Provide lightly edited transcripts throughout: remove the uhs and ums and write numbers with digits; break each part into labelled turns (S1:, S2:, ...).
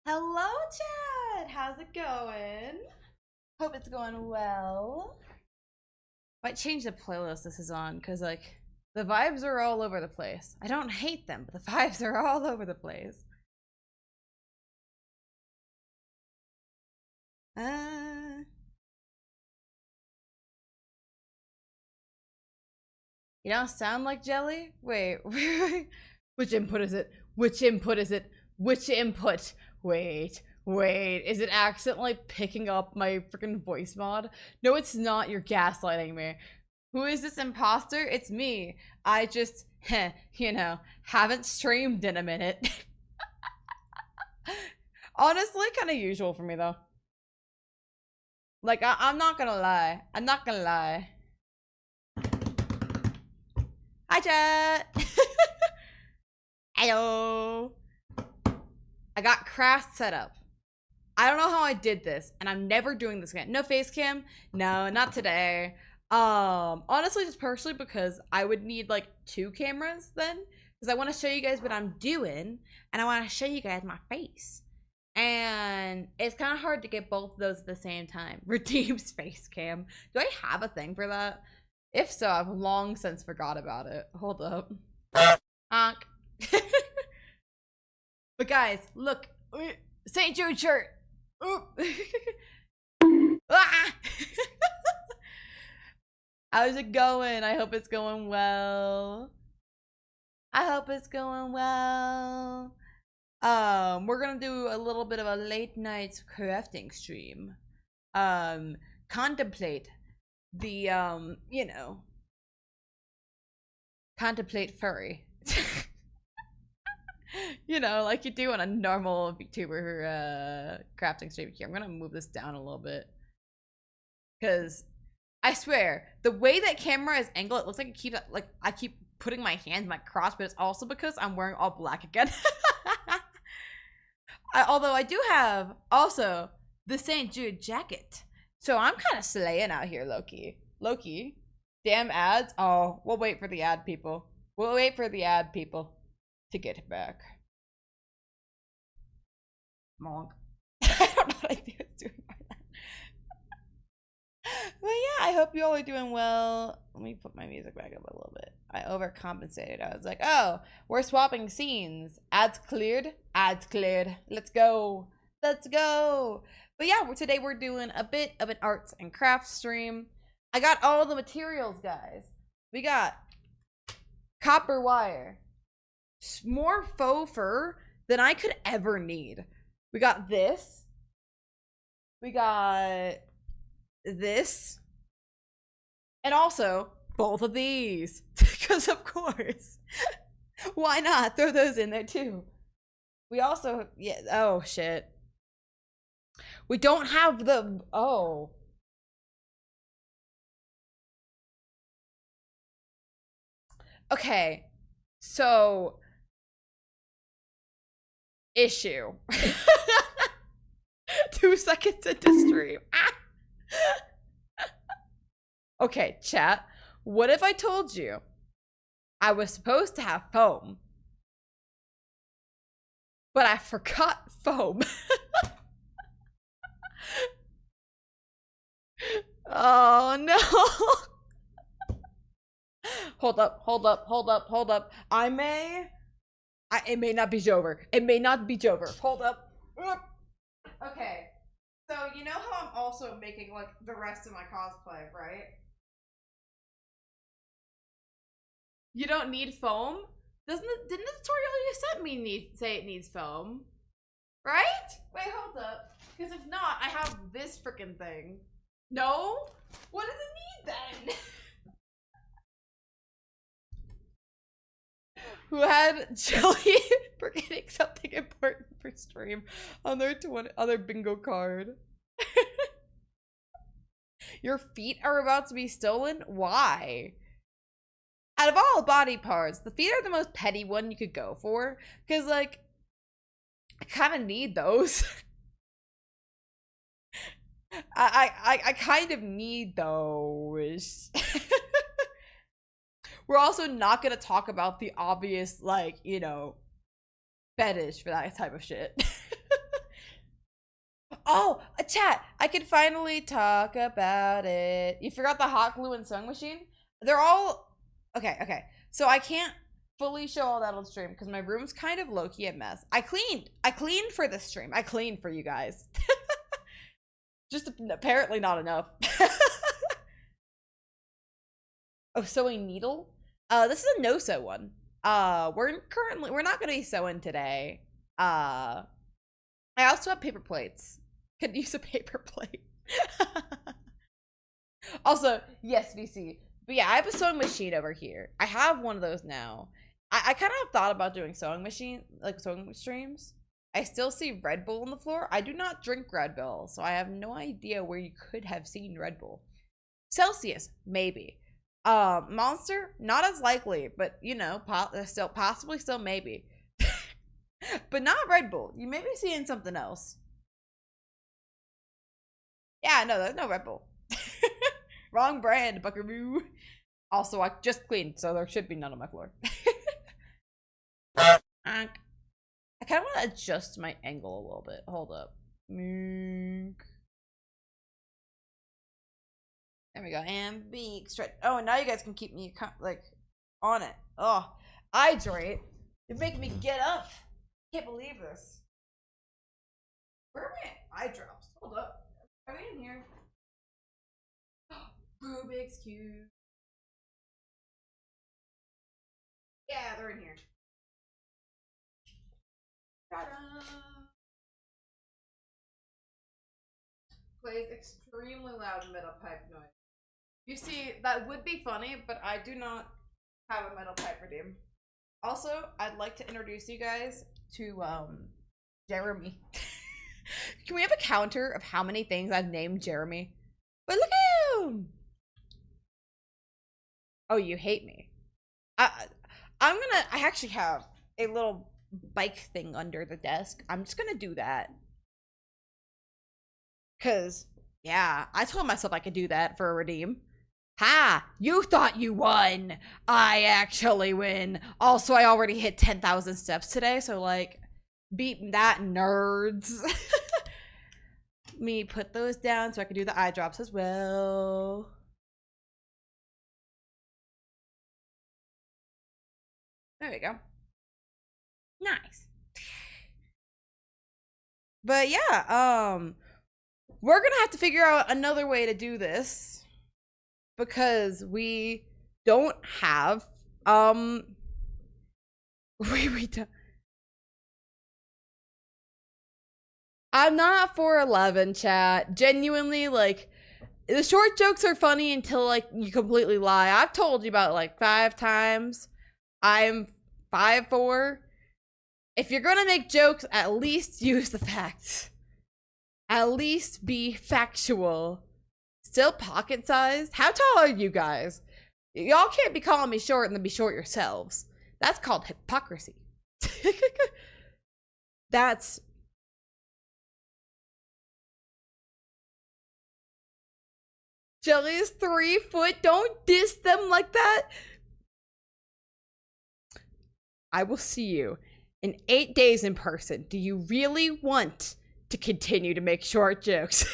S1: Hello, Chad. How's it going? Hope it's going well. Might change the playlist this is on because, like, the vibes are all over the place. I don't hate them, but the vibes are all over the place. Uh, you don't sound like jelly? Wait, which input is it? Which input is it? Which input? Wait, is it accidentally picking up my freaking voice mod? No, it's not. You're gaslighting me. Who is this imposter? It's me. I just, haven't streamed in a minute. Honestly, kind of usual for me though. Like, I'm not gonna lie. I'm not gonna lie. Hi, chat. Ayo. I got craft set up. I don't know how I did this, and I'm never doing this again. No face cam? No, not today. Honestly, just personally because I would need like 2 cameras then, because I want to show you guys what I'm doing, and I want to show you guys my face. And it's kind of hard to get both of those at the same time. Redeems face cam. Do I have a thing for that? If so, I've long since forgot about it. Hold up. Honk. But guys, look. St. Jude shirt. Ah! How's it going? I hope it's going well. I hope it's going well. We're gonna do a little bit of a late night crafting stream. Contemplate the contemplate furry. Like you do on a normal VTuber crafting stream. Here, I'm gonna move this down a little bit. Cause I swear, the way that camera is angled, it looks like I keep putting my hands in my crotch, but it's also because I'm wearing all black again. Although I do have also the St. Jude jacket. So I'm kind of slaying out here, Loki. Damn ads. Oh, we'll wait for the ad people. We'll wait for the ad people to get back. Monk. I don't know what I think it's doing by that. But yeah, I hope you all are doing well. Let me put my music back up a little bit. I overcompensated. I was like, oh, we're swapping scenes. Ads cleared. Let's go. But yeah, today we're doing a bit of an arts and crafts stream. I got all the materials, guys. We got copper wire. More faux fur than I could ever need. We got this. We got this. And also both of these. Because of course. Why not? Throw those in there too. We also, yeah, oh shit. We don't have the, oh. Okay, so issue. 2 seconds into stream. Okay, chat. What if I told you I was supposed to have foam, but I forgot foam? Oh no. Hold up. It may not be Jover. Hold up. Okay. So you know how I'm also making like the rest of my cosplay, right? You don't need foam? Didn't the tutorial you sent me say it needs foam? Right? Wait, hold up. Because if not, I have this freaking thing. No? What does it need then? Who had jelly forgetting something important for stream on their other bingo card. Your feet are about to be stolen? Why? Out of all body parts, the feet are the most petty one you could go for. Because, like, I kind of need those. I kind of need those. We're also not gonna talk about the obvious, like, fetish for that type of shit. Oh, a chat. I can finally talk about it. You forgot the hot glue and sewing machine? They're all okay. So I can't fully show all that on stream because my room's kind of low-key a mess. I cleaned for this stream. I cleaned for you guys. Just apparently not enough. Oh, sewing needle? This is a no-sew one. We're not gonna be sewing today. I also have paper plates. Could use a paper plate. Also, yes, VC. But yeah, I have a sewing machine over here. I have one of those now. I kind of have thought about doing sewing streams. I still see Red Bull on the floor. I do not drink Red Bull, so I have no idea where you could have seen Red Bull. Celsius, maybe. Monster, not as likely, but you know, possibly still maybe. But not Red Bull. You may be seeing something else. Yeah, no, there's no Red Bull. Wrong brand, buckaroo. Also, I just cleaned, so there should be none on my floor. I kind of want to adjust my angle a little bit. Hold up. There we go. And big stretch. Oh, and now you guys can keep me like on it. Oh, hydrate. You're making me get up. Can't believe this. Where are my eye drops? Hold up. Are they in here? Rubik's Cube. Yeah, they're in here. Ta-da! Plays extremely loud metal pipe noise. You see, that would be funny, but I do not have a metal pipe redeem. Also, I'd like to introduce you guys to Jeremy. Can we have a counter of how many things I've named Jeremy? But look at him! Oh, you hate me. I actually have a little bike thing under the desk. I'm just gonna do that. Cause, yeah, I told myself I could do that for a redeem. Ha! You thought you won! I actually win. Also, I already hit 10,000 steps today, so like, beat that, nerds. Let me put those down so I can do the eye drops as well. There we go. Nice. But yeah, we're gonna have to figure out another way to do this because we don't have we don't. I'm not 4'11", chat. Genuinely, like, the short jokes are funny until like you completely lie. I've told you about it like 5 times. I'm 5'4". If you're gonna make jokes, at least use the facts. At least be factual. Still pocket sized? How tall are you guys? Y'all can't be calling me short and then be short yourselves. That's called hypocrisy. That's... Jelly's 3 foot. Don't diss them like that. I will see you in 8 days in person. Do you really want to continue to make short jokes?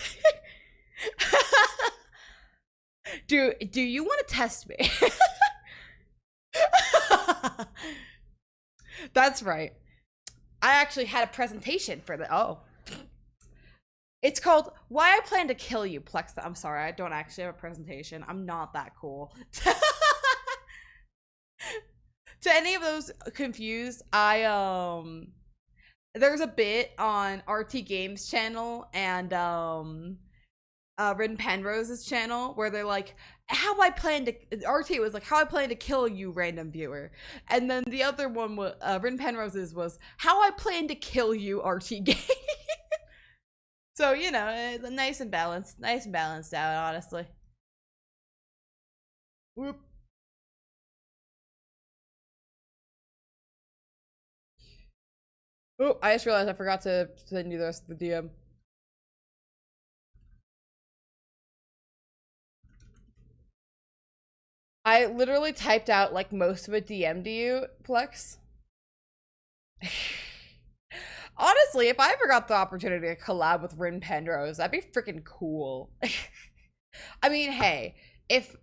S1: Do you want to test me? That's right. I actually had a presentation for the it's called Why I Plan to Kill You, Plex. I'm sorry, I don't actually have a presentation. I'm not that cool. To any of those confused, there's a bit on RT Games channel and Rin Penrose's channel where they're like, how I plan to RT was like, how I plan to kill you, random viewer. And then the other one was Rin Penrose's was how I plan to kill you, RT Game. So, you know, nice and balanced out, honestly. Whoop. Oh, I just realized I forgot to send you the rest of the DM. I literally typed out like most of a DM to you, Plex. Honestly, if I ever got the opportunity to collab with Rin Penrose, that'd be freaking cool. I mean, hey, if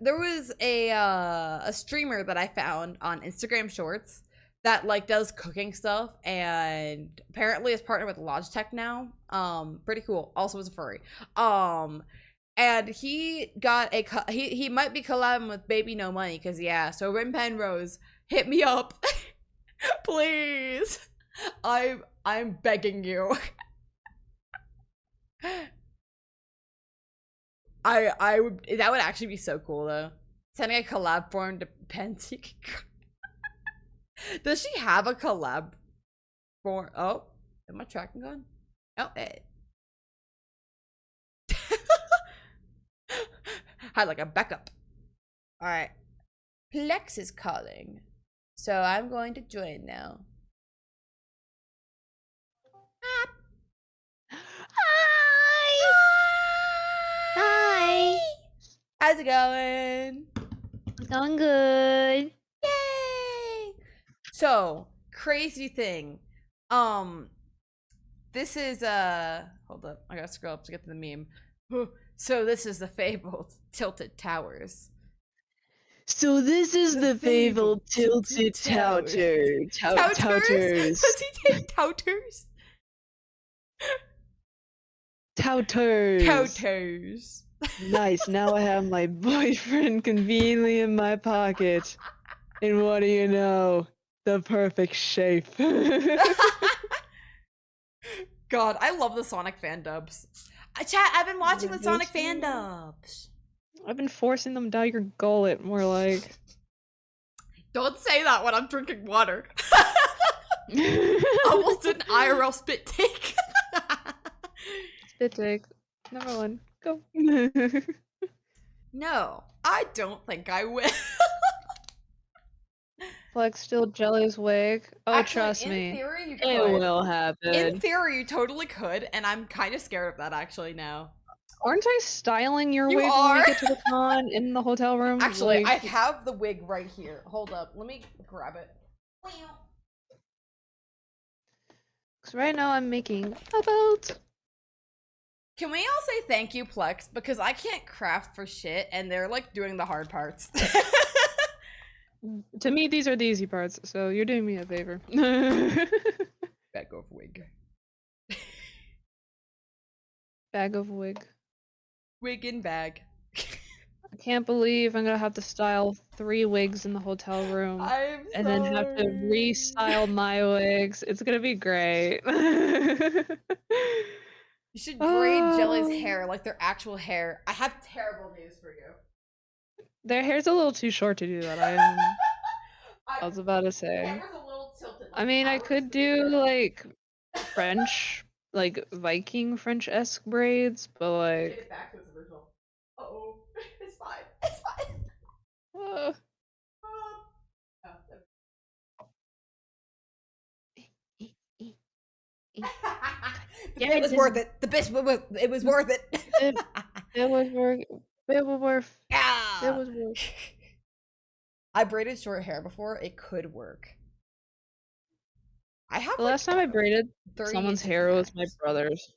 S1: there was a streamer that I found on Instagram Shorts that like does cooking stuff and apparently is partnered with Logitech now. Pretty cool. Also is a furry. And he got he might be collabing with Baby No Money because yeah. So Rin Penrose, hit me up, please. I'm begging you. I would, that would actually be so cool though. Sending a collab form to Pensy. Does she have a collab form? Oh, am I tracking on? Oh, hey. Had like a backup. All right. Plex is calling. So I'm going to join now.
S2: Hi! Hi!
S1: How's it going?
S2: It's going good.
S1: Yay! So, crazy thing. This is hold up, I gotta scroll up to get to the meme. So this is the fabled Tilted Towers.
S2: So this is the fabled tilted touter. Touters.
S1: Does he take touters?
S2: Touters.
S1: Touters.
S2: Nice. Now I have my boyfriend conveniently in my pocket. And what do you know? The perfect shape.
S1: God, I love the Sonic fan dubs. Chat, I've been watching the Sonic fan dubs.
S2: I've been forcing them down your gullet, more like.
S1: Don't say that when I'm drinking water. Almost an IRL spit take.
S2: Spit take. Number one. Go.
S1: No, I don't think I will.
S2: Flex still Jelly's wig. Oh,
S1: Actually,
S2: trust
S1: in
S2: me.
S1: theory, you
S2: It
S1: could.
S2: will happen.
S1: In theory, you totally could, and I'm kind of scared of that actually now.
S2: Aren't I styling your
S1: You
S2: wig
S1: are.
S2: when we get to the con in the hotel room?
S1: Actually,
S2: Like,
S1: I have the wig right here. Hold up, let me grab it.
S2: 'cause right now I'm making a boat.
S1: Can we all say thank you, Plex? Because I can't craft for shit, and they're like doing the hard parts.
S2: To me, these are the easy parts, so you're doing me a favor.
S1: Bag of wig.
S2: Bag of wig.
S1: Wig and bag.
S2: I can't believe I'm gonna have to style 3 wigs in the hotel room. And then have to restyle my wigs. It's gonna be great.
S1: You should braid Jelly's hair like their actual hair. I have terrible news for you.
S2: Their hair's a little too short to do that. I was about to say.
S1: A little tilted,
S2: I mean, I could do like French, like Viking French-esque braids, but like.
S1: Get it back to its original. Uh-oh. It's fine. It's fine. It was worth it. The bitch was. It was worth it.
S2: It was worth. It was worth.
S1: Yeah.
S2: It was worth.
S1: I braided short hair before. It could work. I have
S2: The last time I braided someone's hair was my brother's.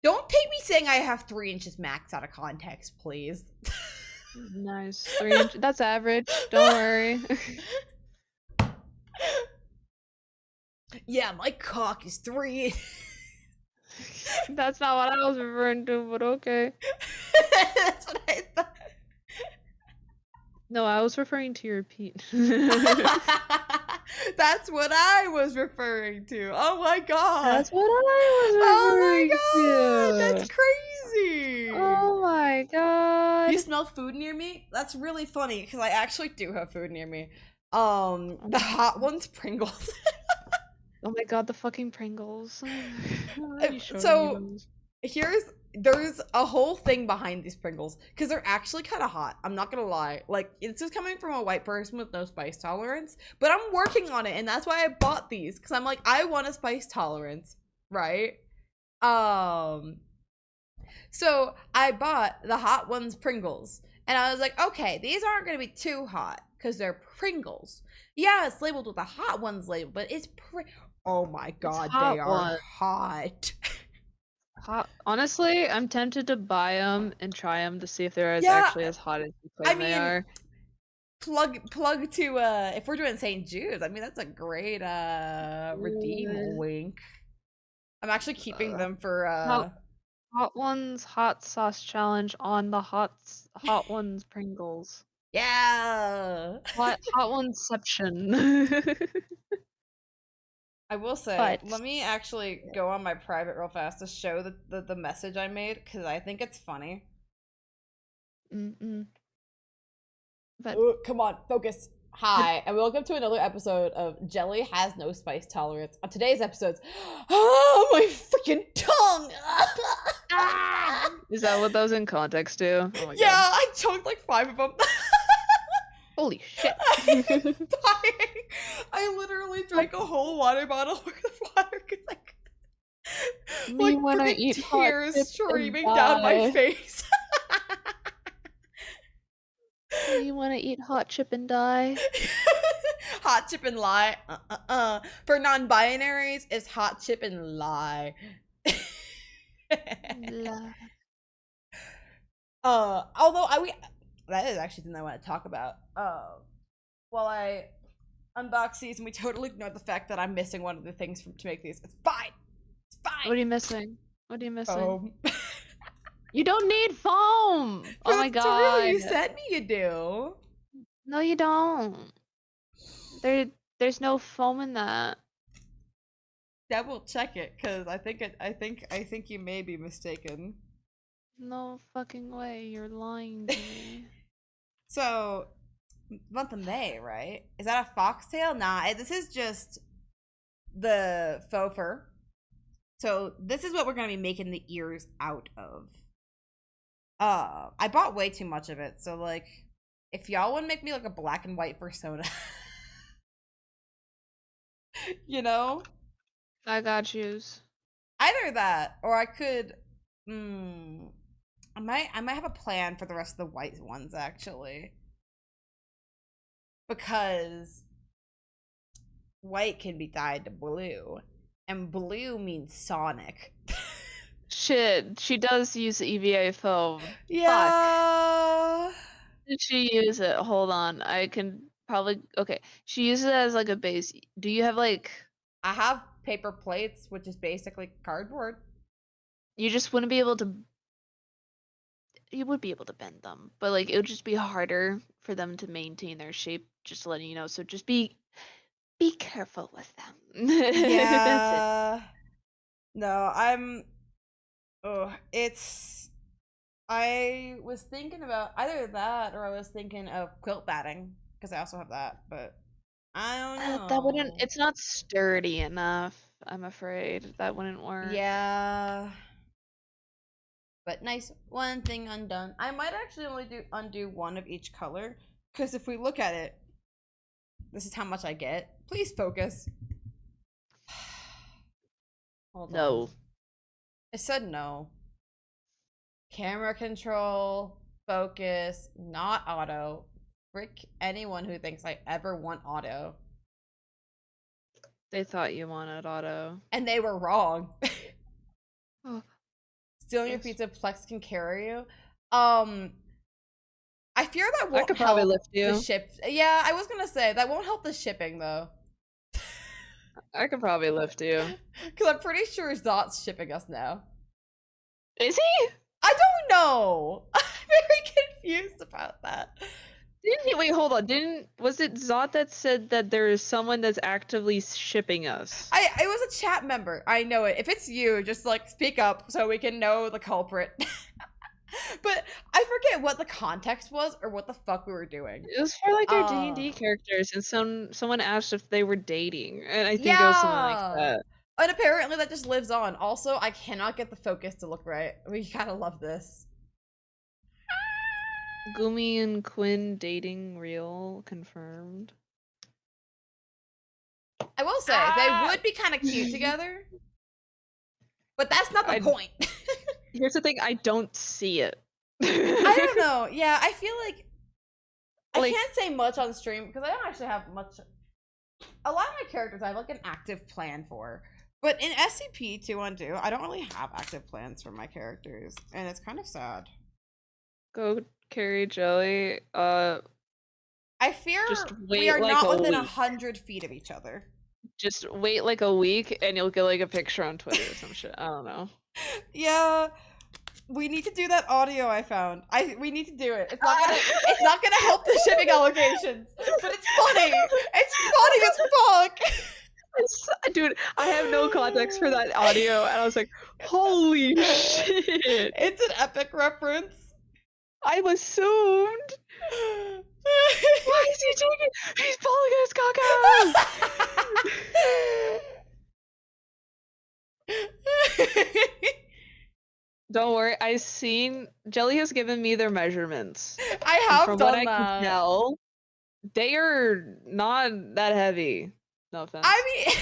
S1: Don't take me saying I have 3 inches max out of context, please.
S2: Nice. 3 inches. That's average. Don't worry.
S1: Yeah, my cock is 3.
S2: That's not what I was referring to, but okay.
S1: That's what I thought.
S2: No, I was referring to your Pete.
S1: That's what I was referring to. Oh my god.
S2: That's what I was referring to.
S1: Oh my god. That's crazy.
S2: Oh my god.
S1: You smell food near me? That's really funny because I actually do have food near me. The hot ones, Pringles.
S2: Oh my god, the fucking Pringles.
S1: So there's a whole thing behind these Pringles because they're actually kind of hot. I'm not gonna lie. Like, it's just coming from a white person with no spice tolerance, but I'm working on it, and that's why I bought these because I'm like, I want a spice tolerance, right? So I bought the hot ones Pringles, and I was like, okay, these aren't gonna be too hot because they're Pringles. Yeah, it's labeled with a hot ones label, but it's Oh my god,
S2: hot
S1: they are
S2: one.
S1: hot.
S2: Hot. Honestly, I'm tempted to buy them and try them to see if they're
S1: Yeah,
S2: actually as hot as you
S1: I
S2: claim they
S1: mean,
S2: are.
S1: plug to if we're doing St. Jude's, I mean that's a great redeem wink. I'm actually keeping them for
S2: Hot Ones hot sauce challenge on the hot ones Pringles.
S1: yeah.
S2: Hot oneception.
S1: I will say,
S2: But
S1: let me actually go on my private real fast to show the message I made because I think it's funny.
S2: but
S1: Ooh, come on, focus. Hi, and welcome to another episode of Jelly Has No Spice Tolerance. On today's episodes, oh my freaking tongue!
S2: is that what those in context do? Oh my
S1: Yeah,
S2: god.
S1: I choked like 5 of them.
S2: Holy shit.
S1: I'm dying. I literally drank a whole water bottle worth of water because
S2: Me when I eat hot
S1: tears
S2: chips
S1: streaming down my face.
S2: Me when I eat hot chip and die.
S1: Hot chip and lie. For non-binaries, it's hot chip and lie. Although that is actually something I want to talk about. While I unbox these, and we totally ignored the fact that I'm missing one of the things to make these. It's fine. It's fine.
S2: What are you missing? What are you missing?
S1: Foam.
S2: You don't need foam. Oh my god.
S1: You said me you do.
S2: No, you don't. There's no foam in that.
S1: Double check it, cause I think you may be mistaken.
S2: No fucking way, you're lying to me.
S1: So, month of May, right? Is that a foxtail? Nah, this is just the faux fur. So this is what we're gonna be making the ears out of. I bought way too much of it, so like, if y'all would make me like a black and white fursona, you know?
S2: I got yous.
S1: Either that, or I could, I might have a plan for the rest of the white ones actually, because white can be dyed to blue, and blue means Sonic.
S2: Shit, she does use EVA foam.
S1: Yeah.
S2: Fuck. Did she use it? Hold on, I can probably. Okay, she uses it as like a base. Do you have like?
S1: I have paper plates, which is basically cardboard.
S2: You just wouldn't be able to. You would be able to bend them, but like it would just be harder for them to maintain their shape. Just letting you know. So just be careful with them.
S1: Yeah.
S2: That's it.
S1: No, I'm. Oh, it's. I was thinking about either that or I was thinking of quilt batting because I also have that, but I don't know.
S2: That wouldn't. It's not sturdy enough. I'm afraid that wouldn't work.
S1: Yeah. But nice, one thing undone. I might actually only undo one of each color because if we look at it, this is how much I get. Please focus. Hold
S2: No.
S1: on. I said no. Camera control, focus, not auto. Frick anyone who thinks I ever want auto.
S2: They thought you wanted auto.
S1: And they were wrong.
S2: Oh.
S1: Stealing your pizza, Plex can carry you. I fear that won't
S2: I could probably
S1: help
S2: lift you.
S1: the ship. Yeah, I was gonna say that won't help the shipping though.
S2: I could probably lift you.
S1: Because I'm pretty sure Zot's shipping us now.
S2: Is he?
S1: I don't know. I'm very confused about that.
S2: Didn't he? Wait, hold on. Was it Zot that said that there is someone that's actively shipping us?
S1: It was a chat member. I know it. If it's you, just like speak up so we can know the culprit. But I forget what the context was or what the fuck we were doing.
S2: It was for like our D&D characters, and someone asked if they were dating, and I think it was something like that.
S1: And apparently that just lives on. Also, I cannot get the focus to look right. We gotta love this.
S2: Gumi and Quinn dating real confirmed.
S1: I will say they would be kind of cute together, but that's not the point.
S2: Here's the thing: I don't see it.
S1: I don't know. Yeah, I feel like I can't say much on stream because I don't actually have much a lot of my characters I have like an active plan for. But in SCP-212, I don't really have active plans for my characters, and it's kind of sad.
S2: Go carry Jelly.
S1: I fear
S2: Just
S1: we
S2: wait
S1: are
S2: like
S1: not
S2: a
S1: within
S2: week.
S1: 100 feet of each other.
S2: Just wait like a week and you'll get like a picture on Twitter or some shit. I don't know.
S1: Yeah, we need to do that audio I found. We need to do it. It's not gonna help the shipping allegations, but it's funny. It's funny as fuck.
S2: Dude, I have no context for that audio, and I was like, holy shit!
S1: It's an epic reference.
S2: I'm assumed. Why is he taking? He's pulling his cock out. Don't worry, I've seen Jelly has given me their measurements.
S1: I have
S2: From
S1: done
S2: what I
S1: that.
S2: can tell, they are not that heavy. No offense.
S1: I mean,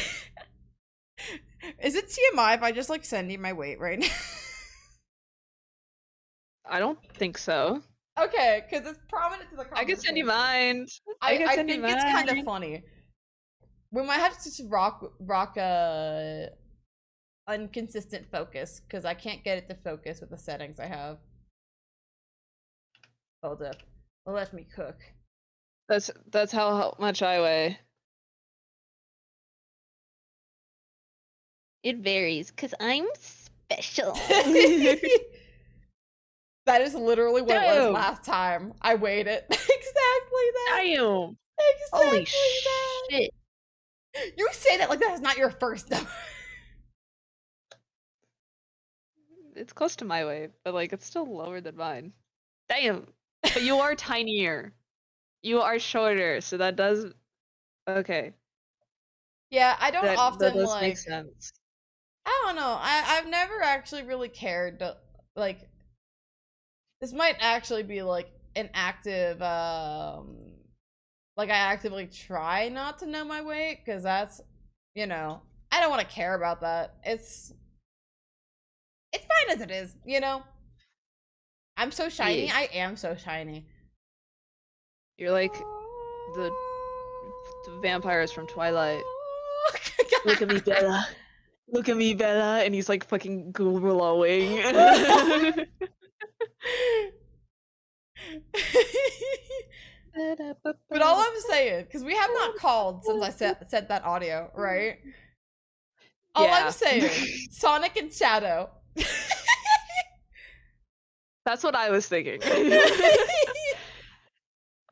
S1: is it TMI if I just like send you my weight right now?
S2: I don't think so.
S1: Okay, because it's prominent to the
S2: I can send you mine.
S1: I think it's kind of funny. We might have to just rock a inconsistent focus because I can't get it to focus with the settings I have. Hold up. Well, let me cook.
S2: That's how much I weigh. It varies because I'm special.
S1: That is literally what it was
S2: Damn.
S1: last time. I weighed it. Exactly that.
S2: Damn.
S1: Exactly
S2: Holy
S1: that.
S2: shit.
S1: You say that like that is not your first number.
S2: It's close to my weight, but like it's still lower than mine. Damn. But you are tinier. You are shorter, so that does okay.
S1: Yeah, I don't often
S2: that does
S1: like
S2: make sense.
S1: I don't know. I've never actually really cared to, like, this might actually be like an active like I actively try not to know my weight because that's, you know, I don't want to care about that. It's fine as it is, you know. I'm so shiny.
S2: Yeah.
S1: I am so shiny.
S2: You're like the vampires from Twilight. Look at me, Bella. Look at me, Bella, and he's like fucking glowing.
S1: But all I'm saying, because we have not called since I sent that audio, right? All
S2: Yeah.
S1: I'm saying, Sonic and Shadow.
S2: That's what I was thinking.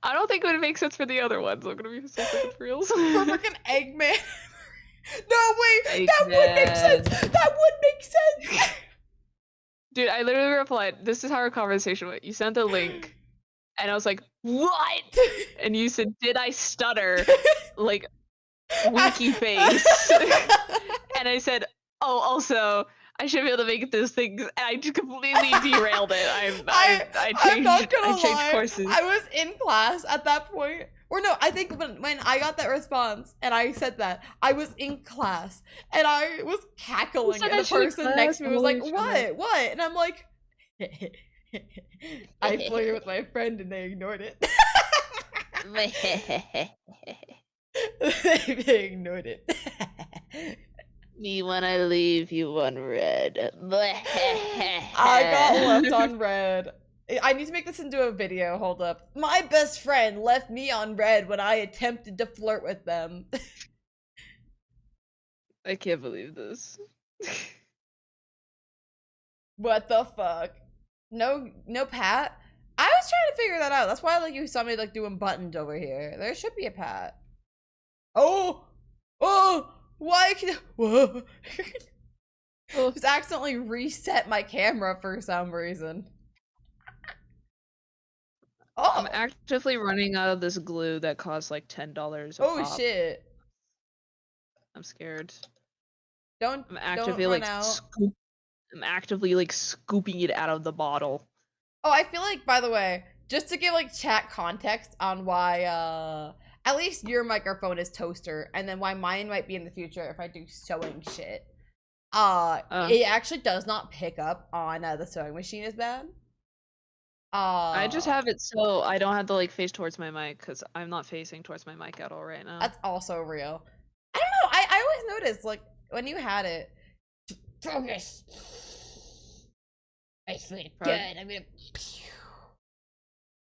S2: I don't think it would make sense for the other ones. I'm gonna be so fucking for reals.
S1: For freaking Eggman. No, wait,
S2: Eggman.
S1: that would make sense. That would make sense.
S2: Dude, I literally replied, this is how our conversation went. You sent a link, and I was like, what? And you said, did I stutter? Like, winky face. And I said, oh, also, I should be able to make those things. And I just completely derailed it. I changed courses.
S1: I was in class at that point. Or no, I think when I got that response and I said that, I was in class and I was cackling and the person next to me was like, what? And I'm like, I flirted with my friend and they ignored it. They ignored it.
S2: Me when I leave you on red.
S1: I got left on red. I need to make this into a video. Hold up. My best friend left me on red when I attempted to flirt with them.
S2: I can't believe this.
S1: What the fuck? No Pat? I was trying to figure that out. That's why like you saw me like doing buttons over here. There should be a Pat. Oh! Why can whoa. Just accidentally reset my camera for some reason. Oh.
S2: I'm actively running out of this glue that costs like $10 a pop.
S1: Oh shit.
S2: I'm scared.
S1: I'm
S2: actively like scooping it out of the bottle.
S1: Oh, I feel like, by the way, just to give like chat context on why at least your microphone is toaster, and then why mine might be in the future if I do sewing shit. It actually does not pick up on the sewing machine as bad.
S2: I just have it so I don't have to like face towards my mic because I'm not facing towards my mic at all right now.
S1: That's also real. noticed, like, when you had it, focus. I feel good. I'm gonna.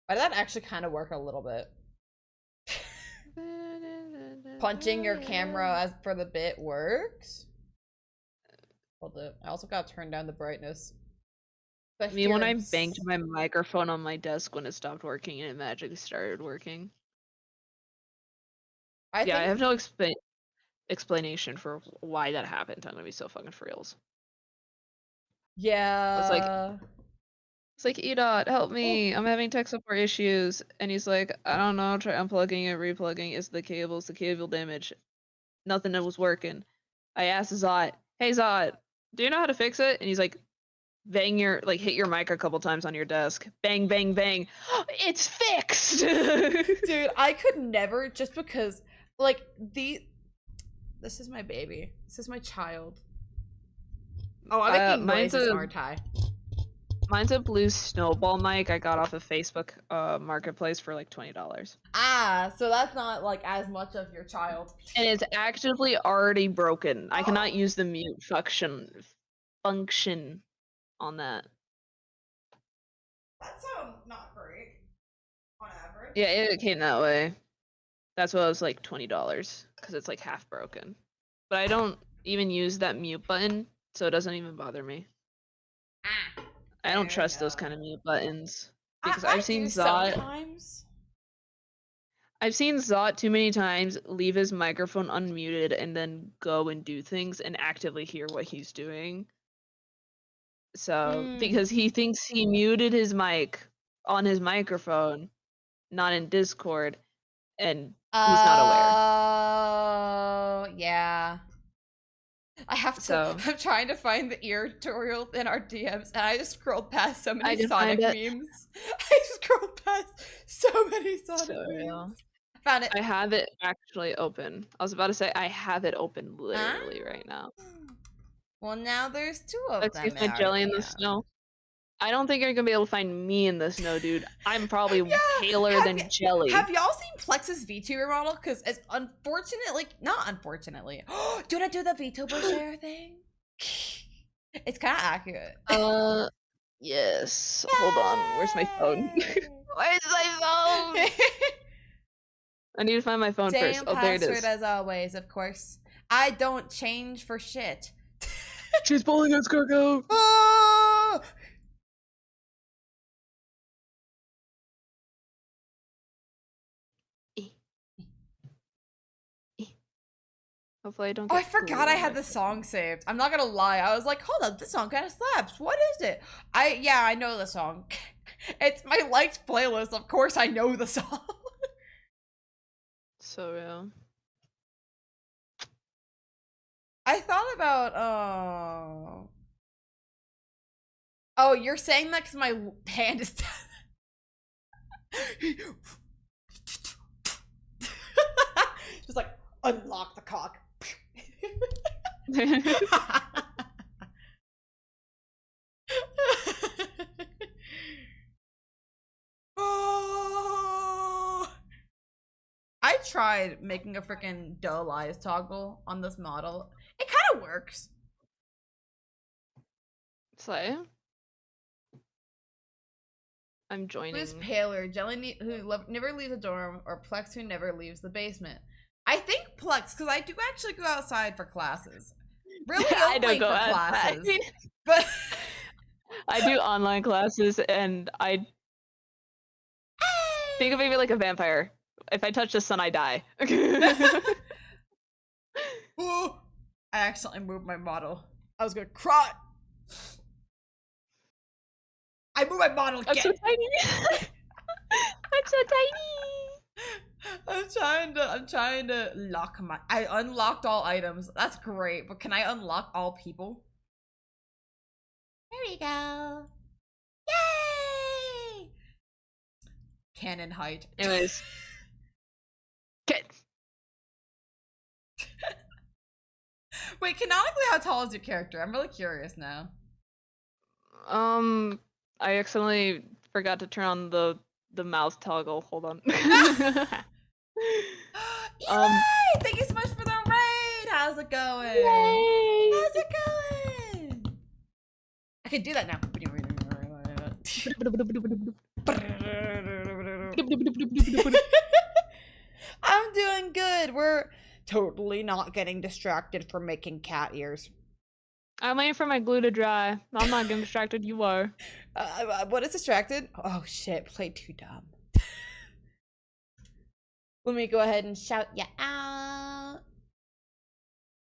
S1: Why did that actually kind of work a little bit? Punching your camera as for the bit works. Hold it. I also gotta turn down the brightness.
S2: Me when I banged my microphone on my desk when it stopped working and it magically started working. I have no explanation for why that happened. I'm gonna be so fucking for reals.
S1: Yeah.
S2: It's like, EDOT, help me. I'm having tech support issues. And he's like, I don't know, try unplugging it, replugging. It's the cable damage. Nothing that was working. I asked Zot, hey Zot, do you know how to fix it? And he's like, hit your mic a couple times on your desk. Bang, bang, bang. It's fixed!
S1: Dude, I could never, just because, like, this is my baby. This is my child. Oh, I'm making noises, aren't I?
S2: Mine's a blue snowball mic I got off of Facebook Marketplace for like $20.
S1: Ah, so that's not like as much of your child.
S2: And it's actively already broken. I cannot use the mute function on that.
S1: That sounds not great on average.
S2: Yeah, it came that way. That's why it was like $20 because it's like half broken. But I don't even use that mute button, so it doesn't even bother me. I don't trust those kind of mute buttons because I've seen Zot.
S1: Sometimes.
S2: I've seen Zot too many times leave his microphone unmuted and then go and do things and actively hear what he's doing. So, because he thinks he muted his mic on his microphone, not in Discord, and he's not
S1: aware. Oh, yeah. I have to. I'm trying to find the ear tutorial in our DMs, and I just scrolled past so many Sonic memes. I scrolled past so many Sonic memes. Found it.
S2: I have it actually open. I was about to say I have it open literally right now.
S1: Well, now there's two of them.
S2: Let's see my jelly in the snow. I don't think you're gonna be able to find me in the snow, dude. I'm probably paler than jelly.
S1: Have y'all seen Plex's VTuber model? Because it's not unfortunately. Do I do the VTuber share thing? It's kind of accurate.
S2: Yes. Yay! Hold on. Where's my phone? Where's my phone? I need to find my phone first. Oh, there it is.
S1: Password as always, of course. I don't change for shit.
S2: She's pulling us, Coco.
S1: Oh!
S2: Hopefully I don't
S1: I forgot I had the song saved. I'm not gonna lie. I was like, hold up, this song kind of slaps. What is it? I know the song. It's my liked playlist. Of course I know the song.
S2: So real.
S1: I thought about, oh, you're saying that because my hand is just like, unlock the cock. Oh, I tried making a freaking dull eyes toggle on this model. It kind of works.
S2: So I'm joining.
S1: Who's paler? Jelly who never leaves the dorm, or Plex who never leaves the basement? I think Plex, because I do actually go outside for classes. Really,
S2: I don't go
S1: for
S2: outside.
S1: Classes, but
S2: I do online classes, and I think of me like a vampire. If I touch the sun, I die.
S1: Ooh, I accidentally moved my model. I was gonna cry. I moved my model again.
S2: I'm so tiny. I'm so tiny.
S1: I'm trying to lock I unlocked all items. That's great, but can I unlock all people? There we go. Yay! Cannon height.
S2: Anyways. Okay.
S1: Wait, canonically, how tall is your character? I'm really curious now.
S2: I accidentally forgot to turn on the mouth toggle. Hold on.
S1: Yay! Thank you so much for the raid. How's it going?
S2: Yay!
S1: How's it going? I can do that now. I'm doing good. We're totally not getting distracted from making cat ears.
S2: I'm waiting for my glue to dry. I'm not getting distracted. You are.
S1: What is distracted? Oh shit, played too dumb. Let me go ahead and shout ya out.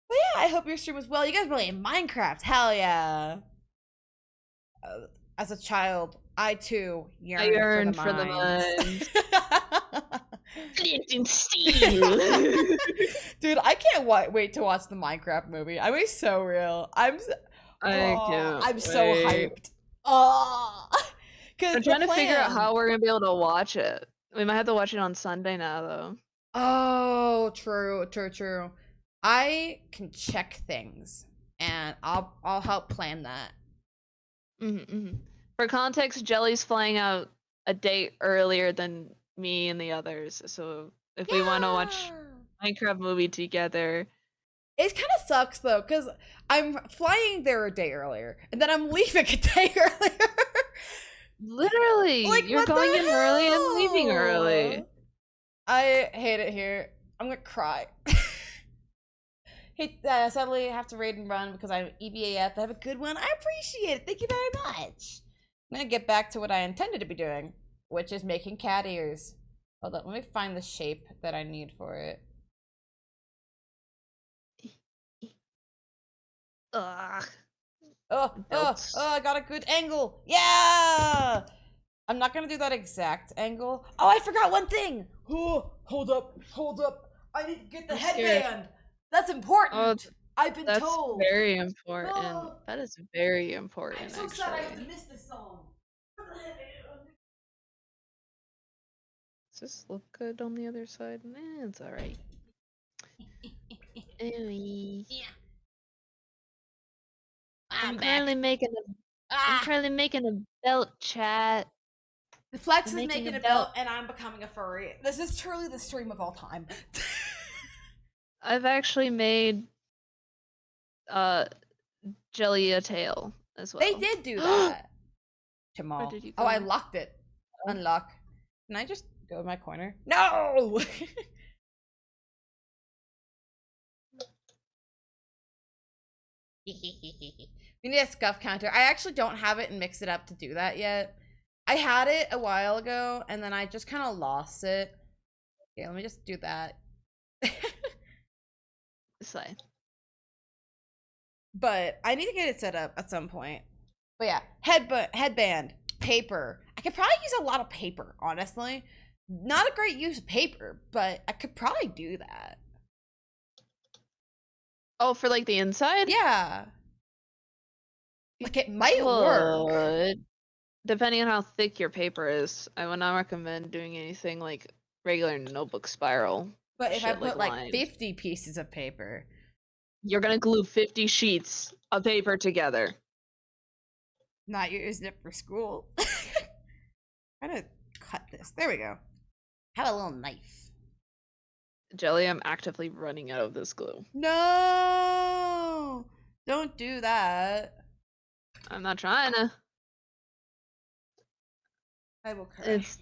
S1: But yeah, I hope your stream was well. You guys playing Minecraft? Hell yeah. As a child, I too yearned for the mines.
S2: Flint and steel.
S1: Dude, I can't wait to watch the Minecraft movie. I mean, so real. I'm so hyped. Oh,
S2: I'm trying to figure out how we're gonna be able to watch it. We might have to watch it on Sunday now, though.
S1: Oh, true. I can check things, and I'll help plan that.
S2: For context, Jelly's flying out a day earlier than me and the others, so if we want to watch Minecraft movie together.
S1: It kind of sucks though, because I'm flying there a day earlier, and then I'm leaving a day earlier.
S2: Literally, like, you're going in early and leaving early.
S1: I hate it here. I'm gonna cry. Hey, sadly, I have to raid and run because I have EBAF. I have a good one. I appreciate it. Thank you very much. I'm gonna get back to what I intended to be doing, which is making cat ears. Hold on, let me find the shape that I need for it.
S2: Ugh.
S1: Oh, I got a good angle. Yeah! I'm not gonna do that exact angle. Oh, I forgot one thing. Oh, hold up. I need to get the headband. That's important. I've been told.
S2: That's very important. Oh. That is very important.
S1: I'm so sad I have to miss this song.
S2: Does this look good on the other side? It's alright. Anyway. Yeah. I'm currently making a belt, chat.
S1: The Flex is making a belt, and I'm becoming a furry. This is truly the stream of all time.
S2: I've actually made Jelly a tail as well.
S1: They did do that. Jamal. Where did you go? Oh, I locked it. Unlock. Can I just go in my corner? No! We need a scuff counter. I actually don't have it and mix it up to do that yet. I had it a while ago, and then I just kind of lost it. Okay, let me just do that.
S2: Slay.
S1: But I need to get it set up at some point. But yeah, headband, paper. I could probably use a lot of paper, honestly. Not a great use of paper, but I could probably do that.
S2: Oh, for like the inside?
S1: Yeah. Like it might work.
S2: Depending on how thick your paper is, I would not recommend doing anything like regular notebook spiral.
S1: But if I put like 50 pieces of paper,
S2: you're gonna glue 50 sheets of paper together.
S1: Not using it for school. I'm gonna cut this. There we go. Have a little knife.
S2: Jelly, I'm actively running out of this glue.
S1: No! Don't do that.
S2: I'm not trying to.
S1: I will cry.
S2: It's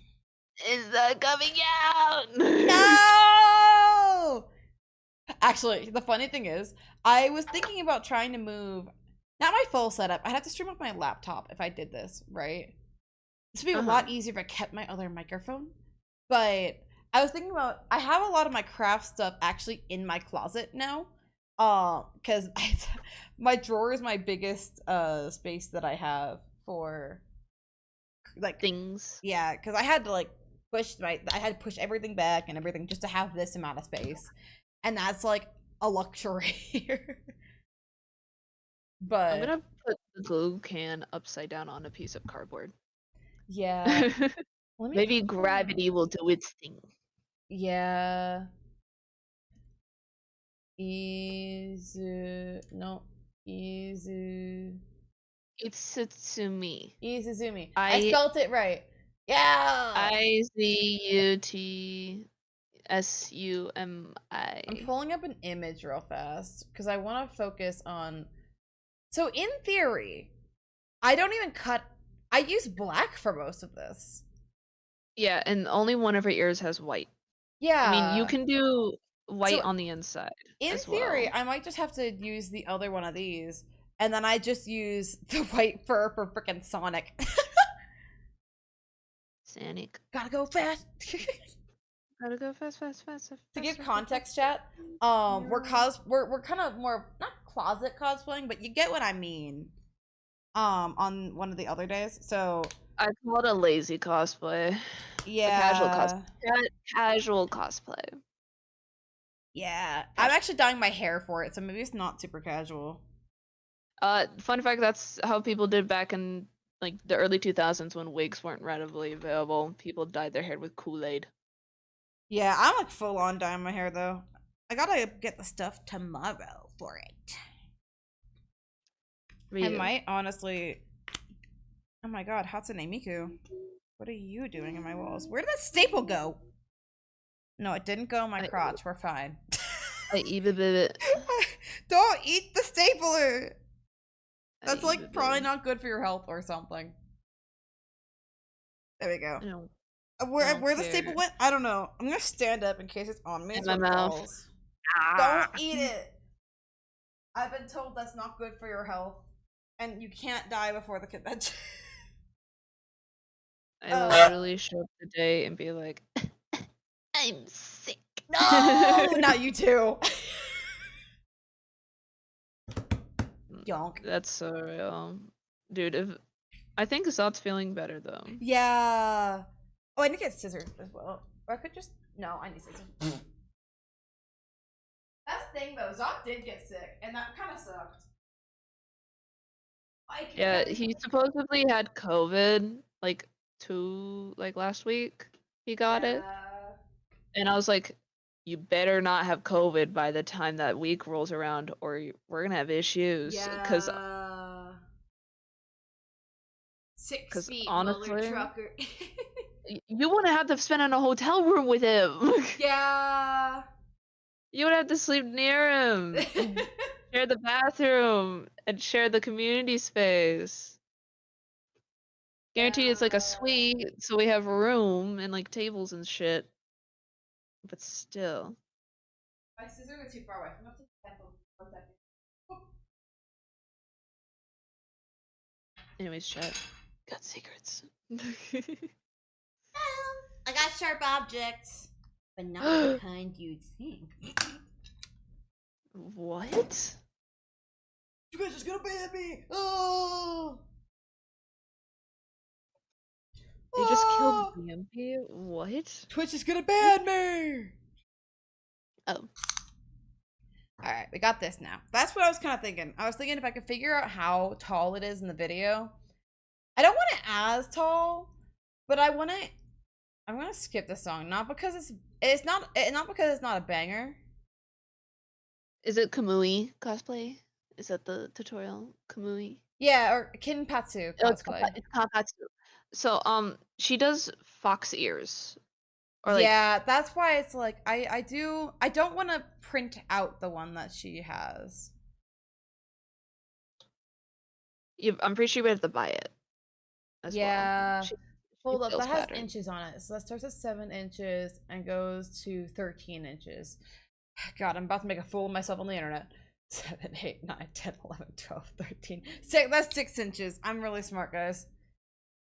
S2: not coming out!
S1: No! Actually, the funny thing is, I was thinking about trying to move, not my full setup. I'd have to stream off my laptop if I did this, right? This would be a lot easier if I kept my other microphone. But I was thinking about, I have a lot of my craft stuff actually in my closet now. Because my drawer is my biggest space that I have for like
S2: things.
S1: Yeah, because I had to like I had to push everything back and everything just to have this amount of space. And that's like a luxury here. But
S2: I'm gonna put the glue can upside down on a piece of cardboard.
S1: Yeah.
S2: Maybe gravity will do its thing.
S1: Yeah. No.
S2: Izuzumi.
S1: I spelled it right. Yeah.
S2: IZUT. SUMI.
S1: I'm pulling up an image real fast because I want to focus on. So in theory, I don't even cut. I use black for most of this.
S2: Yeah, and only one of her ears has white. I mean, you
S1: Yeah.
S2: can do white
S1: So
S2: on the inside
S1: in
S2: as
S1: theory,
S2: well.
S1: I might just have to use the other one of these, and then I just use the white fur for freaking Sonic.
S2: Sonic.
S1: Gotta go fast.
S2: Gotta go fast, fast, fast,
S1: To give
S2: faster,
S1: context,
S2: faster.
S1: chat, we're kind of more not closet cosplaying, but you get what I mean. On one of the other days, so
S2: I call it a lazy cosplay. A casual
S1: yeah,
S2: cosplay. Casual cosplay.
S1: yeah. I'm
S2: Casual.
S1: actually dyeing my hair for it, so maybe it's not super casual.
S2: Fun fact, that's how people did back in like the early 2000s when wigs weren't readily available. People dyed their hair with Kool-Aid.
S1: Yeah, I'm like full on dyeing my hair though. I gotta get the stuff tomorrow for it. I
S2: Ryu.
S1: might honestly. Oh my god, Hatsune Miku. What are you doing in my walls? Where did that staple go? No, it didn't go in my
S2: I
S1: crotch. We're fine.
S2: I even it.
S1: Don't eat the stapler.
S2: I
S1: That's like
S2: even
S1: probably not good for your health or something. There we go.
S2: I don't
S1: Where the
S2: care.
S1: staple went, I don't know. I'm gonna stand up in case it's on me
S2: In
S1: so
S2: my
S1: it
S2: mouth.
S1: falls. Don't
S2: Ah.
S1: eat it. I've been told that's not good for your health, and you can't die before the convention.
S2: I will literally show up today and be like, I'm sick.
S1: No, not you too. Yonk.
S2: That's so real. Dude, if I think Zot's feeling better though.
S1: Yeah. Oh, I need to get scissors as well. Or I could just no, I need scissors. That's the thing though. Zot did get sick, and that kind of sucked.
S2: Yeah, he supposedly had COVID like last week. He got it.
S1: Yeah.
S2: And I was like, you better not have COVID by the time that week rolls around or we're going to have issues
S1: Yeah. 6 feet molar
S2: honestly,
S1: trucker.
S2: you wouldn't have to spend in a hotel room with him.
S1: Yeah.
S2: You would have to sleep near him and share the bathroom and share the community space. Guaranteed it's like a suite, so we have a room and like tables and shit. But still.
S1: My scissors are too far away. I'm gonna have to step them 1 second.
S2: Anyways, chat. Got secrets.
S1: I got sharp objects, but not the kind you'd think.
S2: What?
S1: You guys just gonna ban me! Oh!
S2: They just killed
S1: Oh!
S2: Bambi? What?
S1: Twitch is gonna ban me!
S2: Oh.
S1: Alright, we got this now. That's what I was kind of thinking. I was thinking if I could figure out how tall it is in the video. I don't want it as tall, but I want it. I'm gonna skip this song, not because not because it's not a banger.
S2: Is it Kamui cosplay? Is that the tutorial? Kamui?
S1: Yeah, or Kinpatsu
S2: Oh,
S1: cosplay.
S2: it's Kampatsu. So, she does fox ears. Or like,
S1: Yeah, that's why it's like I don't want to print out the one that she has.
S2: I'm pretty sure you have to buy it as
S1: Yeah.
S2: well. She
S1: Hold up,
S2: feels
S1: that has
S2: pattern.
S1: inches on it. So that starts at 7 inches and goes to 13 inches. God, I'm about to make a fool of myself on the internet. 7, 8, 9, 10, 11, 12, 13. That's 6 inches. I'm really smart, guys.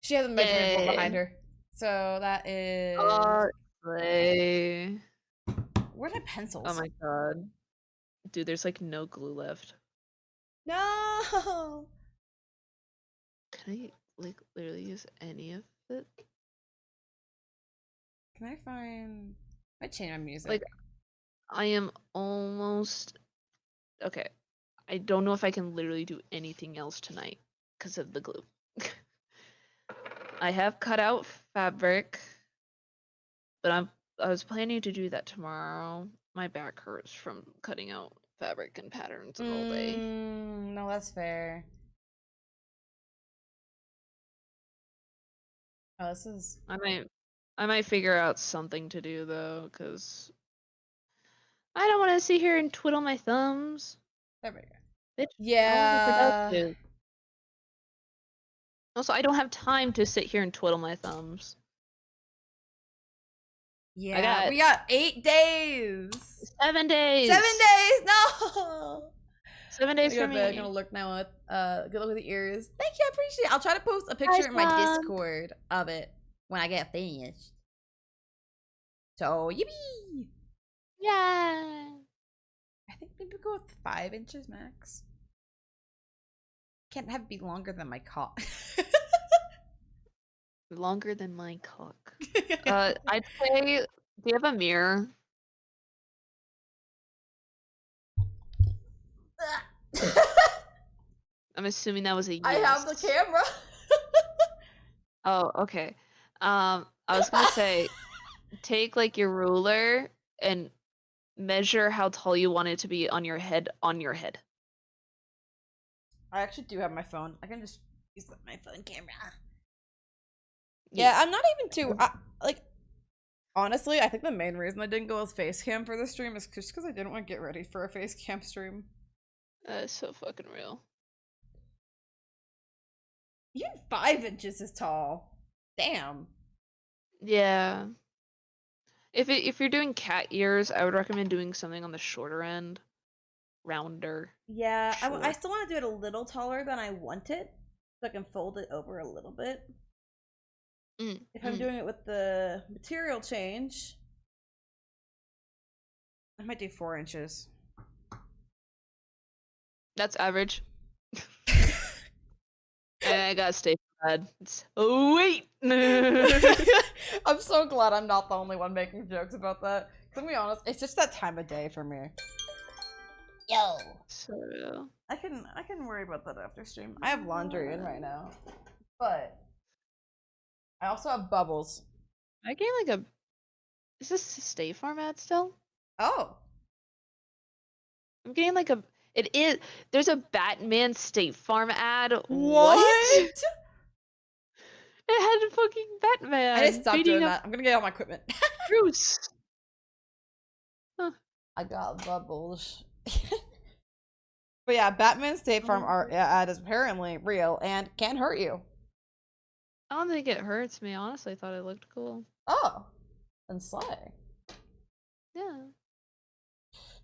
S1: She has a measurement board behind her. So that is.
S2: Slay.
S1: Where are my pencils?
S2: Oh my god. Dude, there's like no glue left.
S1: No!
S2: Can I like literally use any of it?
S1: Can I find. I change my music.
S2: Like, I am almost. Okay. I don't know if I can literally do anything else tonight because of the glue. I have cut out fabric, but I was planning to do that tomorrow. My back hurts from cutting out fabric and patterns all day.
S1: No, that's fair. Oh, this is.
S2: I might I might figure out something to do though, because I don't want to sit here and twiddle my thumbs.
S1: There we go.
S2: Bitch, I want to be
S1: Yeah.
S2: productive. Also, I don't have time to sit here and twiddle my thumbs.
S1: Yeah. We got 8 days.
S2: 7 days.
S1: 7 days. No.
S2: 7 days for me.
S1: I'm gonna look now at good luck with the ears. Thank you, I appreciate it. I'll try to post a picture in my Discord of it when I get finished. So yippee!
S2: Yeah.
S1: I think maybe go with 5 inches max. Can't have it be longer than my cock.
S2: Longer than my cock. I'd say, do you have a mirror? I'm assuming that was a yes.
S1: I have the camera.
S2: Oh, okay. I was gonna say, take like your ruler and measure how tall you want it to be on your head.
S1: I actually do have my phone. I can just use my phone camera. Yeah, I'm not even too like. Honestly, I think the main reason I didn't go with face cam for the stream is just because I didn't want to get ready for a face cam stream.
S2: That is so fucking real.
S1: Even 5 inches is tall. Damn.
S2: Yeah. If you're doing cat ears, I would recommend doing something on the shorter end, rounder.
S1: Yeah,
S2: Short.
S1: I still want to do it a little taller than I want it, so I can fold it over a little bit. If I'm doing it with the material change, I might do 4 inches.
S2: That's average. I gotta stay bad. Oh wait.
S1: I'm so glad I'm not the only one making jokes about that. To be honest, it's just that time of day for me. Yo.
S2: So
S1: I can worry about that after stream. I have laundry in right now, but I also have bubbles.
S2: I gain like a. Is this a State Farm ad still?
S1: Oh.
S2: I'm getting like a. It is. There's a Batman State Farm ad.
S1: What?
S2: It had a fucking Batman.
S1: I need to stop doing that. I'm gonna get all my equipment.
S2: Bruce.
S1: Huh. I got bubbles. But yeah, Batman State Farm ad is apparently real and can hurt you.
S2: I don't think it hurts me. Honestly, I thought it looked cool.
S1: Oh, and slay.
S2: Yeah.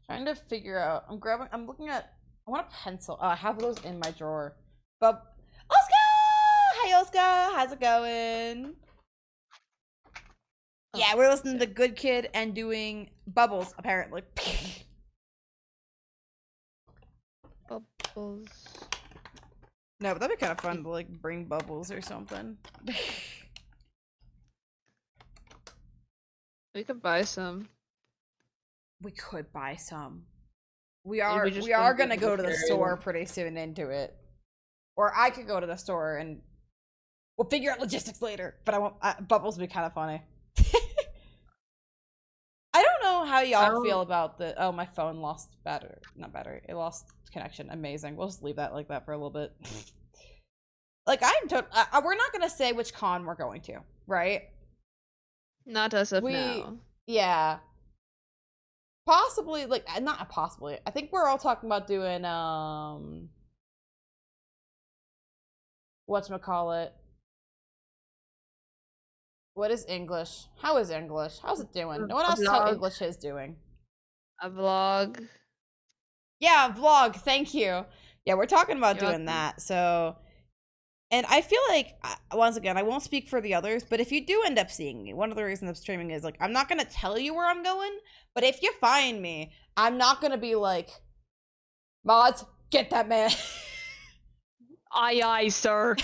S1: Trying to figure out. I'm looking at. I want a pencil. Oh, I have those in my drawer. But Oscar! Hi, Oscar. How's it going? Oh, yeah, we're listening to Good Kid and doing bubbles, apparently.
S2: Bubbles.
S1: No, but that'd be kind of fun to like bring bubbles or something.
S2: We could buy some.
S1: We could buy some. We are gonna go to the store pretty soon into it. Or I could go to the store and we'll figure out logistics later. But I won't. Bubbles would be kind of funny. I don't know how y'all feel about the. Oh, my phone lost battery. Not battery. It lost connection. Amazing. We'll just leave that like that for a little bit. Like we're not gonna say which con we're going to, right?
S2: Not as of now.
S1: Yeah. Possibly, like, not possibly. I think we're all talking about doing, whatchamacallit. What is English? How is English? How's it doing? No one else knows how English is doing.
S2: A vlog.
S1: Yeah, vlog. Thank you. Yeah, we're talking about doing that. So, and I feel like, once again, I won't speak for the others, but if you do end up seeing me, one of the reasons I'm streaming is, like, I'm not going to tell you where I'm going, but if you find me, I'm not going to be like, mods, get that man.
S2: Aye, aye, sir.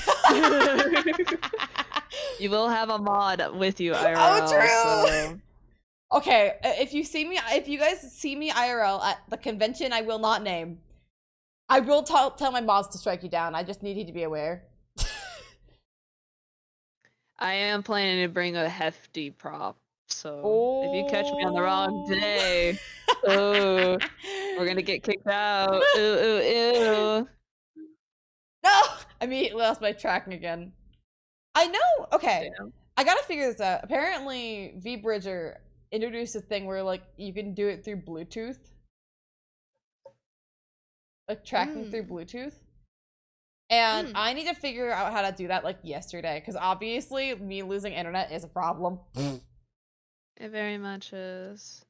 S2: You will have a mod with you, IRL.
S1: Oh, true.
S2: So.
S1: Okay, if you guys see me IRL at the convention I will not name, I will tell my mods to strike you down. I just need you to be aware.
S2: I am planning to bring a hefty prop, so if you catch me on the wrong day, we're gonna get kicked out. Ew.
S1: No! I immediately lost my tracking again. I know. Okay. I gotta figure this out. Apparently, V-Bridger introduced a thing where like you can do it through Bluetooth, like tracking through Bluetooth. And I need to figure out how to do that like yesterday, because obviously me losing internet is a problem.
S2: It very much is.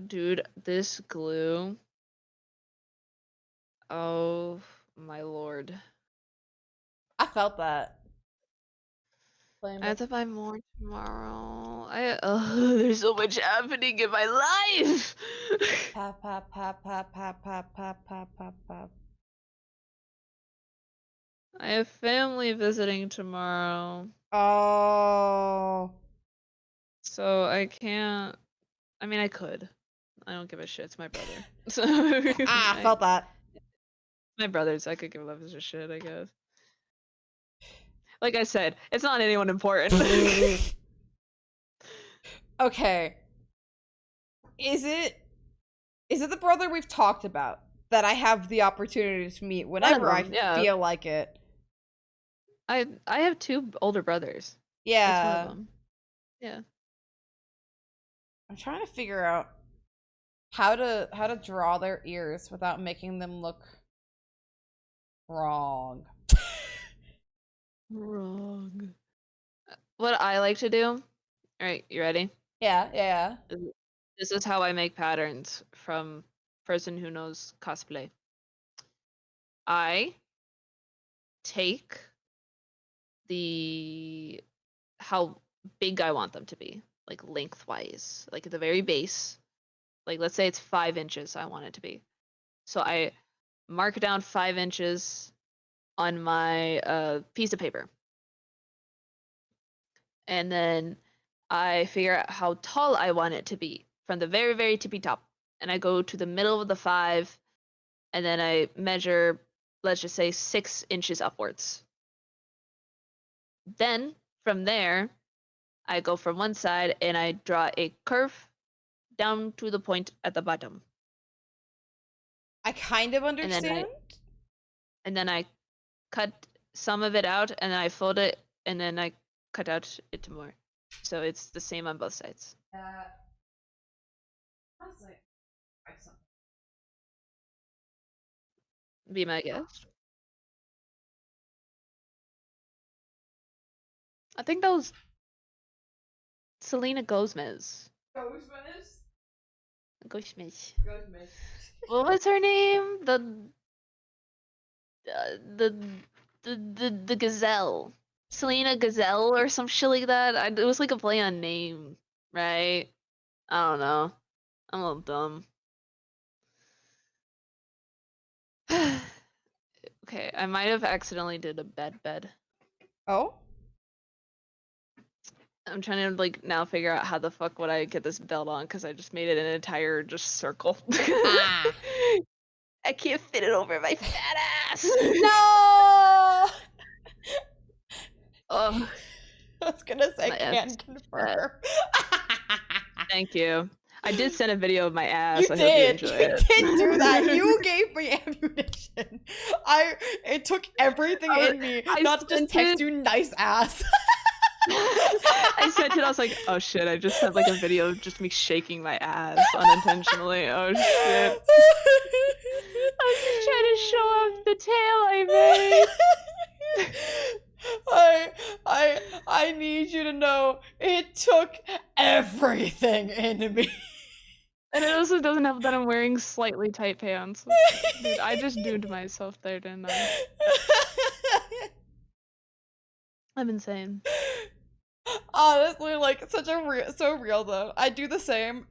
S2: Dude, this glue. Oh my lord.
S1: I felt that.
S2: I have to buy more tomorrow. There's so much happening in my life.
S1: Pop, pop, pop, pop, pop, pop, pop, pop, pop, pop.
S2: I have family visiting tomorrow.
S1: Oh.
S2: So I can't. I mean, I could. I don't give a shit. It's my brother. So
S1: I felt that.
S2: My brother's. I could give love as a shit, I guess. Like I said, it's not anyone important.
S1: Okay. Is it the brother we've talked about that I have the opportunity to meet whenever I feel like it?
S2: I have 2 older brothers.
S1: Yeah.
S2: That's one of them. Yeah.
S1: I'm trying to figure out how to draw their ears without making them look wrong.
S2: Wrong. What I like to do. All right, you ready?
S1: Yeah.
S2: This is how I make patterns from person who knows cosplay. I take how big I want them to be, like lengthwise, like at the very base. Like let's say it's 5 inches I want it to be. So I mark down 5 inches on my piece of paper. And then I figure out how tall I want it to be from the very, very tippy top. And I go to the middle of the 5, and then I measure, let's just say 6 inches upwards. Then from there, I go from one side and I draw a curve down to the point at the bottom.
S1: I kind of understand.
S2: And then I cut some of it out and then I fold it and then I cut out it more. So it's the same on both sides.
S1: Honestly,
S2: Be my guest. I think that was Selena Gomez. Gomez. What was her name? The gazelle. Selena Gazelle or some shit like that. It was like a play on name, right? I don't know. I'm a little dumb. Okay, I might have accidentally did a bed.
S1: Oh?
S2: I'm trying to like now figure out how the fuck would I get this belt on because I just made it an entire just circle.
S1: Ah.
S2: I can't fit it over my fat ass.
S1: No.
S2: Oh,
S1: I was gonna say
S2: my
S1: can
S2: ass.
S1: confirm.
S2: Thank you. I did send a video of my ass.
S1: You
S2: I
S1: did.
S2: hope you
S1: You
S2: enjoy it.
S1: did do that. You gave me ammunition. It took everything in me not to just text you nice ass.
S2: I sent it. I was like, oh shit! I just sent like a video of just me shaking my ass unintentionally. Oh shit! I was just trying to show off the tail I made.
S1: I need you to know it took everything in me.
S2: And it also doesn't help that I'm wearing slightly tight pants. Dude, I just doomed myself there, didn't I? I'm insane.
S1: Honestly, like so real though. I do the same.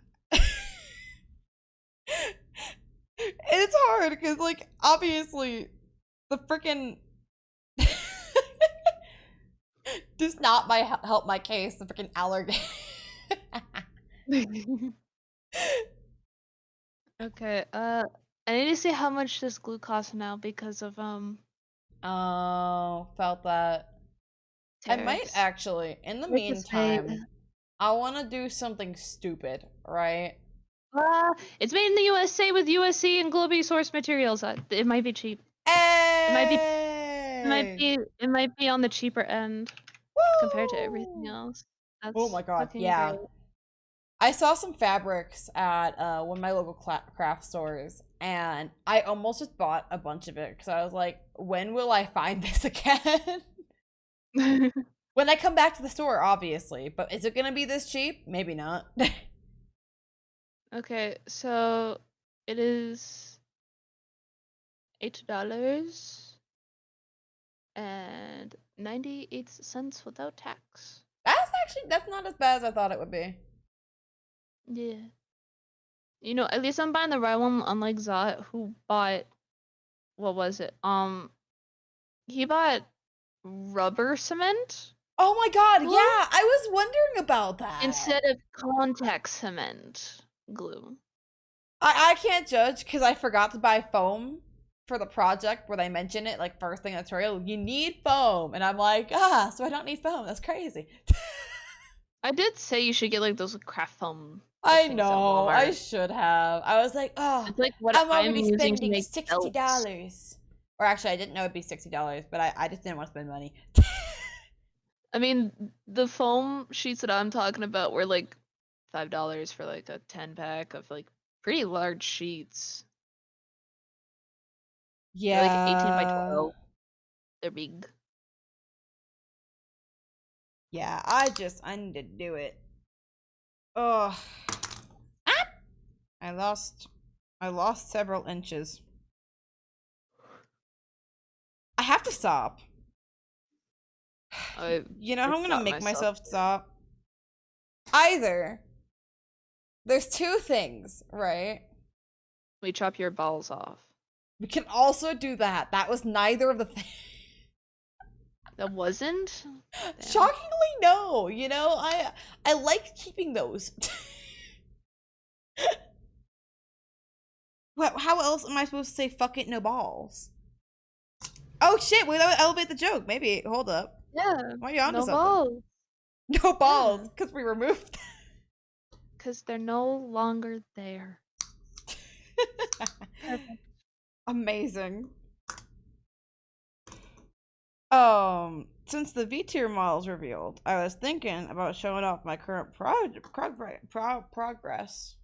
S1: It's hard because like obviously the freaking does not help my case, the freaking allergy.
S2: Okay, I need to see how much this glue costs now because of
S1: Oh, felt that. I might
S2: tariffs.
S1: actually, in the meantime, I want to do something stupid, right?
S2: It's made in the USA with USC and globally sourced materials. It might be cheap.
S1: Hey!
S2: It might be on the cheaper end. compared to everything else.
S1: Oh my
S2: That's
S1: god,
S2: fucking great.
S1: yeah. I saw some fabrics at one of my local craft stores, and I almost just bought a bunch of it because I was like, when will I find this again? When I come back to the store, obviously. But is it gonna be this cheap? Maybe not.
S2: Okay, so it is $8.98 without tax.
S1: That's not as bad as I thought it would be.
S2: Yeah. You know, at least I'm buying the right one, unlike Zot, who bought, what was it? He bought rubber cement
S1: Oh my god,
S2: glue
S1: yeah, I was wondering about that.
S2: instead of contact cement glue.
S1: I can't judge because I forgot to buy foam for the project where they mention it like first thing in the tutorial. You need foam, and I'm like, so I don't need foam. That's crazy.
S2: I did say you should get like those craft foam
S1: I
S2: things at
S1: know, I
S2: Walmart.
S1: should have. I was like,
S2: It's like what
S1: I'm
S2: I'm
S1: already
S2: using to
S1: spending
S2: make belts.
S1: $60. Or actually, I didn't know it'd be $60, but I just didn't want to spend money.
S2: I mean, the foam sheets that I'm talking about were like $5 for like a 10 pack of like pretty large sheets. They're like 18 by
S1: Yeah.
S2: 12. They're big.
S1: Yeah, I need to do it. Oh, I lost several inches. I have to stop.
S2: I
S1: You know how I'm gonna
S2: stopped
S1: make
S2: myself.
S1: myself stop? Either there's two things, right?
S2: We chop your balls off.
S1: We can also do that. That was neither of the things.
S2: That wasn't? Damn.
S1: Shockingly, no. You know, I like keeping those. How else am I supposed to say fuck it, no balls? Oh shit, wait, that would elevate the joke. Maybe. Hold up.
S2: Yeah.
S1: Why are you onto
S2: No
S1: something?
S2: balls.
S1: No balls,
S2: Yeah.
S1: because we removed them.
S2: Because they're no longer there. Perfect.
S1: Amazing. Since the V tier model's revealed, I was thinking about showing off my current progress.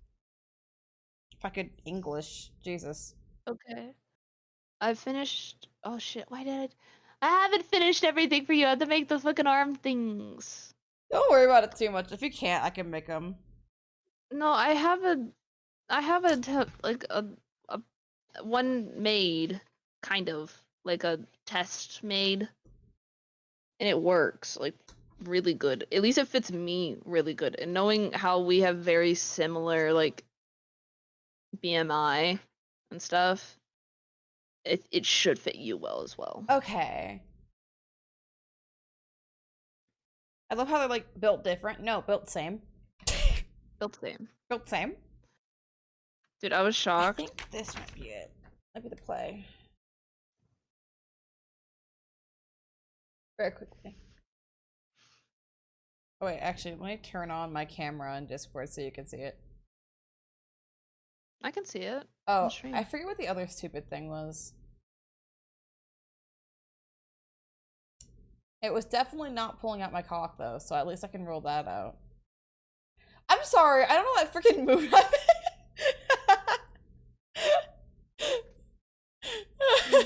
S1: If I could English, Jesus.
S2: Okay. I finished. Oh shit, why did I haven't finished everything for you. I have to make the fucking arm things.
S1: Don't worry about it too much. If you can't, I can make them.
S2: No, I have like a one made, kind of like a test made, and it works like really good. At least it fits me really good. And knowing how we have very similar like BMI and stuff, it should fit you well as well.
S1: Okay. I love how they're like built different. No, built same.
S2: Built same.
S1: Built same.
S2: Dude, I was
S1: I
S2: shocked.
S1: think this might be it. Might be the play. Very quickly. Oh wait, actually, let me turn on my camera on Discord so you can see it.
S2: I can see it on
S1: Oh,
S2: stream.
S1: I forget what the other stupid thing was. It was definitely not pulling out my cock though, so at least I can roll that out. I'm sorry, I don't know what freaking move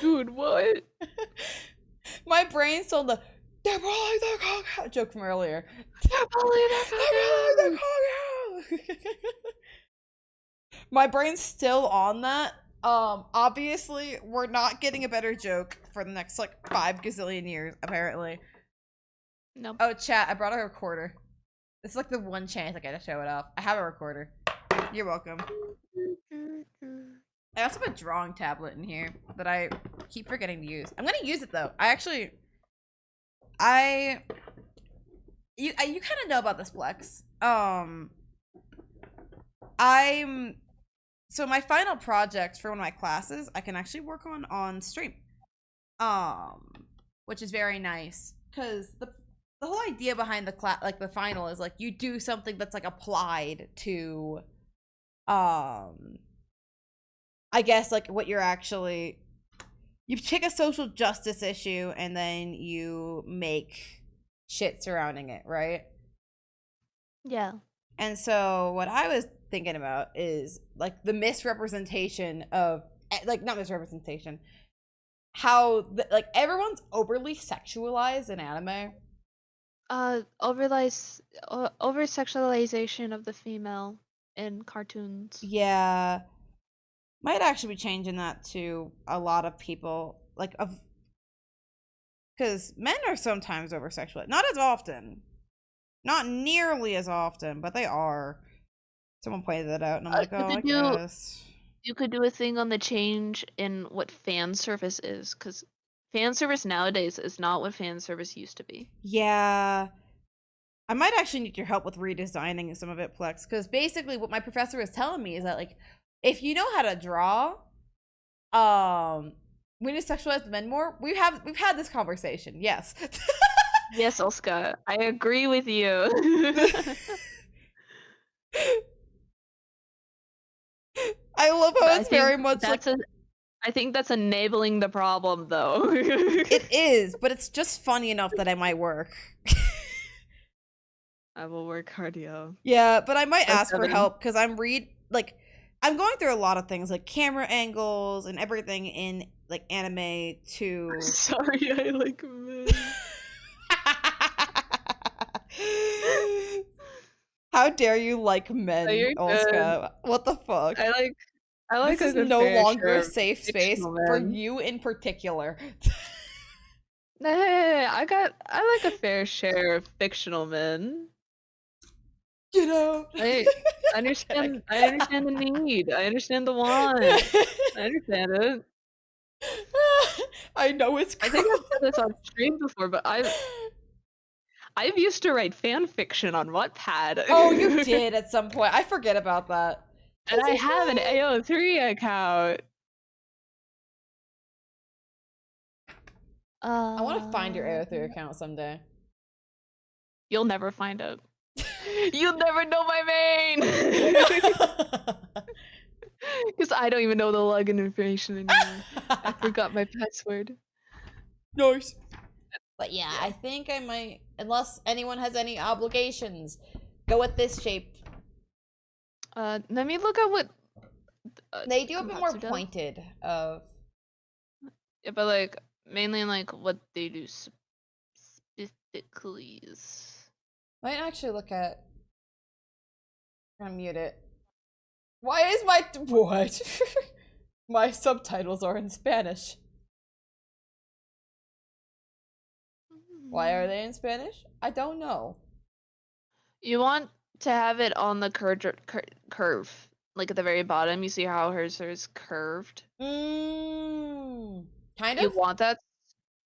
S2: Dude, what?
S1: My brain's still the they're pulling the cock out joke from earlier.
S2: They're pulling
S1: They're pulling the cock out. My brain's still on that. Obviously, we're not getting a better joke for the next like 5 gazillion years, apparently.
S2: Nope.
S1: Oh, chat, I brought a recorder. This is like the one chance I get to show it off. I have a recorder. You're welcome. I also have a drawing tablet in here that I keep forgetting to use. I'm gonna use it though. You kind of know about this, Plex. So my final project for one of my classes, I can actually work on stream. Which is very nice because the whole idea behind the class, like the final, is like you do something that's like applied to, I guess like what you're actually, you take a social justice issue and then you make shit surrounding it, right?
S2: Yeah.
S1: And so what I was thinking about is like the misrepresentation of like not misrepresentation, how like everyone's overly sexualized in anime.
S2: Over sexualization of the female in cartoons.
S1: Yeah, might actually be changing that to a lot of people, like of because men are sometimes over sexualized, not as often, not nearly as often, but they are. Someone pointed that out, and I'm like,
S2: You
S1: oh, I
S2: could do
S1: guess.
S2: you could do a thing on the change in what fan service is, because fan service nowadays is not what fan service used to be.
S1: Yeah, I might actually need your help with redesigning some of it, Plex, because basically what my professor was telling me is that like if you know how to draw, we need to sexualize the men more. We've had this conversation, yes.
S2: Yes, Oscar, I agree with you.
S1: I love
S2: But
S1: how
S2: I
S1: it's
S2: think
S1: very much like
S2: I think that's enabling the problem, though.
S1: it is, but it's just funny enough that it might work.
S2: I will work cardio.
S1: Yeah, but I might
S2: That's
S1: ask for help because I'm going through a lot of things like camera angles and everything in like anime to
S2: Sorry, I like men.
S1: How dare you like
S2: No,
S1: men,
S2: you're good.
S1: Olska? What the fuck?
S2: I like
S1: This
S2: a
S1: is
S2: good
S1: no
S2: fair
S1: longer
S2: share
S1: a
S2: of
S1: safe space
S2: fictional
S1: for
S2: men.
S1: you in particular.
S2: Hey, I like a fair share of fictional men.
S1: You know.
S2: I
S1: Kidding.
S2: I understand the need. I understand the want. I understand it.
S1: I know it's
S2: I
S1: gross.
S2: think I've said this on stream before, but I've used to write fan fiction on Wattpad.
S1: Oh, you did at some point. I forget about that.
S2: And
S1: This
S2: I
S1: is
S2: have an
S1: fine.
S2: AO3 account.
S1: I want to find your
S2: Uh,
S1: AO3 account someday.
S2: you'll never find it. You'll never know my main! Because I don't even know the login information anymore. I forgot my password.
S1: Nice. But yeah,
S2: Yeah.
S1: I think I might, unless anyone has any obligations, go with this shape.
S2: Let me look at what
S1: They do a bit more
S2: Kompatsu does.
S1: pointed of.
S2: Yeah, but like mainly like what they do specifically is.
S1: Might actually look at. I'm gonna mute it. Why is my what? My subtitles are in Spanish. Why are they in Spanish? I don't know.
S2: You want to have it on the curve, like at the very bottom. You see how hers is curved.
S1: Kind
S2: You
S1: of.
S2: want that.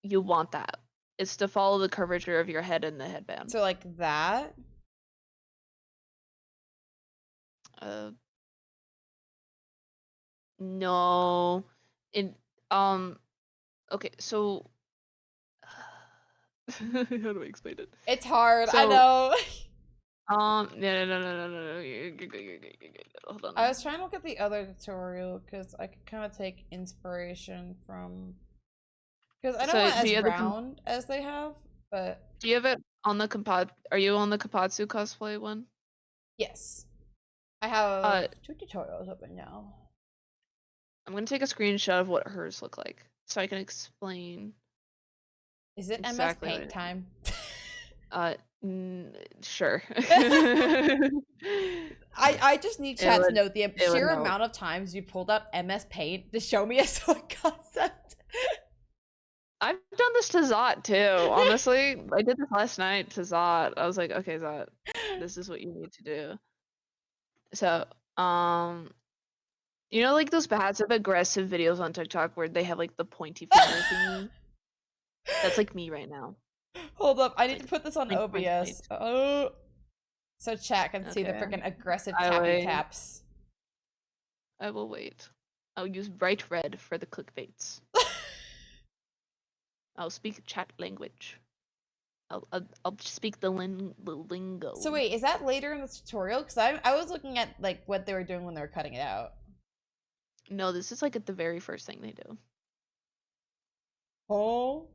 S2: You want that. It's to follow the curvature of your head and the headband.
S1: So like that.
S2: Uh, no. In Okay, so how do I explain it?
S1: It's hard. I
S2: So,
S1: know.
S2: no. You're good. Hold
S1: I
S2: on.
S1: was trying to look at the other tutorial because I could kind of take inspiration from. Because I don't
S2: So,
S1: want as round as they have, but
S2: do you have it on the Are you on the Kompatsu cosplay one?
S1: yes. I have
S2: Uh,
S1: 2 tutorials open now.
S2: I'm gonna take a screenshot of what hers look like so I can explain
S1: Is it MS
S2: exactly
S1: Paint
S2: what.
S1: time?
S2: Sure.
S1: I just need
S2: It
S1: chat to
S2: would
S1: note the
S2: it would
S1: sheer
S2: help.
S1: amount of times you pulled up MS Paint to show me a sword concept.
S2: I've done this to Zot too, honestly. I did this last night to Zot. I was like, okay, Zot, this is what you need to do. So, you know, like those passive aggressive videos on TikTok where they have like the pointy finger thingy? That's like me right now.
S1: Hold up, I need to
S2: Like,
S1: put this on
S2: point.
S1: OBS. Oh, so chat can see the
S2: Okay.
S1: freaking aggressive
S2: I
S1: tappy
S2: wait.
S1: taps.
S2: I will wait. I'll use bright red for the clickbaits. I'll speak chat language. I'll speak the lingo.
S1: So wait, is that later in the tutorial? Because I was looking at like what they were doing when they were cutting it out.
S2: No, this is like at the very first thing they do.
S1: Oh.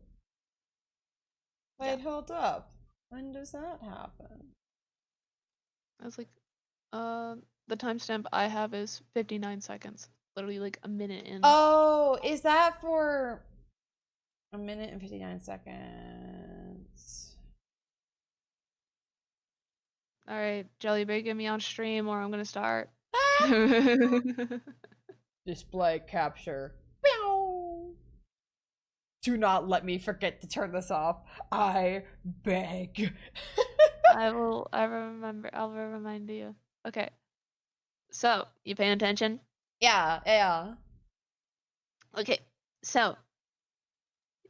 S1: Wait,
S2: Yeah.
S1: hold up. When does that happen?
S2: I was like, the timestamp I have is 59 seconds. Literally like a minute in.
S1: Oh, is that for a minute and 59 seconds?
S2: Alright, Jellybean, get me on stream or I'm gonna start.
S1: Display capture. Meow. Do not let me forget to turn this off. I beg.
S2: I'll remind you. Okay. So, you paying attention?
S1: Yeah, yeah.
S2: Okay, so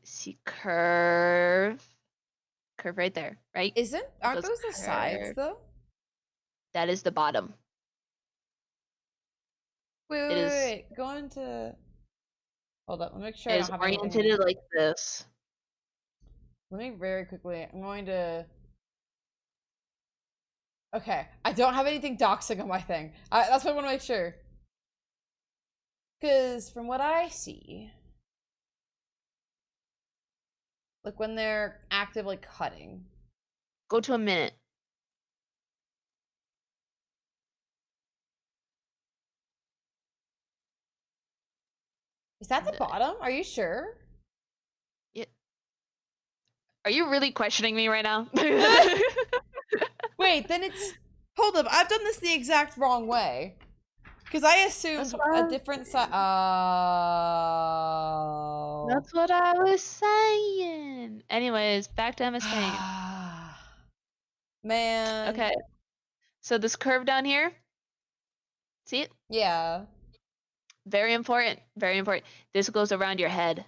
S2: see curve right there, right?
S1: Aren't
S2: Goes
S1: those the sides
S2: curve.
S1: though?
S2: That is the bottom.
S1: Wait,
S2: It is
S1: wait. Go into. Hold up. Let me make sure I
S2: it
S1: don't
S2: is
S1: have
S2: oriented
S1: anything.
S2: like this.
S1: Let me very quickly. I'm going to. Okay, I don't have anything doxing on my thing. That's what I want to make sure. Because from what I see, like when they're actively cutting.
S2: Go to a minute.
S1: Is that the bottom? Are you sure?
S2: Yeah. Are you really questioning me right now?
S1: Wait, then it's. Hold up, I've done this the exact wrong way. Because I assumed a different side. Oh.
S2: That's what I was saying. Anyways, back to MS Paint.
S1: Man.
S2: Okay. So this curve down here, see it?
S1: Yeah.
S2: Very important. Very important. This goes around your head.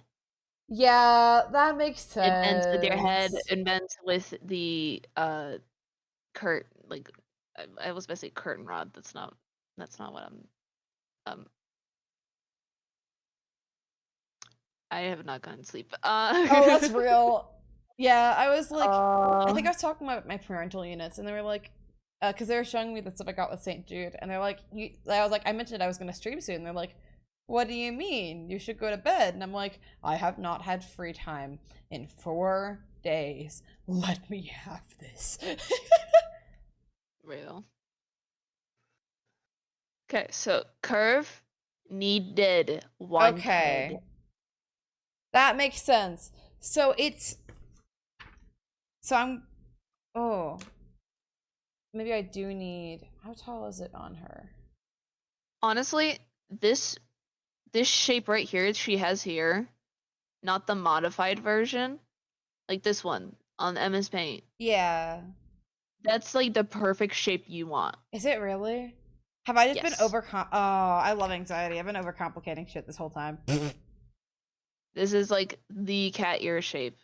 S1: Yeah, that makes sense.
S2: It bends with your head. It bends with the like I was supposed to say curtain rod. That's not what I'm I have not gotten sleep.
S1: Oh, that's real. Yeah, I was like, I think I
S2: Uh,
S1: was talking about my parental units, and they were like, because they were showing me the stuff I got with St. Jude, and they're like, I was like, I mentioned I was gonna stream soon, and they're like, what do you mean? You should go to bed. And I'm like, I have not had free time in 4 days. Let me have this.
S2: real. Okay, so curve needed wanted.
S1: Okay. That makes sense. So it's. So I'm. Oh. Maybe I do need. How tall is it on her?
S2: Honestly, this shape right here she has here, not the modified version, like this one on MS Paint.
S1: Yeah.
S2: That's like the perfect shape you want.
S1: Is it really? Have I just been
S2: Yes.
S1: Oh, I love anxiety. I've been overcomplicating shit this whole time.
S2: This is like the cat ear shape.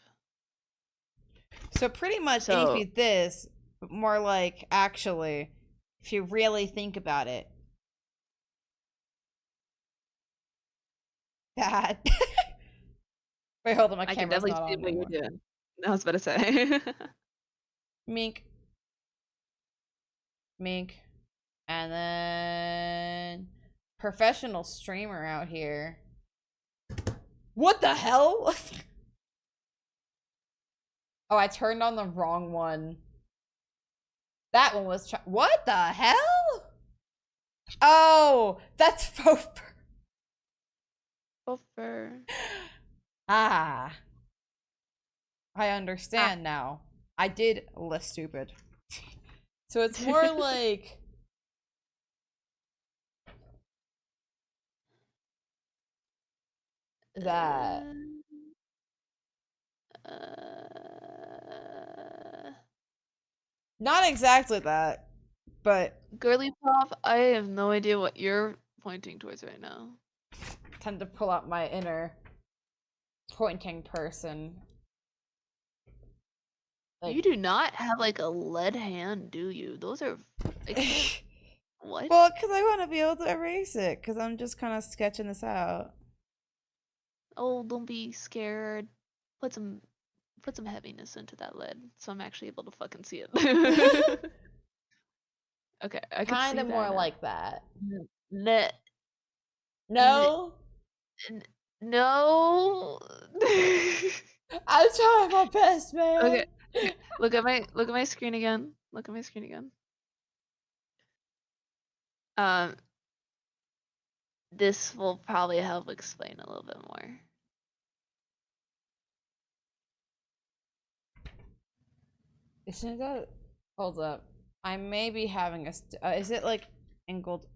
S1: So pretty much it needs to
S2: So
S1: be this, but more like actually, if you really think about it. That. Wait, hold on, my
S2: I can
S1: camera's
S2: definitely
S1: not
S2: see
S1: on
S2: what you're
S1: anymore.
S2: doing. I was about to say.
S1: Mink. Mink. And then professional streamer out here. What the hell? Oh, I turned on the wrong one. That one was what the hell? Oh, that's faux
S2: Over.
S1: Ah. I understand now. I did less stupid. So it's more like that. Not exactly that, but
S2: Girly Pop, I have no idea what you're pointing towards right now.
S1: tend to pull out my inner pointing person.
S2: You do not have like a lead hand, do you? Those are what?
S1: Well, because I want to be able to erase it, because I'm just kind of sketching this out.
S2: Oh, don't be scared. Put some heaviness into that lead, so I'm actually able to fucking see it. Okay, I can see
S1: Kind of
S2: that
S1: more
S2: now.
S1: like that.
S2: Ne-
S1: No?
S2: no.
S1: I'm trying my best, man.
S2: Okay. Look at my screen again. Look at my screen again. This will probably help explain a little bit more.
S1: Isn't that? Hold up. I may be having a. Is it like angled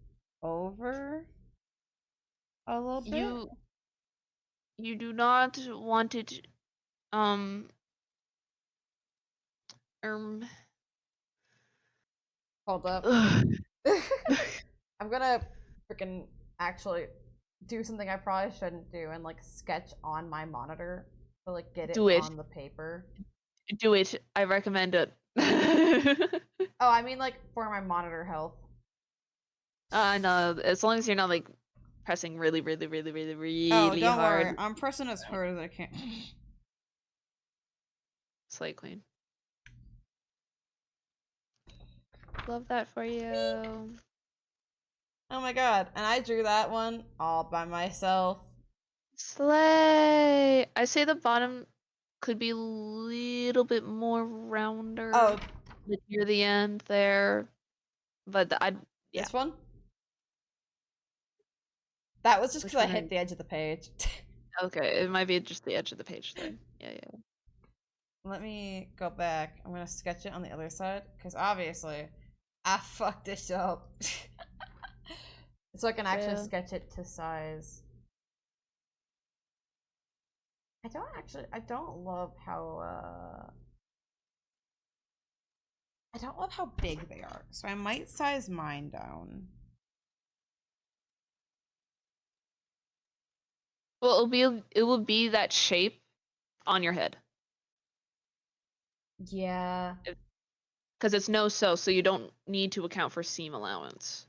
S1: over a little bit?
S2: You do not want it um um
S1: Hold up. I'm gonna freaking actually do something I probably shouldn't do and like sketch on my monitor to like get it
S2: do it.
S1: on the paper.
S2: Do it. I recommend it.
S1: Oh, I mean like for my monitor health.
S2: No, as long as you're not like pressing really, really, really, really,
S1: Oh,
S2: really
S1: don't
S2: hard.
S1: worry. I'm pressing as hard as I can.
S2: Slay Queen. Love that for you.
S1: Oh my god. And I drew that one all by myself.
S2: Slay! I say the bottom could be a little bit more rounder.
S1: Oh,
S2: Like near the end there. But yeah.
S1: this one? That was just
S2: Which
S1: because I
S2: one are
S1: hit
S2: you?
S1: the edge of the page.
S2: Okay, it might be just the edge of the page then. Yeah, yeah.
S1: Let me go back. I'm gonna sketch it on the other side because obviously I fucked this up. So I can actually
S2: Yeah.
S1: sketch it to size. I don't love how big they are. So I might size mine down.
S2: Well, it will be that shape on your head.
S1: Yeah.
S2: Because it's no-sew, so you don't need to account for seam allowance.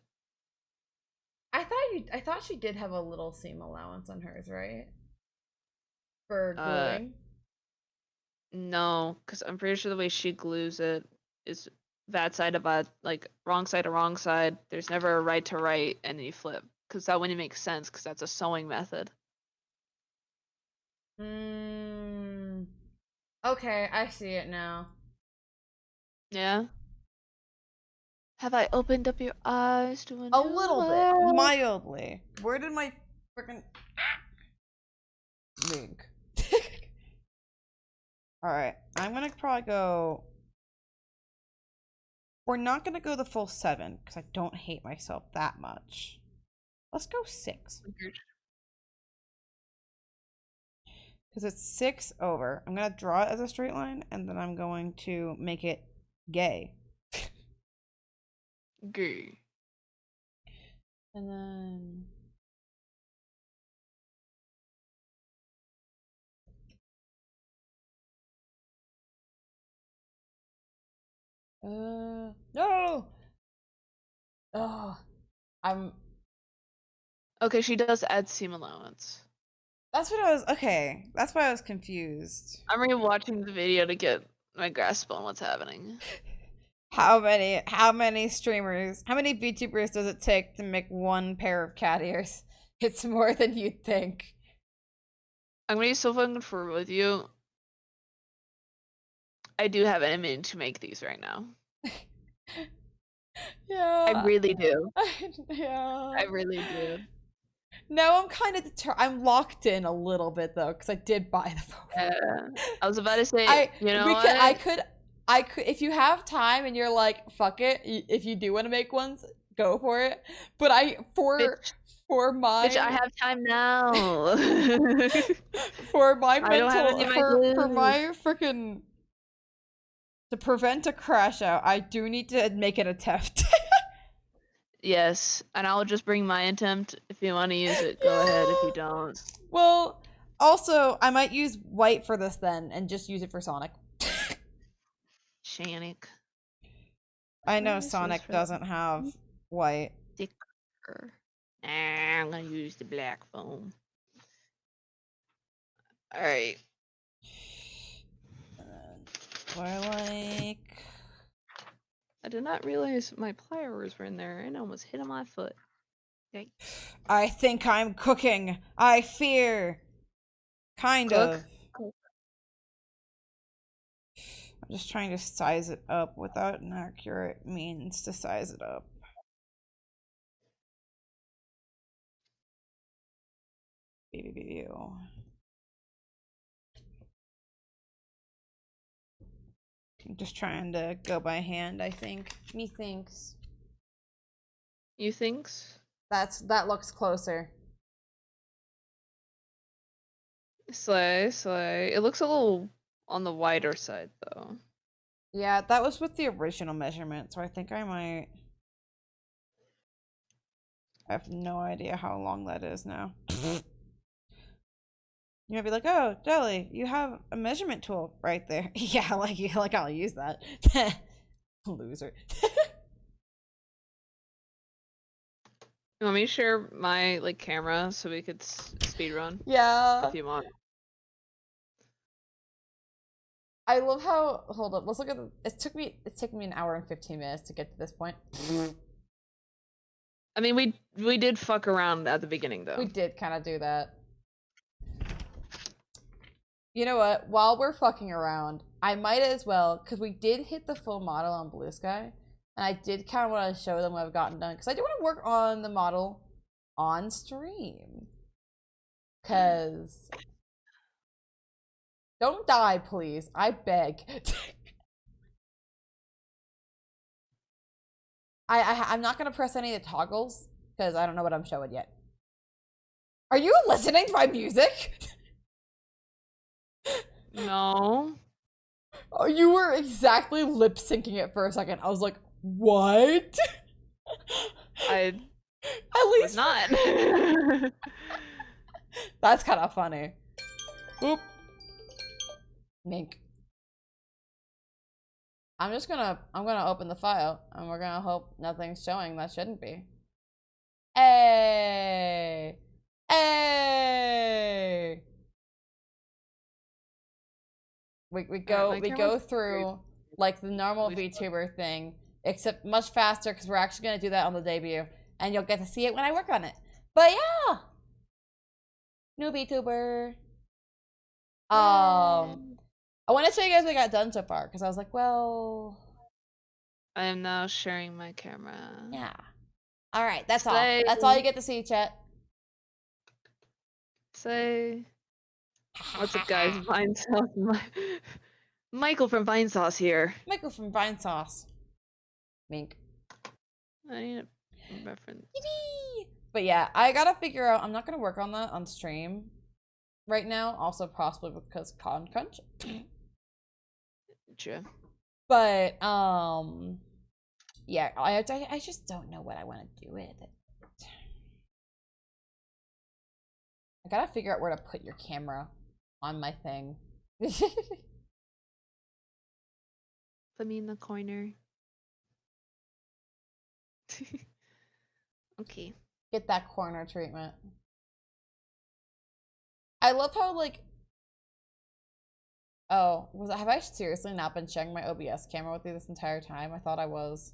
S1: I thought she did have a little seam allowance on hers, right? For
S2: Uh,
S1: gluing.
S2: no, because I'm pretty sure the way she glues it is that side of a, like, wrong side to wrong side. There's never a right to right, and then you flip. Because that wouldn't make sense, because that's a sewing method.
S1: Okay, I see it now.
S2: Yeah? Have I opened up your eyes to a
S1: A
S2: new
S1: little bit.
S2: world?
S1: Mildly. Where did my freaking link? Alright, I'm gonna probably go. We're not gonna go the full 7 because I don't hate myself that much. Let's go 6 because it's 6 over. I'm gonna draw it as a straight line and then I'm going to make it gay.
S2: Gay.
S1: And then no. Oh, I'm.
S2: Okay, she does add seam allowance.
S1: That's what I was. Okay, that's why I was confused.
S2: I'm rewatching the video to get my grasp on what's happening.
S1: How many streamers, how many VTubers does it take to make one pair of cat ears? It's more than you'd think.
S2: I'm gonna be so fucking for with you. I do have an image to make these right now.
S1: Yeah.
S2: I really do.
S1: Yeah.
S2: I really do.
S1: No, I'm kind of I'm locked in a little bit though, because I did buy the phone.
S2: I was about to say, you know what?
S1: I could, if you have time and you're like, fuck it, if you do want to make ones, go for it. But for my
S2: Bitch, I have time now.
S1: for my
S2: I don't have any
S1: mental
S2: of my glue.
S1: for my freaking to prevent a crash out, I do need to make an attempt.
S2: Yes, and I'll just bring my attempt. If you want to use it, go ahead. If you don't.
S1: Well, also, I might use white for this then and just use it for Sonic.
S2: Shanik.
S1: I know Sonic doesn't have white.
S2: Sticker. Nah, I'm gonna use the black foam. Alright.
S1: More like.
S2: I did not realize my pliers were in there and almost hit on my foot. Okay.
S1: I think I'm cooking. I fear. Kind
S2: Cook?
S1: of. just trying to size it up without an accurate means to size it up. I'm just trying to go by hand, I think. Methinks.
S2: You thinks?
S1: That looks closer.
S2: Slay. It looks a little on the wider side, though.
S1: Yeah, that was with the original measurement, so I think I might... I have no idea how long that is now. You might be like, oh, Jelly, you have a measurement tool right there. Yeah, like I'll use that. Loser.
S2: You want me to share my camera so we could speed run?
S1: Yeah.
S2: If you want.
S1: I love how. Hold up. Let's look at. It's taken me an hour and 15 minutes to get to this point.
S2: I mean, we did fuck around at the beginning, though.
S1: We did kind of do that. You know what? While we're fucking around, I might as well, because we did hit the full model on Blue Sky, and I did kind of want to show them what I've gotten done, because I do want to work on the model on stream. Because don't die, please. I beg. I'm not gonna press any of the toggles because I don't know what I'm showing yet. Are you listening to my music?
S2: No.
S1: Oh, you were exactly lip syncing it for a second. I was like, what?
S2: I
S1: At least
S2: was not.
S1: That's kind of funny. Oop. Mink. I'm gonna open the file and we're gonna hope nothing's showing that shouldn't be. Hey! Hey! We go through like the normal VTuber thing, except much faster because we're actually gonna do that on the debut, and you'll get to see it when I work on it. But yeah, new VTuber. I want to show you guys what I got done so far because I was like, well,
S2: I am now sharing my camera.
S1: Yeah. All right, that's all. That's all you get to see, chat.
S2: Say, what's up, guys? Vinesauce. Michael from Vinesauce here.
S1: Michael from Vinesauce. Mink.
S2: I need a reference.
S1: Yippee! But yeah, I gotta figure out. I'm not gonna work on that on stream right now. Also, possibly because con crunch.
S2: True.
S1: But yeah, I just don't know what I want to do with it. I gotta figure out where to put your camera on my thing.
S2: Put me in the corner. Okay.
S1: Get that corner treatment. I love how oh, have I seriously not been sharing my OBS camera with you this entire time? I thought I was.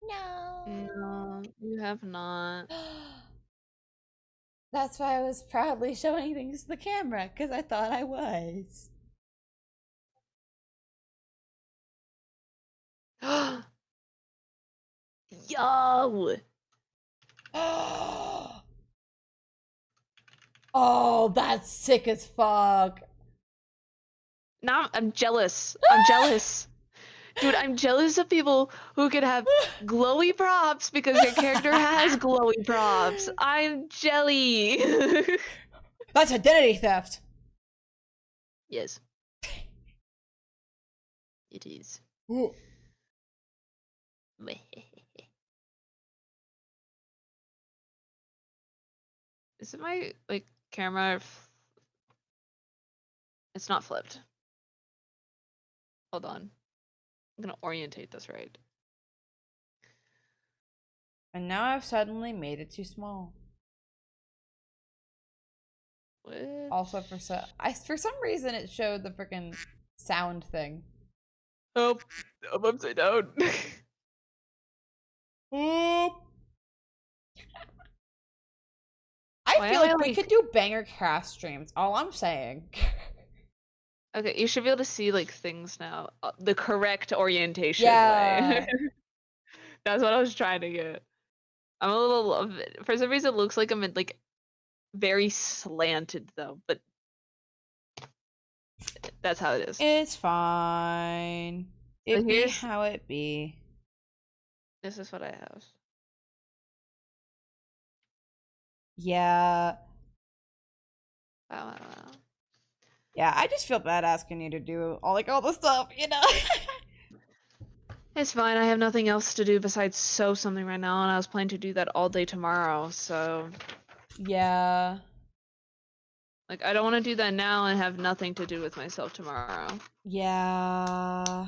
S1: No.
S2: No, you have not.
S1: That's why I was proudly showing things to the camera, because I thought I was.
S2: Yo!
S1: Oh, that's sick as fuck.
S2: Now I'm jealous. I'm jealous. Dude, I'm jealous of people who could have glowy props because their character has glowy props. I'm jelly.
S1: That's identity theft.
S2: Yes. It is.
S1: Ooh.
S2: Is it my camera? It's not flipped. Hold on. I'm gonna orientate this right.
S1: And now I've suddenly made it too small.
S2: What?
S1: Also for some reason it showed the freaking sound thing.
S2: Oh, I'm upside down.
S1: Oop. I feel like we could do banger cast streams. All I'm saying.
S2: Okay, you should be able to see like things now, the correct orientation way.
S1: Yeah.
S2: That's what I was trying to get. I'm a little for some reason it looks like I'm in, like very slanted though, but that's how it is.
S1: It's fine.
S2: So
S1: It be
S2: here's
S1: how it be.
S2: this is what I have.
S1: Yeah.
S2: Wow, wow, wow.
S1: Yeah, I just feel bad asking you to do all the stuff, you know?
S2: It's fine. I have nothing else to do besides sew something right now, and I was planning to do that all day tomorrow. So,
S1: Yeah.
S2: like, I don't want to do that now and have nothing to do with myself tomorrow.
S1: Yeah.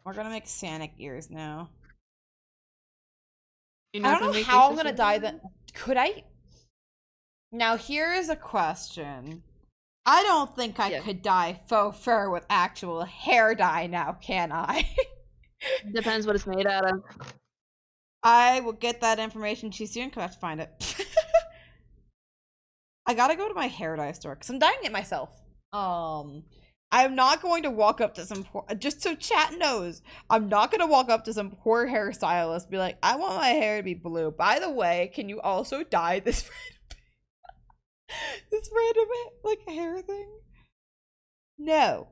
S1: We're gonna make Sonic ears now.
S2: You're
S1: I
S2: not
S1: don't
S2: gonna
S1: know
S2: make
S1: how
S2: ears
S1: I'm
S2: for
S1: gonna
S2: Santa?
S1: dye that. Could I? Now, here is a question. I don't think I
S2: Yeah.
S1: could dye faux fur with actual hair dye now, can I?
S2: Depends what it's made out of.
S1: I will get that information too soon because I have to find it. I gotta go to my hair dye store because I'm dyeing it myself. I'm not going to walk up to some poor, just so chat knows, I'm not gonna walk up to some poor hairstylist and be like, I want my hair to be blue. By the way, can you also dye this this random like hair thing? No.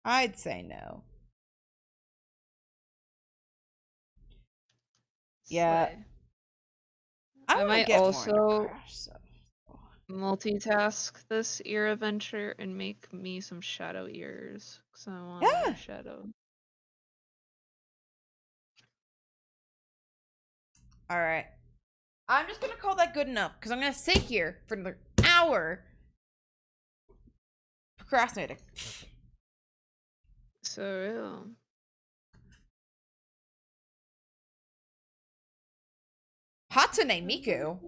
S1: I'd say no. Yeah.
S2: Slay.
S1: I
S2: I
S1: want to
S2: might
S1: get more into
S2: also
S1: craft stuff.
S2: multitask this ear adventure and make me some shadow ears because I want
S1: Yeah.
S2: more shadow.
S1: All right. I'm just gonna call that good enough because I'm gonna sit here for another hour procrastinating.
S2: So real.
S1: Hatsune Miku.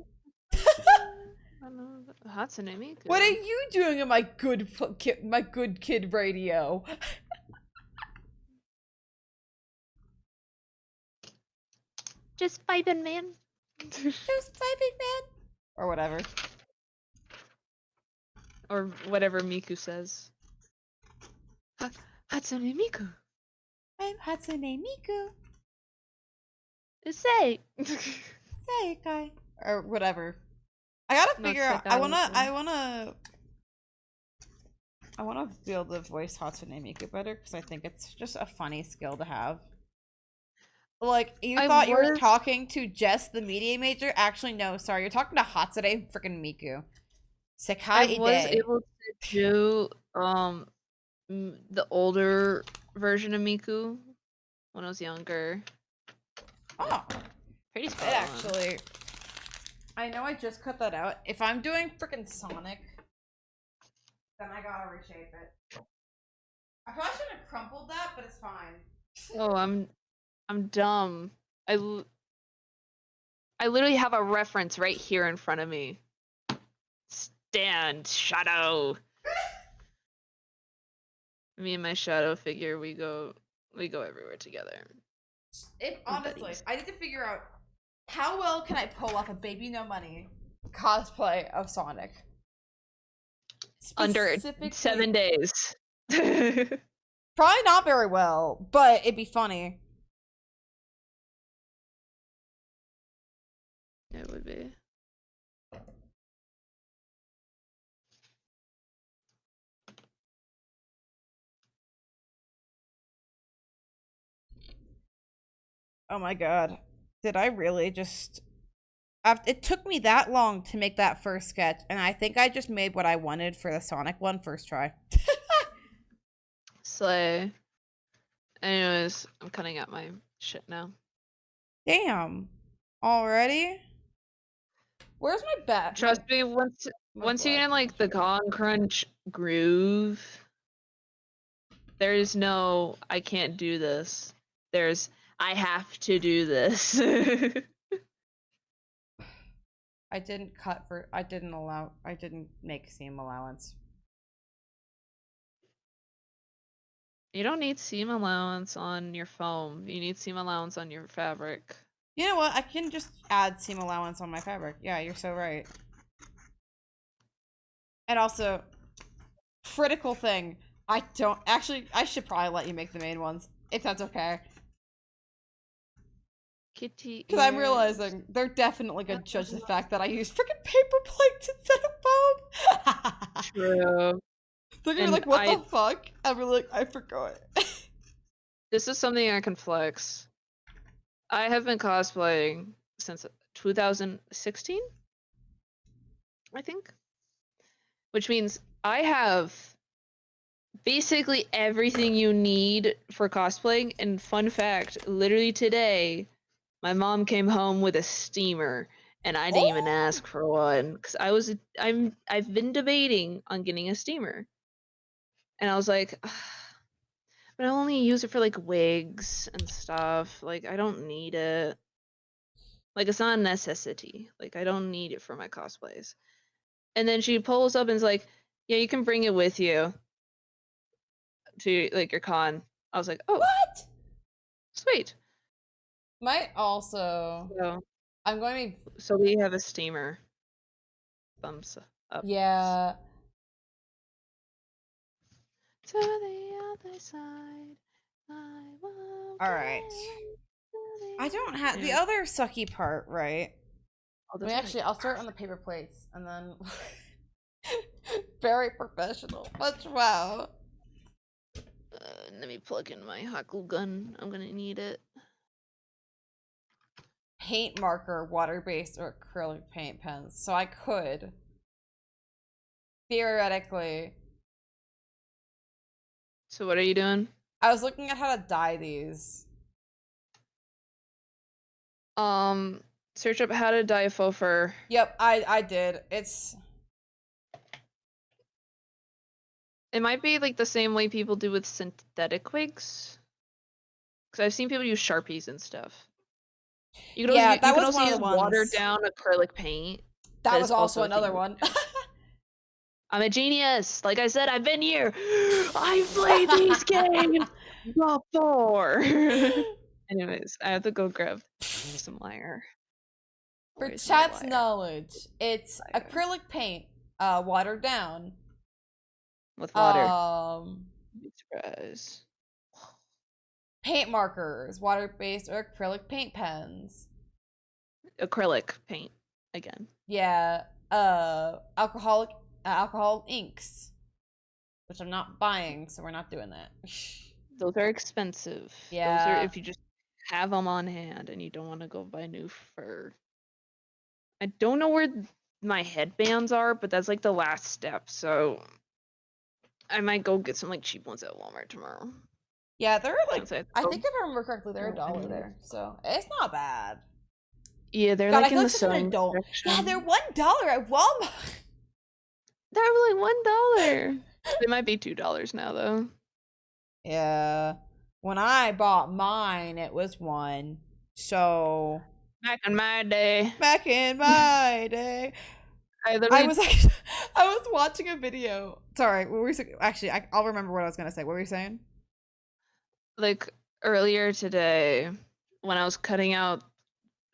S2: Hatsune Miku.
S1: What are you doing in my good kid radio?
S2: Just vibing, man.
S1: Just vibing, man. Or whatever.
S2: Or whatever Miku says. Hatsune Miku.
S1: I'm Hatsune Miku.
S2: Say.
S1: Sekai. Or whatever. I gotta
S2: Not
S1: figure out.
S2: Sekai.
S1: I wanna be able to voice Hatsune Miku better because I think it's just a funny skill to have. Like, you thought you were talking to Jess, the media major? Actually, no, sorry. You're talking to Hatsune freaking Miku. Sekai
S2: I was
S1: Ide.
S2: able to do the older version of Miku when I was younger.
S1: Oh.
S2: Pretty
S1: It
S2: fun.
S1: actually. I know I just cut that out. If I'm doing freaking Sonic, then I gotta reshape it. I probably shouldn't have crumpled that, but it's fine.
S2: Oh, I'm dumb. I literally have a reference right here in front of me. Stand, shadow. Me and my shadow figure, we go everywhere together.
S1: Honestly, I need to figure out how well can I pull off a Baby No Money cosplay of Sonic.
S2: Under 7 days.
S1: Probably not very well, but it'd be funny.
S2: It would be.
S1: Oh my god. Did I really just... It took me that long to make that first sketch, and I think I just made what I wanted for the Sonic one first try.
S2: Slay. Anyways, I'm cutting out my shit now.
S1: Damn. Already? Where's my bat?
S2: Trust me, once you get in like the Gong Crunch groove, there's no I can't do this. There's I have to do this.
S1: I didn't make seam allowance.
S2: You don't need seam allowance on your foam. You need seam allowance on your fabric.
S1: You know what? I can just add seam allowance on my fabric. Yeah, you're so right. And also, critical thing. I don't actually. I should probably let you make the main ones if that's okay.
S2: Kitty.
S1: Because I'm realizing they're definitely gonna judge the fact that I use freaking paper plates instead of foam.
S2: True.
S1: They're gonna be like, "What the fuck?" I'm like, "I forgot."
S2: This is something I can flex. I have been cosplaying since 2016, I think. Which means I have basically everything you need for cosplaying. And fun fact, literally today, my mom came home with a steamer, and I didn't even ask for one because I've been debating on getting a steamer, and I was like, but I only use it for like wigs and stuff. Like I don't need it. Like it's not a necessity. Like I don't need it for my cosplays. And then she pulls up and is like, yeah, you can bring it with you to like your con. I was like, oh,
S1: What?
S2: sweet.
S1: Might also.
S2: So,
S1: I'm going to.
S2: so we have a steamer. Thumbs up.
S1: Yeah.
S2: To the other side. I won't
S1: All right. I don't have the other sucky part, right? Actually, I'll start on the paper plates and then. Very professional. But wow.
S2: Let me plug in my hot glue gun. I'm gonna need it.
S1: Paint marker, water-based, or acrylic paint pens. So I could theoretically.
S2: So what are you doing?
S1: I was looking at how to dye these.
S2: Search up how to dye a faux fur.
S1: Yep, I did.
S2: It might be like the same way people do with synthetic wigs. Because I've seen people use Sharpies and stuff. You can
S1: Yeah,
S2: also,
S1: that
S2: you can
S1: was
S2: also
S1: one of
S2: use
S1: the ones.
S2: watered down acrylic paint.
S1: That was
S2: is
S1: also
S2: a thing
S1: another
S2: you
S1: one.
S2: can do. I'm a genius. Like I said, I've been here. I've played these games before. Anyways, I have to go grab some wire.
S1: For
S2: Where's my
S1: chat's
S2: wire?
S1: knowledge, it's acrylic paint, watered down.
S2: With water. Surprise.
S1: Paint markers, water-based or acrylic paint pens.
S2: Acrylic paint again.
S1: Yeah, alcohol inks, which I'm not buying, so we're not doing that.
S2: Those are expensive.
S1: Yeah.
S2: Those are if you just have them on hand and you don't want to go buy new fur. I don't know where my headbands are, but that's like the last step. So I might go get some like cheap ones at Walmart tomorrow.
S1: Yeah, they're like I think
S2: Oh.
S1: if I remember correctly, they're $1 there, so it's not bad.
S2: Yeah, they're
S1: God,
S2: like
S1: I feel
S2: in
S1: like
S2: the
S1: such an
S2: sewing
S1: adult.
S2: section.
S1: Yeah, they're $1 at Walmart.
S2: They're like $1. They might be $2 now though.
S1: Yeah. When I bought mine, it was 1. So
S2: back in my day.
S1: I was watching a video. Sorry, what were you saying? Actually, I'll remember what I was gonna say. What were you saying?
S2: Like earlier today, when I was cutting out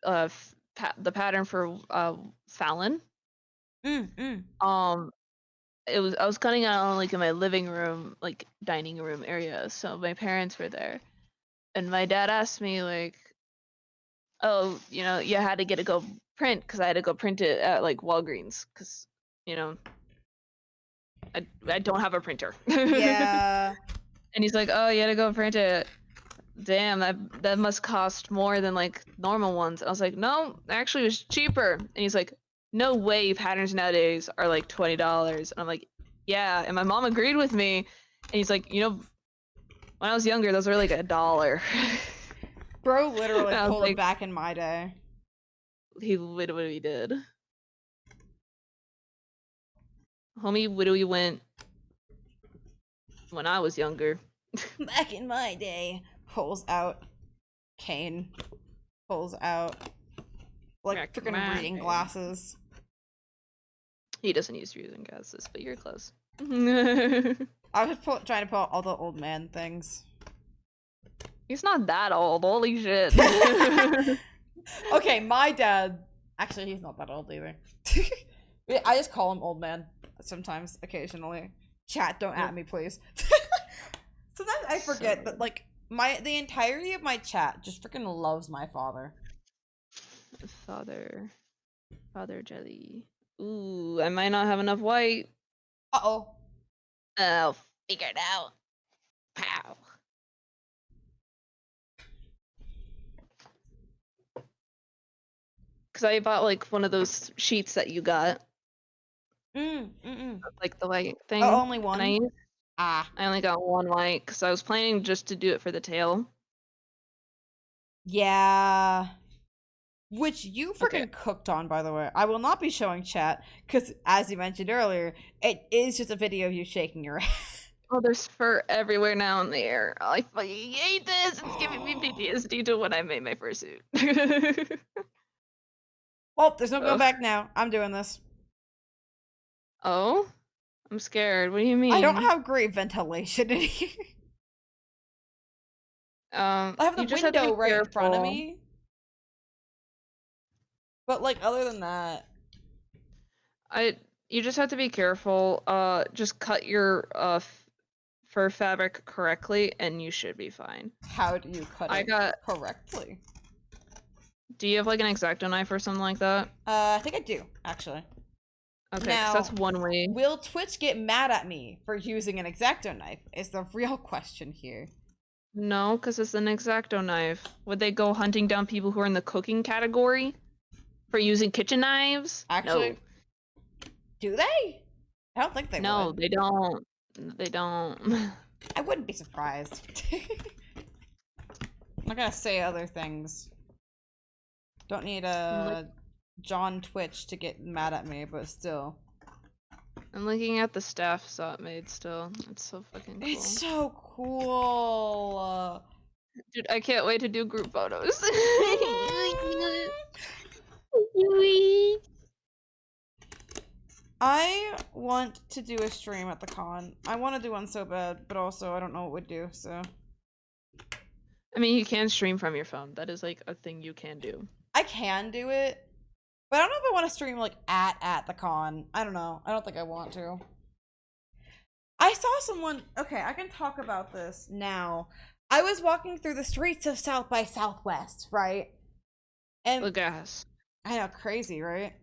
S2: the pattern for Fallon. I was cutting out like in my living room, like dining room area. So my parents were there, and my dad asked me like, "Oh, you know, you had to get to go print because I had to go print it at like Walgreens because you know I don't have a printer."
S1: Yeah.
S2: And he's like, "Oh, you had to go print it. Damn, that must cost more than like normal ones." I was like, "No, actually, it was cheaper." And he's like, "No way, patterns nowadays are like $20." And I'm like, "Yeah." And my mom agreed with me. And he's like, "You know, when I was younger, those were like $1."
S1: Bro literally pulled it back in my day.
S2: He literally did. Homie literally went when I was younger.
S1: Back in my day. Pulls out cane. Pulls out like freaking reading glasses.
S2: He doesn't use reading glasses, but you're close.
S1: I was trying to pull out all the old man things.
S2: He's not that old. Holy shit.
S1: Okay, my dad. Actually, he's not that old either. I just call him old man sometimes, occasionally. Chat, don't at me, please. Sometimes I forget that like the entirety of my chat just freaking loves my father.
S2: Father jelly. Ooh, I might not have enough white.
S1: Uh-oh.
S2: Oh, figure it out. Pow. Because I bought like one of those sheets that you got, like the white thing.
S1: Oh, only
S2: And
S1: one?
S2: I only got one white because I was planning just to do it for the tail.
S1: Yeah. Which you
S2: Okay.
S1: freaking cooked on, by the way. I will not be showing chat, because as you mentioned earlier, it is just a video of you shaking your head.
S2: Oh, there's fur everywhere now in the air. I fucking hate this. It's giving me PTSD to when I made my fursuit.
S1: Well, there's no going
S2: Ugh.
S1: back now. I'm doing this.
S2: Oh? I'm scared. What do you
S1: I don't
S2: mean?
S1: have great ventilation in here. I have the
S2: You just have to
S1: window
S2: be
S1: right in front of
S2: careful.
S1: me. But, like, other than that...
S2: You just have to be careful. Just cut your fur fabric correctly, and you should be fine.
S1: How do you cut it correctly?
S2: Do you have like an X-Acto knife or something like that?
S1: I think I do, actually.
S2: Okay, 'cause
S1: Now,
S2: that's one way.
S1: will Twitch get mad at me for using an X-Acto knife? Is the real question here.
S2: No, because it's an X-Acto knife. Would they go hunting down people who are in the cooking category for using kitchen knives?
S1: Actually, do they? I don't think they
S2: No,
S1: would.
S2: they don't. They don't.
S1: I wouldn't be surprised. I'm not gonna say other things. Don't need a John Twitch to get mad at me, but still.
S2: I'm looking at the staff Sot made still. It's so fucking cool.
S1: It's so cool.
S2: Dude, I can't wait to do group photos.
S1: I want to do a stream at the con. I want to do one so bad, but also I don't know what would do, so.
S2: I mean, you can stream from your phone. That is like a thing you can do.
S1: I can do it, but I don't know if I want to stream like at the con. I don't know. I don't think I want to. I saw someone. Okay, I can talk about this now. I was walking through the streets of South by Southwest, right? And
S2: The gas.
S1: I know, crazy, right?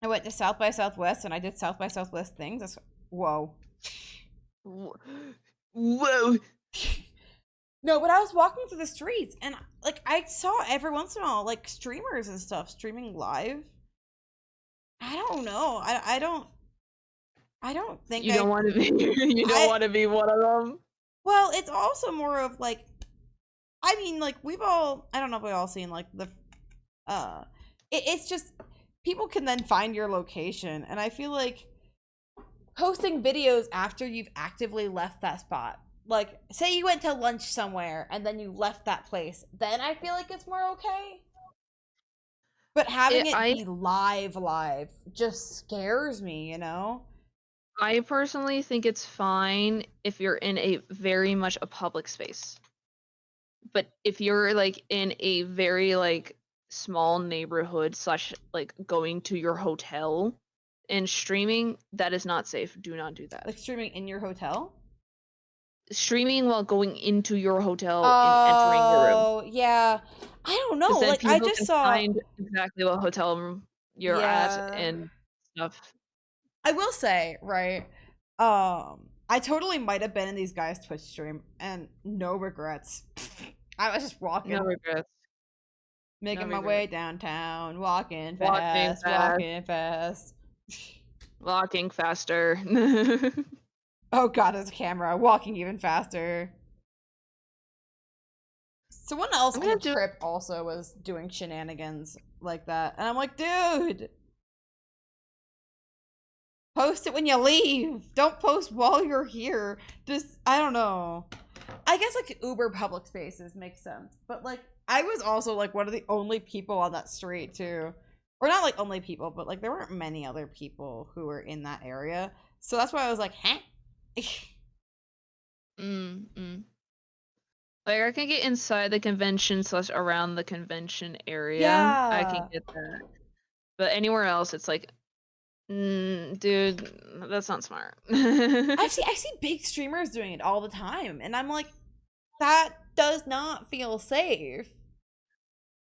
S1: I went to South by Southwest and I did South by Southwest things. That's whoa.
S2: Whoa.
S1: No, but I was walking through the streets and like I saw every once in a while like streamers and stuff streaming live. I don't know. I don't think
S2: you don't want to be you don't want to be one of them.
S1: Well, it's also more of like I mean like we've all I don't know if we've all seen like the it's just people can then find your location and I feel like posting videos after you've actively left that spot. Like, say you went to lunch somewhere and then you left that place, then I feel like it's more okay. But having it be live just scares me, you know?
S2: I personally think it's fine if you're in a very much a public space. But if you're like in a very like small neighborhood / like going to your hotel and streaming, that is not safe. Do not do that.
S1: Like streaming in your hotel?
S2: Streaming while going into your hotel and entering your room.
S1: Oh, yeah. I don't know. Like I just saw
S2: find exactly what hotel room you're at and stuff.
S1: I will say, right? I totally might have been in these guys' Twitch stream and no regrets. I was just walking.
S2: No regrets.
S1: Making my way downtown, walking fast.
S2: Walking faster.
S1: Oh god, there's a camera. Walking even faster. Someone else on the trip also was doing shenanigans like that. And I'm like, dude! Post it when you leave! Don't post while you're here. Just, I don't know. I guess, like, Uber public spaces make sense. But, like, I was also, like, one of the only people on that street, too. Or not, like, only people, but, like, there weren't many other people who were in that area. So that's why I was like, huh?
S2: Like, I can get inside the convention / around the convention area.
S1: Yeah.
S2: I can get that. But anywhere else, it's like, Dude, that's not smart.
S1: I see big streamers doing it all the time, and I'm like, that does not feel safe.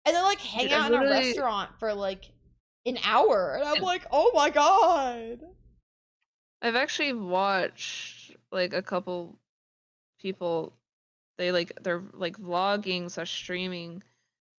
S1: And then like hang
S2: Dude, I've
S1: out in a
S2: literally,
S1: restaurant for like an hour, and I'm
S2: and
S1: like, oh my god.
S2: I've actually watched like a couple people. They're like vlogging slash streaming.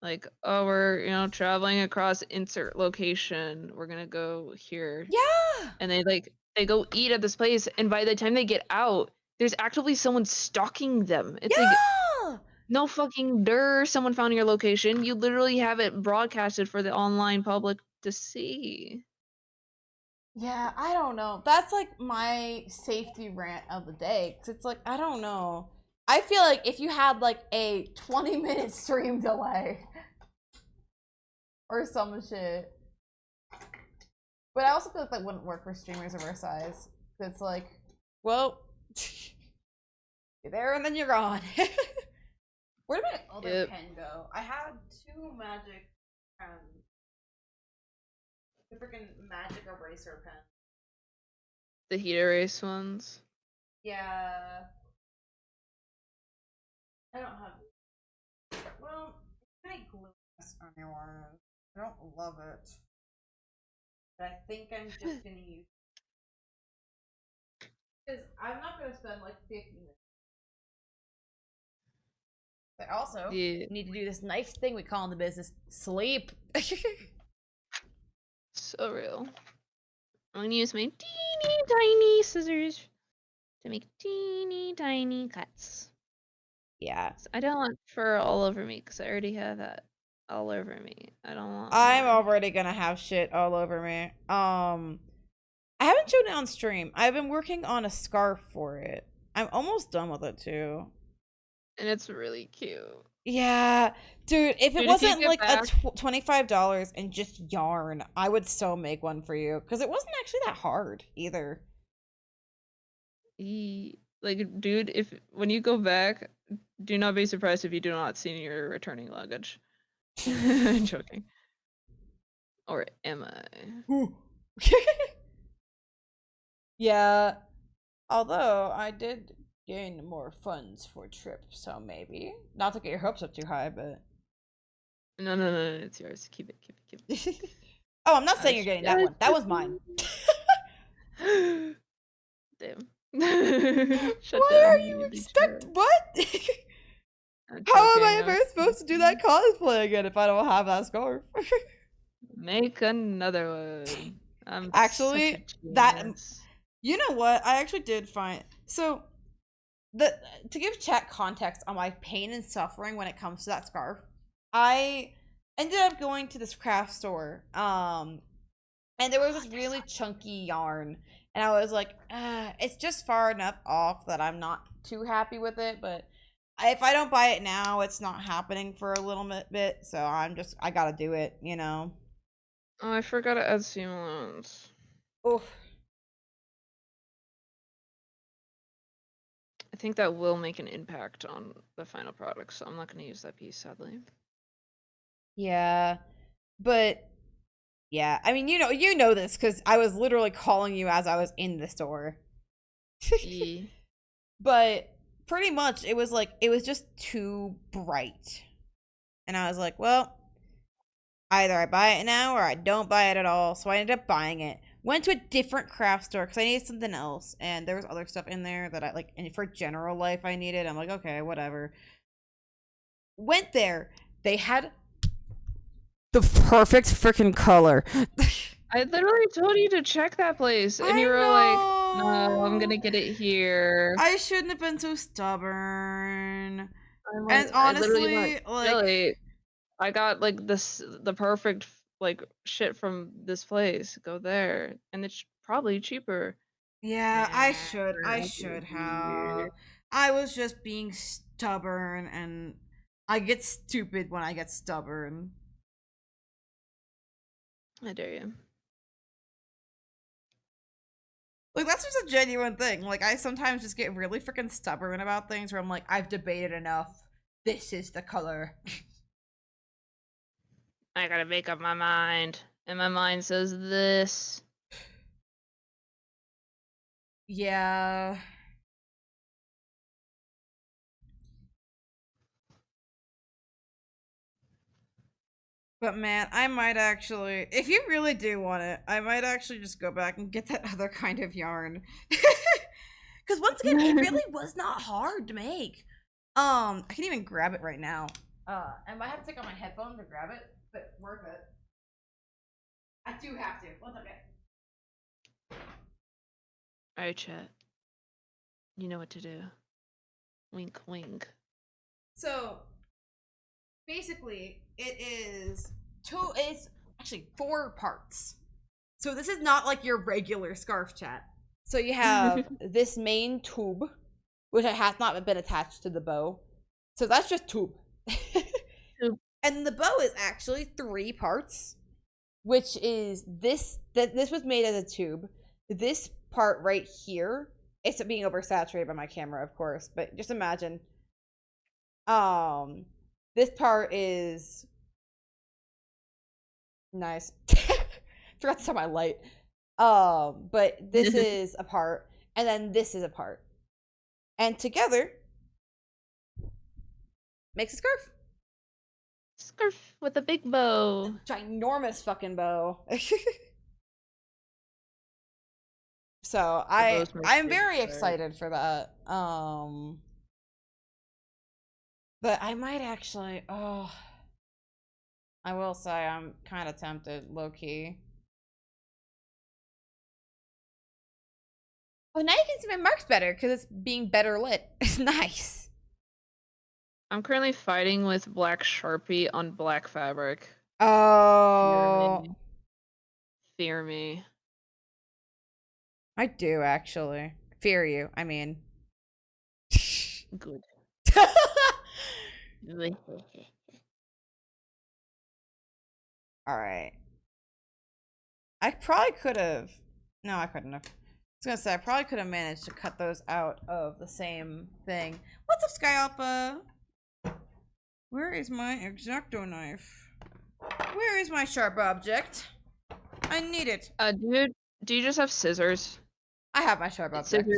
S2: Like, oh, we're traveling across insert location. We're gonna go here,
S1: Yeah,
S2: and they go eat at this place, and by the time they get out, there's actively someone stalking them. It's like
S1: yeah.
S2: no fucking someone found your location. You literally have it broadcasted for the online public to see.
S1: Yeah, I don't know. That's like my safety rant of the day. Cause it's like, I don't know. I feel like if you had like a 20-minute stream delay or some shit. But I also feel like that wouldn't work for streamers of our size. It's like, well, you're there and then you're gone. Where did my other
S2: Yep.
S1: pen go? I had two magic pens. The freaking magic eraser pen.
S2: The heat erase ones.
S1: Yeah. I don't have. Well, it's pretty glueless anyway. I don't love it. But I think I'm just gonna use. Because I'm not gonna spend like 50 minutes. But also,
S2: Yeah.
S1: we need to do this nice thing we call in the business sleep.
S2: So real. I'm gonna use my teeny tiny scissors to make teeny tiny cuts.
S1: Yeah.
S2: I don't want fur all over me because I already have that all over me. I don't want
S1: I'm
S2: more.
S1: already gonna have shit all over me. I haven't shown it on stream. I've been working on a scarf for it. I'm almost done with it too.
S2: And it's really cute.
S1: Yeah, dude, if it
S2: Dude, if you
S1: wasn't
S2: get
S1: like a
S2: back,
S1: $25 and just yarn, I would so make one for you because it wasn't actually that hard either.
S2: like, dude, if when you go back, do not be surprised if you do not see your returning luggage. I'm joking. Or am I?
S1: Yeah, although I did gain more funds for trip, so maybe not to get your hopes up too high, but
S2: No, no, no, no, it's yours. Keep it, keep it, keep it.
S1: oh, I'm not
S2: I
S1: saying you're getting that one. That was mine.
S2: Damn. Shut
S1: Why are
S2: down
S1: you
S2: immediately,
S1: expect
S2: chat.
S1: what?
S2: I'm
S1: How am I
S2: joking. I'm
S1: ever supposed to do that cosplay again if I don't have that scarf?
S2: Make another one. I'm such a
S1: Actually, that
S2: genius.
S1: you know what? I actually did find so the to give chat context on my pain and suffering when it comes to that scarf. I ended up going to this craft store, and there was this really chunky yarn, and I was like, it's just far enough off that I'm not too happy with it, but if I don't buy it now, it's not happening for a little bit, so I gotta do it, you know.
S2: Oh, I forgot to add seam allowance.
S1: Oh,
S2: I think that will make an impact on the final product, so I'm not going to use that piece, sadly.
S1: yeah, but yeah, I mean, you know this because I was literally calling you as I was in the store.
S2: E.
S1: But pretty much it was just too bright. And I was like, well, either I buy it now or I don't buy it at all. So I ended up buying it. Went to a different craft store because I needed something else, and there was other stuff in there that I like. And for general life, I needed. I'm like, okay, whatever. Went there. They had the perfect freaking color.
S2: I literally told you to check that place, and you
S1: I
S2: were like, no, I'm
S1: know.
S2: going to get it here.
S1: I shouldn't have been so stubborn.
S2: I'm
S1: And
S2: like, I literally went,
S1: honestly, like,
S2: Jelly, I got like the perfect like shit from this place. Go there, and it's probably cheaper.
S1: yeah,
S2: Nah,
S1: I
S2: not
S1: should
S2: here.
S1: have. I was just being stubborn, and I get stupid when I get stubborn.
S2: I dare you.
S1: Like, that's just a genuine thing. Like, I sometimes just get really freaking stubborn about things where I'm like, I've debated enough. This is the color.
S2: I gotta make up my mind, and my mind says this.
S1: Yeah. But man, I might actually, if you really do want it, I might actually just go back and get that other kind of yarn. Because once again, it really was not hard to make. I can even grab it right now. I might have to take out my headphones to grab it, but worth it. I do have to. One second.
S2: Alright, chat. You know what to do. Wink, wink.
S1: So basically, it's actually 4 parts. So this is not like your regular scarf, chat. So you have this main tube, which has not been attached to the bow. So that's just tube. And the bow is actually 3 parts, which is this. This was made as a tube. This part right here, it's being oversaturated by my camera, of course, but just imagine. This part is nice. Forgot to set my light. But this is a part, and then this is a part, and together makes a scarf.
S2: Scarf with a big bow.
S1: Ginormous fucking bow. So I'm very excited for that. But I might actually. Oh, I will say I'm kind of tempted, low key. Oh, now you can see my marks better because it's being better lit. It's nice.
S2: I'm currently fighting with black Sharpie on black fabric.
S1: Oh.
S2: Fear me.
S1: I do actually. Fear you, I mean.
S2: Good.
S1: Alright. I probably could have. No, I couldn't have. I was gonna say, I probably could have managed to cut those out of the same thing. What's up, Sky Alpha? Where is my X-Acto knife? Where is my sharp object? I need it.
S2: Dude, do you just have scissors?
S1: I have my sharp object.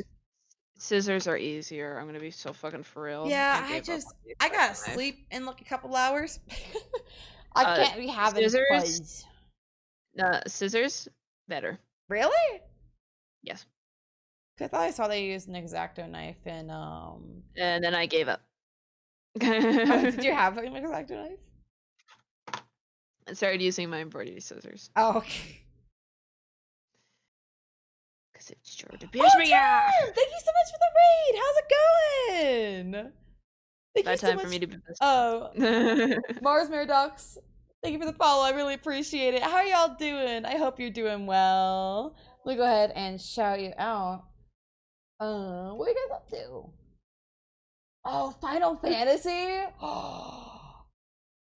S2: Scissors are easier. I'm gonna be so fucking for real.
S1: Yeah, I gotta sleep in like a couple hours. I can't be having
S2: scissors. Scissors, better.
S1: Really?
S2: Yes.
S1: I thought I saw they used an X-Acto knife in
S2: And then I gave up.
S1: Oh, did you have an X-Acto knife?
S2: I started using my embroidery scissors.
S1: Oh, okay.
S2: Because it's sure to pierce me. Yeah.
S1: Thank you so much for the raid. How's it going? Thank
S2: Bad
S1: you so
S2: time
S1: much.
S2: for me to be pissed.
S1: Oh, Mars Miradox, thank you for the follow. I really appreciate it. How are y'all doing? I hope you're doing well. Let me go ahead and shout you out. What are you guys up to? Oh, Final Fantasy?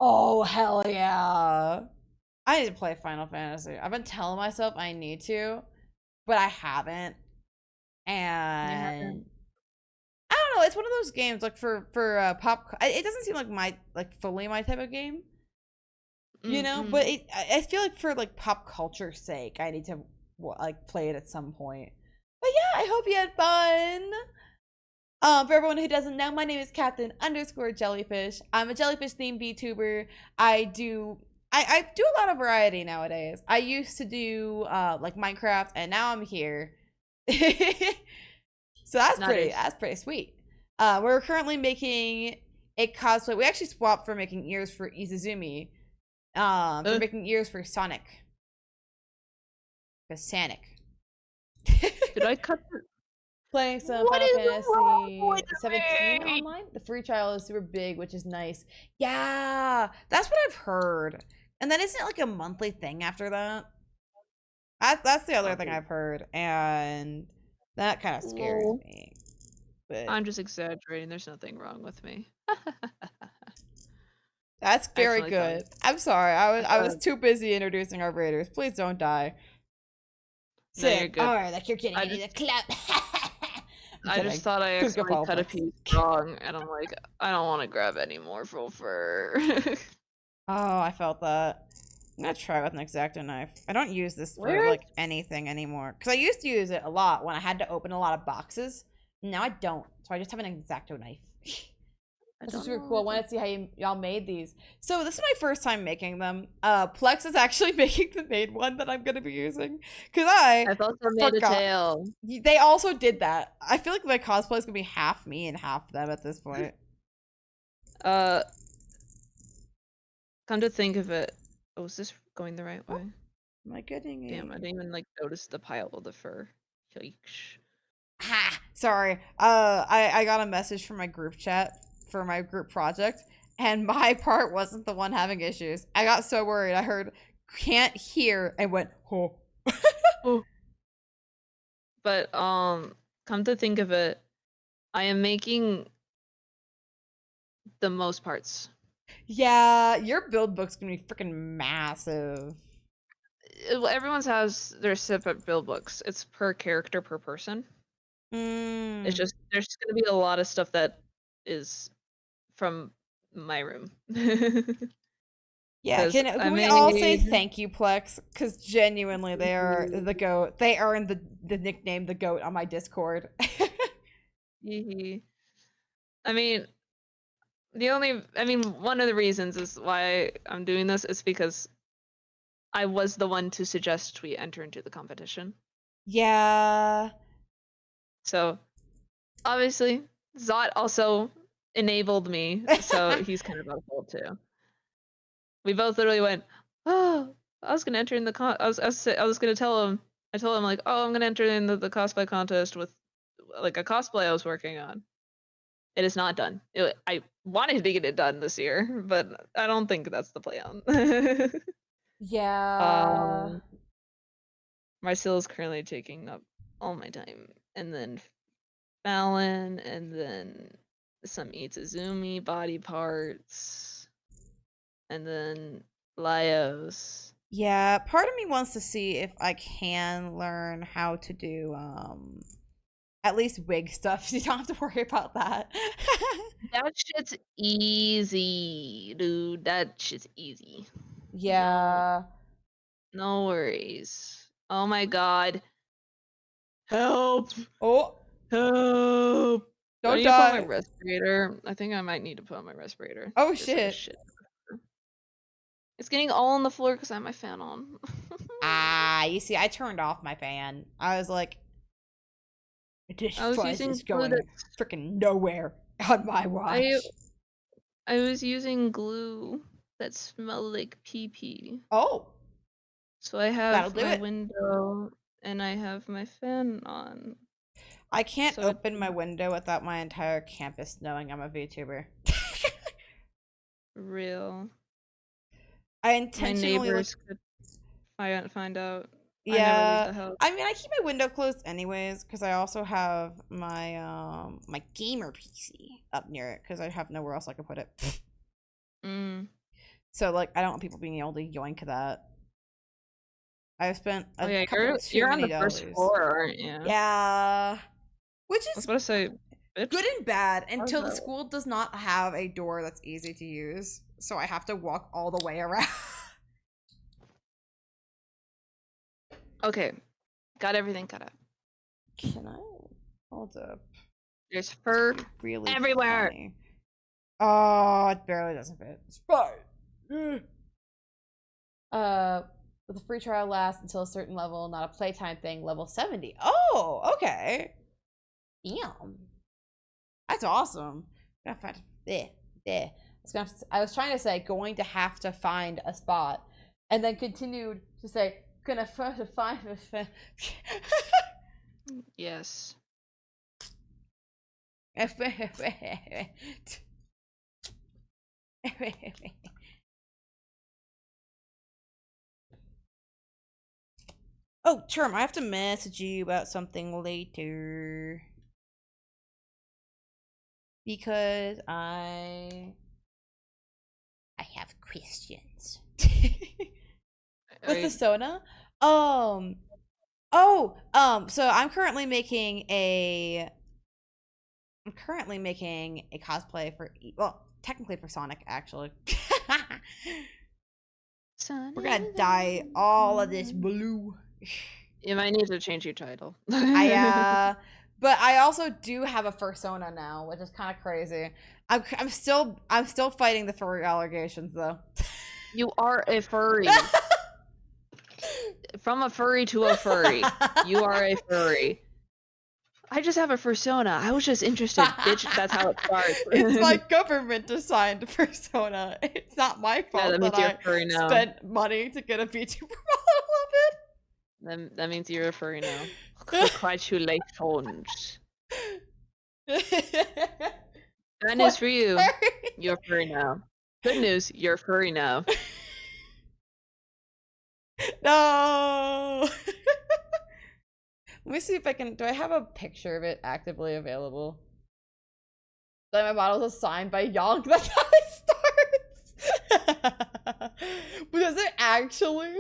S1: Oh, hell yeah. I need to play Final Fantasy. I've been telling myself I need to, but I haven't. And I don't know, it's one of those games like for pop, it doesn't seem like fully my type of game. You know, but I feel like for like pop culture's sake, I need to like play it at some point. But yeah, I hope you had fun. For everyone who doesn't know, my name is Captain_Jellyfish. I'm a jellyfish themed VTuber. I do a lot of variety nowadays. I used to do like Minecraft, and now I'm here. So that's pretty sweet. We're currently making a cosplay. We actually swapped for making ears for Izuzumi. For making ears for Sonic. For Sonic.
S2: Did I cut the...
S1: Playing some Final Fantasy 17 online. The free trial is super big, which is nice. Yeah, that's what I've heard. And then isn't it like a monthly thing after that? That's the other thing I've heard, and that kind of scares me. But
S2: I'm just exaggerating. There's nothing wrong with me.
S1: That's very good. I'm sorry. I was too busy introducing our raiders. Please don't die.
S2: No, you're good.
S1: All right, like you're getting into the club.
S2: I just thought I actually cut a piece wrong, and I'm like, I don't want to grab any more full fur.
S1: Oh, I felt that. I'm gonna try with an X-Acto knife. I don't use this for
S2: Where?
S1: like anything anymore because I used to use it a lot when I had to open a lot of boxes. Now I don't, so I just have an X-Acto knife.
S2: I
S1: This is
S2: don't
S1: super
S2: know
S1: cool. I
S2: where
S1: want
S2: the.
S1: to see how y'all made these. So this is my first time making them. Plex is actually making the main one that I'm gonna be using because I
S2: I've also made a
S1: forgot.
S2: tail.
S1: They also did that. I feel like my cosplay is gonna be half me and half them at this point.
S2: Uh, Come to think of it, oh, is this going the right
S1: Oh,
S2: way?
S1: am I getting
S2: Damn, I
S1: a?
S2: didn't even like notice the pile of the fur. Yikes.
S1: Ha! Sorry. I got a message from my group chat for my group project, and my part wasn't the one having issues. I got so worried. I heard can't hear and went oh.
S2: Oh. But come to think of it, I am making the most parts.
S1: Yeah, your build book's gonna be freaking massive.
S2: Everyone's has their separate build books. It's per character per person. It's
S1: Mm.
S2: just there's gonna be a lot of stuff that is from my room.
S1: Yeah,
S2: Because I
S1: can we all say
S2: made.
S1: thank you, Plex? Because genuinely, they are the goat. They earned the nickname the goat on my Discord.
S2: I mean, one of the reasons is why I'm doing this is because I was the one to suggest we enter into the competition.
S1: Yeah.
S2: So obviously, Zot also enabled me, so he's kind of our fault too. We both literally went, "Oh, I was gonna enter in the I was gonna tell him. I told him like, oh, I'm gonna enter in the cosplay contest with like a cosplay I was working on. It is not done. I wanted to get it done this year, but I don't think that's the plan.
S1: Yeah.
S2: um, Marcel is currently taking up all my time, and then Fallon, and then some Itazumi body parts, and then Laios.
S1: Yeah, part of me wants to see if I can learn how to do at least wig stuff. So you don't have to worry about that.
S2: That shit's easy, dude. That shit's easy. No,
S1: Yeah.
S2: no worries. Oh my god. Help!
S1: Oh,
S2: Help! Do I
S1: don't
S2: need to put on my
S1: die.
S2: respirator? I think I might need to put on my respirator.
S1: Oh
S2: There's like a
S1: shit.
S2: shit. It's getting all on the floor because I have my fan on.
S1: Ah, you see, I turned off my fan. I was like, this
S2: I was
S1: fuzz is
S2: using glue
S1: going freaking nowhere on my
S2: I
S1: watch.
S2: I was using glue that smelled like pee pee.
S1: Oh,
S2: So I
S1: that'll
S2: have
S1: do
S2: my
S1: it.
S2: window and I have my fan on.
S1: I can't
S2: So
S1: open my window without my entire campus knowing I'm a VTuber.
S2: real.
S1: I
S2: My
S1: intentionally look.
S2: neighbors could find out. I never leave
S1: Yeah,
S2: the house.
S1: I mean, I keep my window closed anyways because I also have my my gamer PC up near it because I have nowhere else I can put it.
S2: Mm.
S1: So like, I don't want people being able to yoink that. I've spent
S2: Oh
S1: a
S2: yeah,
S1: couple too
S2: you're on
S1: many
S2: the first
S1: dollars.
S2: floor, aren't you?
S1: Yeah, which
S2: I was
S1: is
S2: about to say, bitch.
S1: good and bad
S2: How's
S1: until the
S2: that?
S1: school does not have a door that's easy to use. So I have to walk all the way around.
S2: Okay, got everything cut up.
S1: Can I hold up?
S2: There's
S1: This
S2: fur
S1: would be really
S2: everywhere.
S1: funny. Oh, it barely doesn't fit. It's fine. But the free trial lasts until a certain level, not a playtime thing, level 70. Oh, okay. Damn. That's awesome. Gonna find there. I was trying to say going to have to find a spot, and then continued to say gonna find a
S2: Yes.
S1: Oh, Term, I have to message you about something later because I have questions.
S2: Are
S1: With the
S2: you,
S1: Sona? Um. Oh. So I'm currently making a cosplay for well, technically for Sonic actually. We're gonna dye all of this blue.
S2: You might need to change your title.
S1: But I also do have a fursona now, which is kind of crazy. I'm still fighting the furry allegations though.
S2: You are a furry. From a furry to a furry. You are a furry. I just have a fursona. I was just interested, bitch. That's how it starts.
S1: It's my government assigned persona. It's not my fault that I spent money to get a VTuber model of it.
S2: That means you're a furry now. Congratulations. Bad news for you. You're furry now. Good news, you're furry now.
S1: No. Let me see if I can. Do I have a picture of it actively available? Like my model's assigned by Yonk. That's how it starts. But does it actually?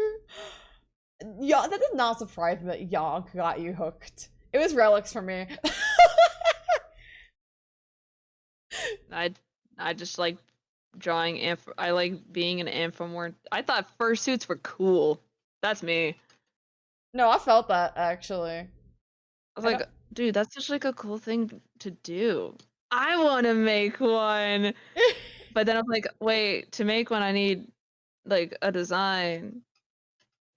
S1: Yeah, that does not surprise me that Yonk got you hooked. It was relics for me.
S2: I just like drawing I like being an Amphomorph. I thought fursuits were cool. That's me.
S1: No, I felt that actually.
S2: I was like, dude, that's just like a cool thing to do. I want to make one. But then I'm like, wait, to make one I need like a design.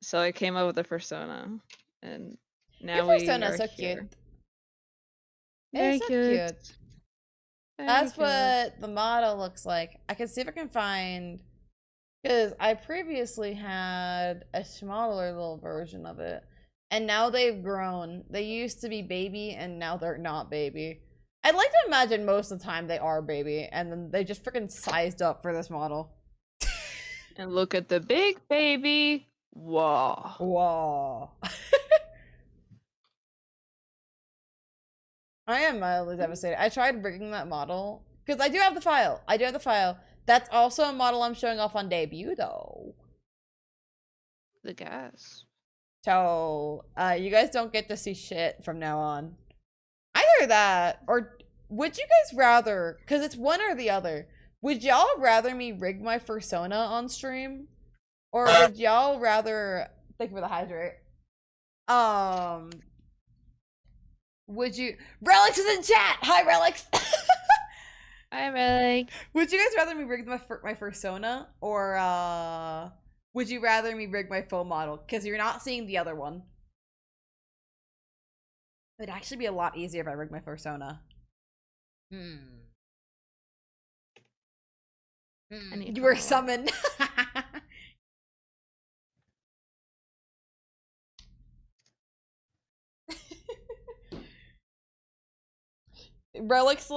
S2: So I came up with a fursona, and now
S1: Your persona's so cute. It's so cute. That's what the model looks like. I can see if I can find, because I previously had a smaller little version of it, and now they've grown. They used to be baby, and now they're not baby. I'd like to imagine most of the time they are baby, and then they just freaking sized up for this model.
S2: And look at the big baby. Whoa.
S1: Whoa. I am mildly devastated. I tried rigging that model because I do have the file. That's also a model I'm showing off on debut though.
S2: The gas.
S1: So, you guys don't get to see shit from now on. Either that, or would you guys rather, because it's one or the other, would y'all rather me rig my fursona on stream? Or would y'all rather, thank you for the hydrate. Would you, Relics is in chat! Hi, Relics!
S2: Hi, Relic.
S1: Would you guys rather me rig my fursona? Or, would you rather me rig my full model? Because you're not seeing the other one. It'd actually be a lot easier if I rigged my fursona. You were summoned. Relics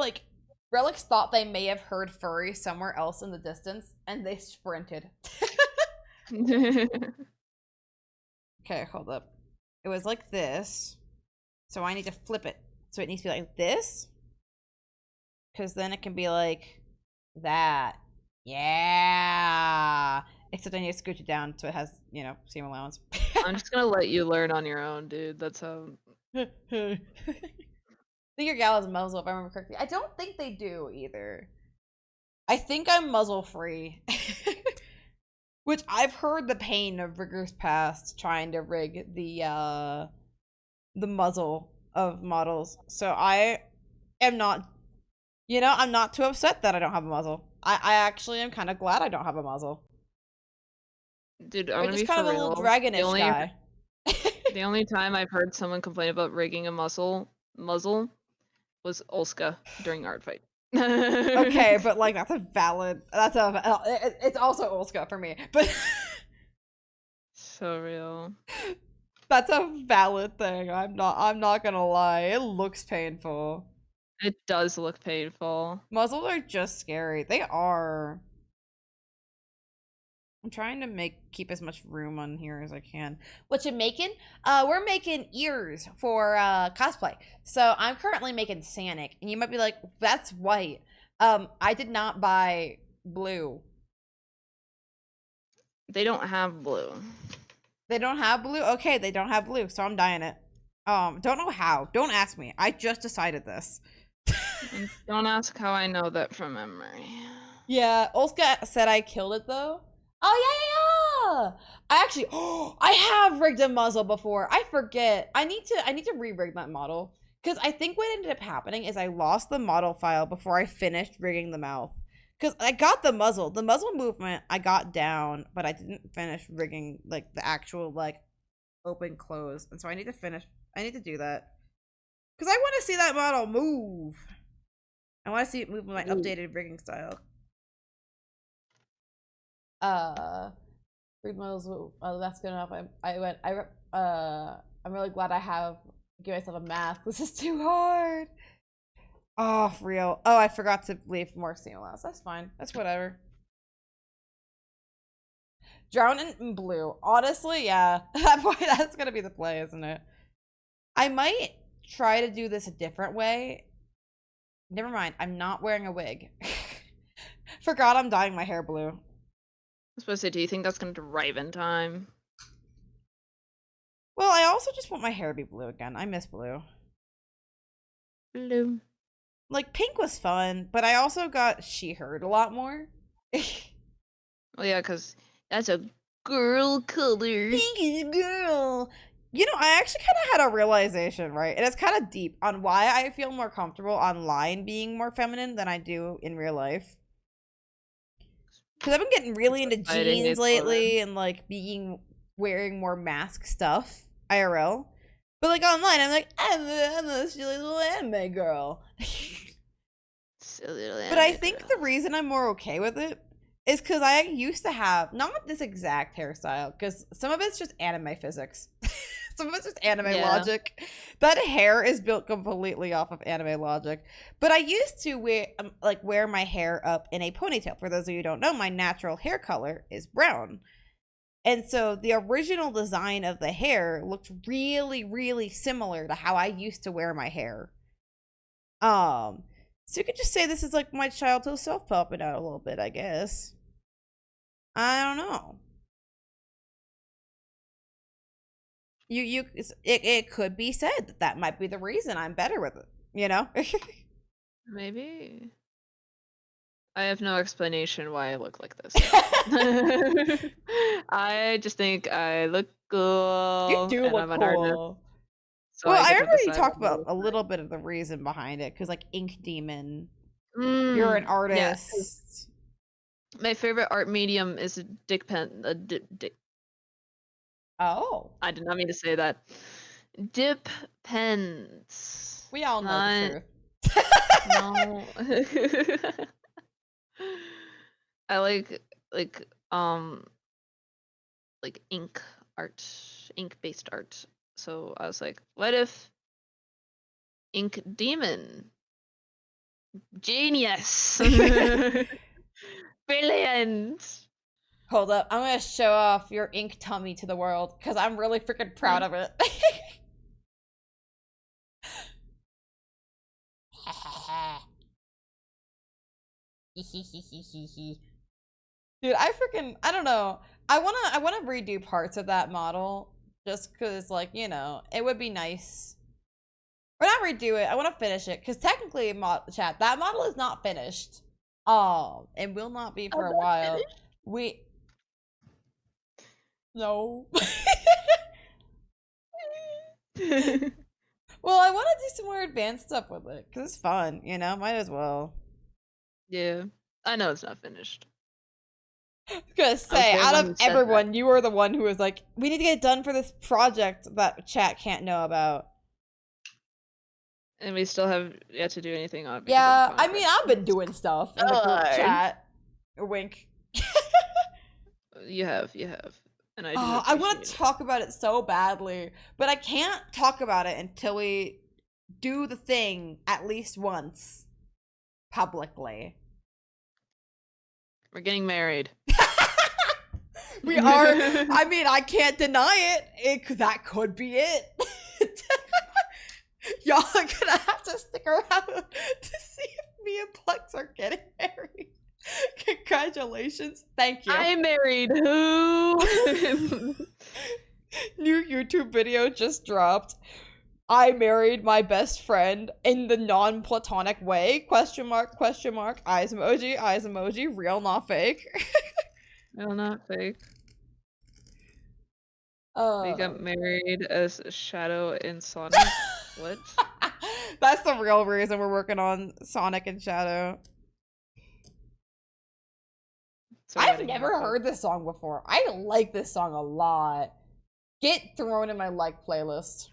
S1: thought they may have heard furry somewhere else in the distance, and they sprinted. Okay, hold up. It was like this. So I need to flip it. So it needs to be like this. Because then it can be like that. Yeah. Except I need to scooch it down so it has, you know, seam allowance.
S2: I'm just gonna let you learn on your own, dude. That's how...
S1: I think your gal has muzzle, if I remember correctly. I don't think they do either. I think I'm muzzle free. Which I've heard the pain of riggers past trying to rig the muzzle of models. So I am not, you know, I'm not too upset that I don't have a muzzle. I actually am kind of glad I don't have a muzzle.
S2: Dude, I'm
S1: just kind of a little dragonish guy.
S2: The only time I've heard someone complain about rigging a muzzle was Olska during art fight.
S1: Okay, but like it's also Olska for me, but
S2: so real.
S1: That's a valid thing. I'm not gonna lie. It looks painful.
S2: It does look painful.
S1: Muzzles are just scary. They are. I'm trying to keep as much room on here as I can. What you making? We're making ears for cosplay. So I'm currently making Sanic, and you might be like, "That's white." I did not buy blue.
S2: They don't have blue.
S1: They don't have blue? Okay, they don't have blue, so I'm dyeing it. Don't know how. Don't ask me. I just decided this.
S2: Don't ask how I know that from memory.
S1: Yeah, Olska said I killed it though. Oh I actually, I have rigged a muzzle before. I forget. I need to re-rig that model. Because I think what ended up happening is I lost the model file before I finished rigging the mouth. Because I got the muzzle. The muzzle movement I got down, but I didn't finish rigging, like, the actual, like, open close. And so I need to do that. Because I want to see that model move. I want to see it move with my updated rigging style. Rig models, that's good enough. I'm really glad I have give myself a mask. This is too hard. Oh, for real. Oh, I forgot to leave more CLS. That's fine. That's whatever. Drown in blue. Honestly, yeah. That's gonna be the play, isn't it? I might try to do this a different way. Never mind. I'm not wearing a wig. Forgot I'm dyeing my hair blue.
S2: I was supposed to say, do you think that's gonna arrive in time?
S1: Well, I also just want my hair to be blue again. I miss blue.
S2: Blue.
S1: Like, pink was fun, but I also got she-heard a lot more.
S2: Well, yeah, because that's a girl color.
S1: Pink is a girl. You know, I actually kind of had a realization, right? And it's kind of deep on why I feel more comfortable online being more feminine than I do in real life. Because I've been getting really into jeans lately and, like, wearing more mask stuff, IRL. But, like, online, I'm like, I'm a silly little anime girl.
S2: Silly little anime
S1: But I think
S2: girl.
S1: the reason I'm more okay with it is because I used to have, not this exact hairstyle, because some of it's just anime physics. Some of it's just anime logic. That hair is built completely off of anime logic. But I used to wear my hair up in a ponytail. For those of you who don't know, my natural hair color is brown. And so the original design of the hair looked really, really similar to how I used to wear my hair. So you could just say this is like my childhood self popping out a little bit, I guess. I don't know. It could be said that might be the reason I'm better with it, you know?
S2: Maybe. I have no explanation why I look like this. I just think I look cool.
S1: You do
S2: and
S1: look
S2: I'm an
S1: cool.
S2: Artist, so
S1: well, I
S2: get to
S1: remember you
S2: decide
S1: talked
S2: what I
S1: about
S2: look
S1: a
S2: like.
S1: little bit of the reason behind it, because like Ink Demon, you're an
S2: Yeah,
S1: artist.
S2: my favorite art medium is dick pen.
S1: Oh,
S2: I did not mean to say that. Dip pens.
S1: we all know the truth.
S2: No. I like ink art, ink based art. So I was like, what if Ink Demon? Genius. Brilliant.
S1: Hold up, I'm gonna show off your ink tummy to the world because I'm really freaking proud of it. Dude, I don't know. I wanna redo parts of that model just because, like, you know, it would be nice. Or not redo it. I want to finish it because technically, chat, that model is not finished. It will not be for a while. No. Well, I want to do some more advanced stuff with it because it's fun, you know? Might as well.
S2: Yeah. I know it's not finished.
S1: I was gonna say, out of everyone, you were the one who was like, we need to get it done for this project that chat can't know about.
S2: And we still have yet to do anything on it.
S1: Yeah, I mean, I've been doing stuff in the group chat. Wink.
S2: You have. And I do.
S1: I want to talk about it so badly, but I can't talk about it until we do the thing at least once publicly.
S2: We're getting married.
S1: We are. I mean, I can't deny it. That could be it. Y'all are gonna have to stick around to see if me and Plex are getting married. Congratulations. Thank you.
S2: I married who?
S1: New YouTube video just dropped. I married my best friend in the non-platonic way. Question mark, eyes emoji, real not fake.
S2: Real not fake. They got
S1: Oh.
S2: married as Shadow in Sonic. What?
S1: That's the real reason we're working on Sonic and Shadow.
S2: It's a
S1: I've
S2: wedding
S1: never
S2: knockoff.
S1: heard this song before. I like this song a lot. Get thrown in my like playlist.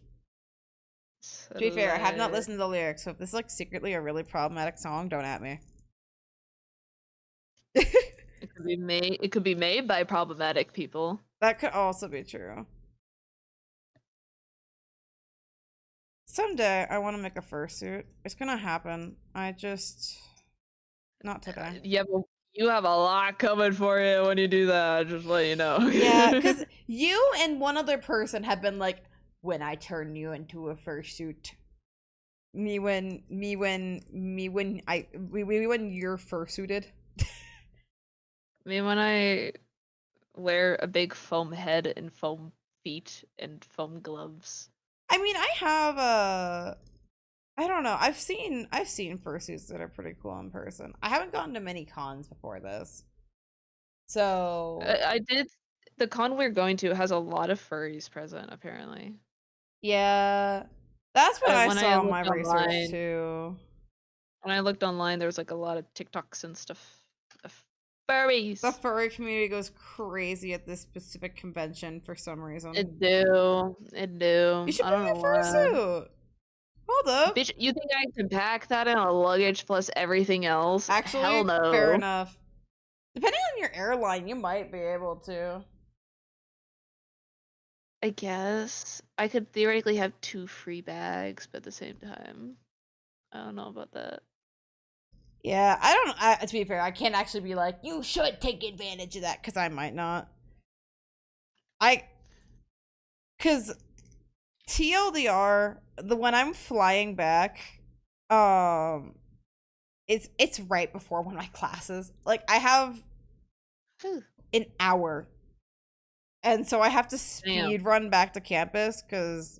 S1: To be fair, I have not listened to the lyrics, so if this is like secretly a really problematic song, don't at me.
S2: It could be made. It could be made by problematic people.
S1: That could also be true. Someday I want to make a fursuit. It's gonna happen. I just not today.
S2: Yeah, but you have a lot coming for you when you do that. Just let you know.
S1: Yeah, because you and one other person have been like, when I turn you into a fursuit. Me when you're fursuited.
S2: When I wear a big foam head and foam feet and foam gloves.
S1: I mean, I have I don't know. I've seen fursuits that are pretty cool in person. I haven't gone to many cons before this. So,
S2: I did. The con we're going to has a lot of furries present, apparently.
S1: yeah. That's what I
S2: When I
S1: saw in my
S2: looked
S1: research
S2: online,
S1: too.
S2: there was like a lot of TikToks and stuff of
S1: The
S2: furries.
S1: furry community goes crazy at this specific convention for some reason.
S2: It
S1: You
S2: do.
S1: should
S2: I
S1: bring
S2: don't know
S1: your
S2: why.
S1: fursuit. Hold up.
S2: Bitch, you think I can pack that in a luggage plus everything else? Hell
S1: Actually, fair
S2: no.
S1: enough. Depending on your airline, you might be able to.
S2: I guess I could theoretically have 2 free bags, but at the same time, I don't know about that.
S1: Yeah, to be fair, I can't actually be like, you should take advantage of that, because I might not. Because TLDR, when I'm flying back, um, it's right before one of my classes. Like, I have
S2: Whew.
S1: an hour, and so I have to
S2: Damn,
S1: speed run back to campus, because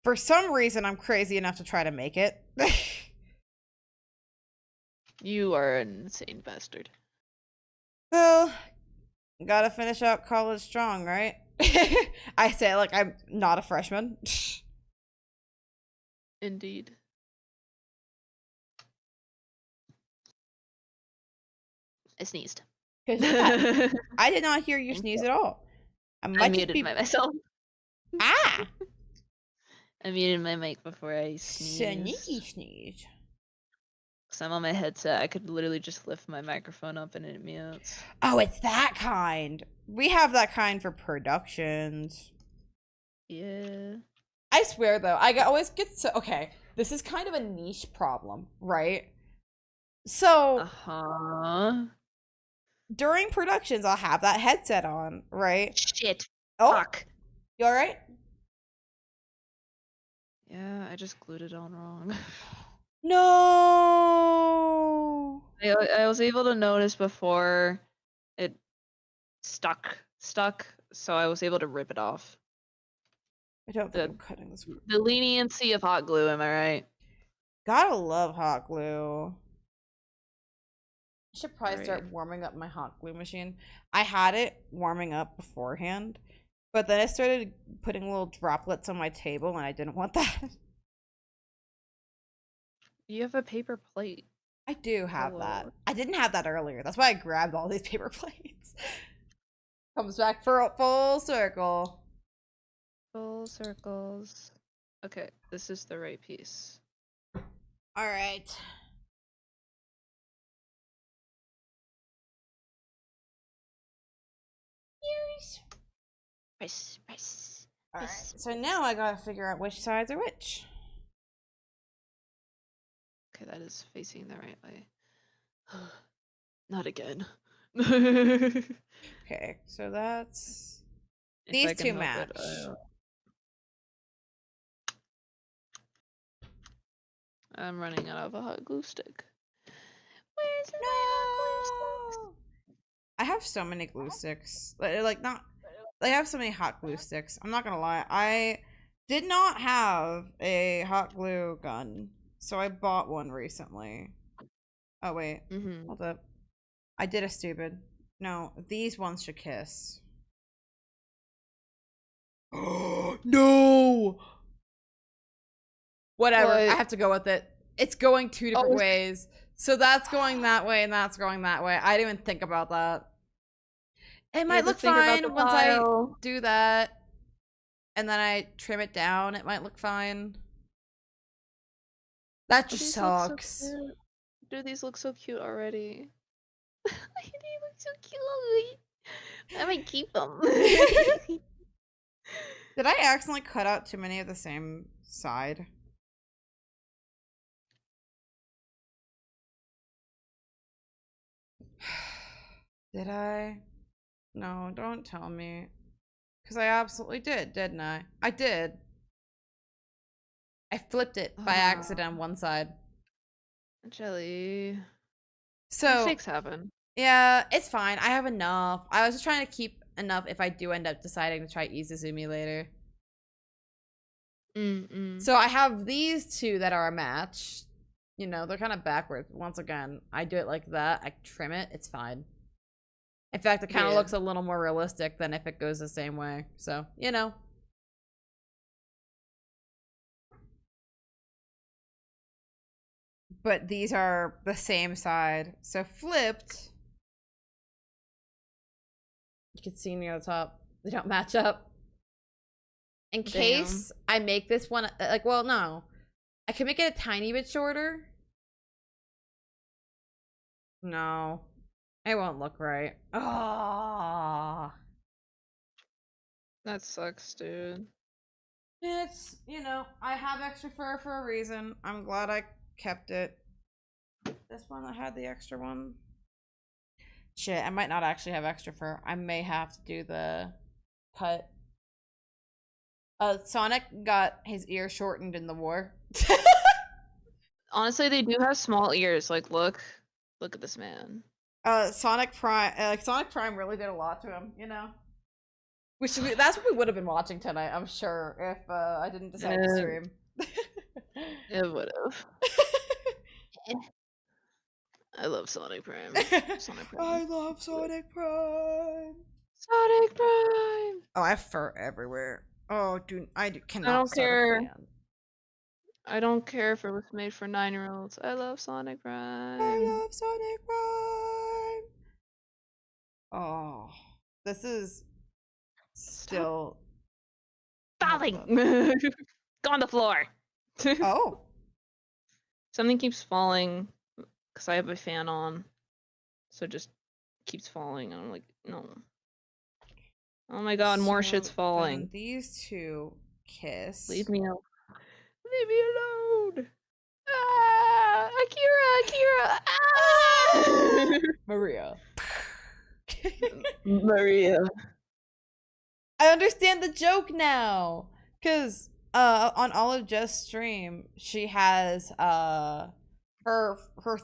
S1: for some reason I'm crazy enough to try to make it.
S2: you are an insane bastard.
S1: Well, gotta finish out college strong, right? I say like I'm not a freshman.
S2: Indeed. I sneezed.
S1: Because
S2: I
S1: I did not hear you sneeze at all. I might just
S2: muted
S1: be
S2: myself.
S1: ah
S2: I muted my mic before I
S1: sneaky
S2: sneezed.
S1: sneeze.
S2: Cause I'm on my headset, I could literally just lift my microphone up and it mutes.
S1: Oh, it's that kind. We have that kind for productions.
S2: Yeah.
S1: I swear though, always get so okay. This is kind of a niche problem, right? So
S2: Uh-huh.
S1: during productions, I'll have that headset on, right?
S2: Shit.
S1: Oh,
S2: Fuck.
S1: you all right?
S2: Yeah, I just glued it on wrong.
S1: No.
S2: I was able to notice before it stuck, so I was able to rip it off.
S1: I don't think
S2: The
S1: I'm cutting this.
S2: the leniency of hot glue, am I right?
S1: Gotta love hot glue. I should probably
S2: Right.
S1: start warming up my hot glue machine. I had it warming up beforehand, but then I started putting little droplets on my table, and I didn't want that.
S2: You have a paper plate.
S1: I do have that.
S2: Hello.
S1: I didn't have that earlier. That's why I grabbed all these paper plates. Comes back for a full circle.
S2: Full circles. Okay, this is the right piece.
S1: All right.
S2: Press.
S1: All right. So now I gotta figure out which sides are which.
S2: Okay, that is facing the right way. Not again. If
S1: Okay, so that's
S2: I
S1: these
S2: can
S1: two
S2: help it,
S1: match.
S2: I'm running out of a hot glue stick. Where's my hot glue sticks?
S1: No. I have so many glue sticks. Like not I have so many hot glue sticks. I'm not gonna lie. I did not have a hot glue gun, so I bought one recently. Oh wait, hold up. I did a stupid. No, these ones should kiss. No! Whatever. I
S2: What?
S1: have to go with it. It's going two different
S2: Oh,
S1: ways. So that's going that way and that's going that way. I didn't even think about that. It
S2: you
S1: might
S2: have to
S1: look
S2: think about the
S1: fine once I
S2: pile.
S1: do that. And then I trim it down. It might look fine. That just
S2: These look so
S1: sucks.
S2: cute. Dude, these look so cute already. They look so cute. I might keep them.
S1: Did I accidentally cut out too many of the same side? Did I? No, don't tell me. Because I absolutely did, didn't I? I did. I flipped it by accident on one side.
S2: Jelly.
S1: So,
S2: Mistakes happen.
S1: yeah, it's fine. I have enough. I was just trying to keep enough if I do end up deciding to try Izuzumi later. So I have these two that are a match. You know, they're kind of backwards. Once again, I do it like that. I trim it. It's fine. In fact, it kind of
S2: Yeah.
S1: looks a little more realistic than if it goes the same way. So, you know. But these are the same side. So flipped, you can see near the top. They don't match up. In case I make this one, like, well, no. I can make it a tiny bit shorter. No. It won't look right. Oh.
S2: That sucks, dude.
S1: It's, you know, I have extra fur for a reason. I'm glad I kept it. This one, I had the extra one. Shit, I might not actually have extra fur. I may have to do the cut. Sonic got his ear shortened in the war.
S2: Honestly, they do have small ears. Like, look at this man.
S1: Sonic Prime really did a lot to him, you know? That's what we would have been watching tonight, I'm sure, if I didn't decide to stream.
S2: It would have. I love Sonic Prime. Sonic Prime.
S1: I love Sonic Prime.
S2: Sonic Prime.
S1: Oh, I have fur everywhere. Oh, dude, cannot
S2: I don't
S1: start
S2: care.
S1: a fan.
S2: I don't care if it was made for 9-year-olds. I love Sonic Prime.
S1: I love Sonic Prime. Oh, this is still
S2: falling. Go on the floor.
S1: Oh.
S2: Something keeps falling because I have a fan on, so it just keeps falling. And I'm like, no. Oh my god, more shit's falling.
S1: These two kiss.
S2: Leave me alone. Leave me alone. Ah, Akira. Ah!
S1: Maria.
S2: Maria.
S1: I understand the joke now. Cause on Olive Jess stream, she has her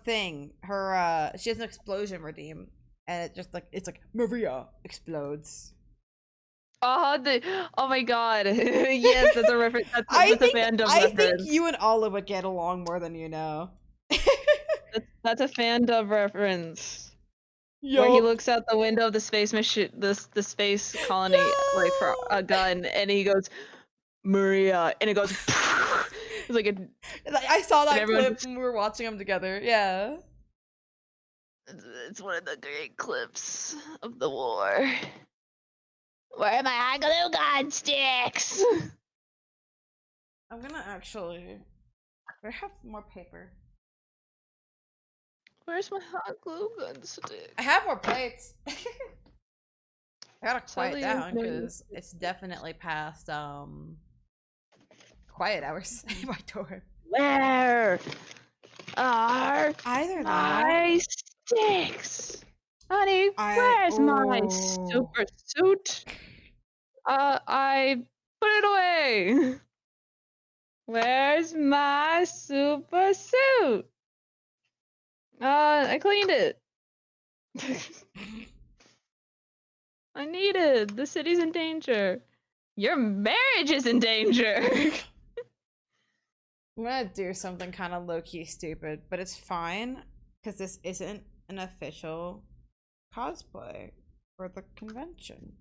S1: thing. She has an explosion redeem. And it's like Maria explodes.
S2: Oh my god. Yes, that's a reference. That's a fandom reference.
S1: I think you and Olive would get along more than you know.
S2: That's a fandom reference.
S1: Yup.
S2: Where he looks out the window of the space mission, the space colony, like for a gun, and he goes, Maria, and it goes. It's like
S1: I saw that clip when we were watching them together. Yeah.
S2: It's one of the great clips of the war. Where are my glue gun sticks?
S1: I'm gonna actually. I have more paper.
S2: Where's my hot glue gun stick?
S1: I have more plates. I gotta quiet down because it's definitely past quiet hours in my door.
S2: Where are my sticks? Honey, where's my super suit? I put it away. Where's my super suit? I cleaned it. I need it. The city's in danger. Your marriage is in danger.
S1: I'm gonna do something kind of low-key stupid, but it's fine because this isn't an official cosplay for the convention.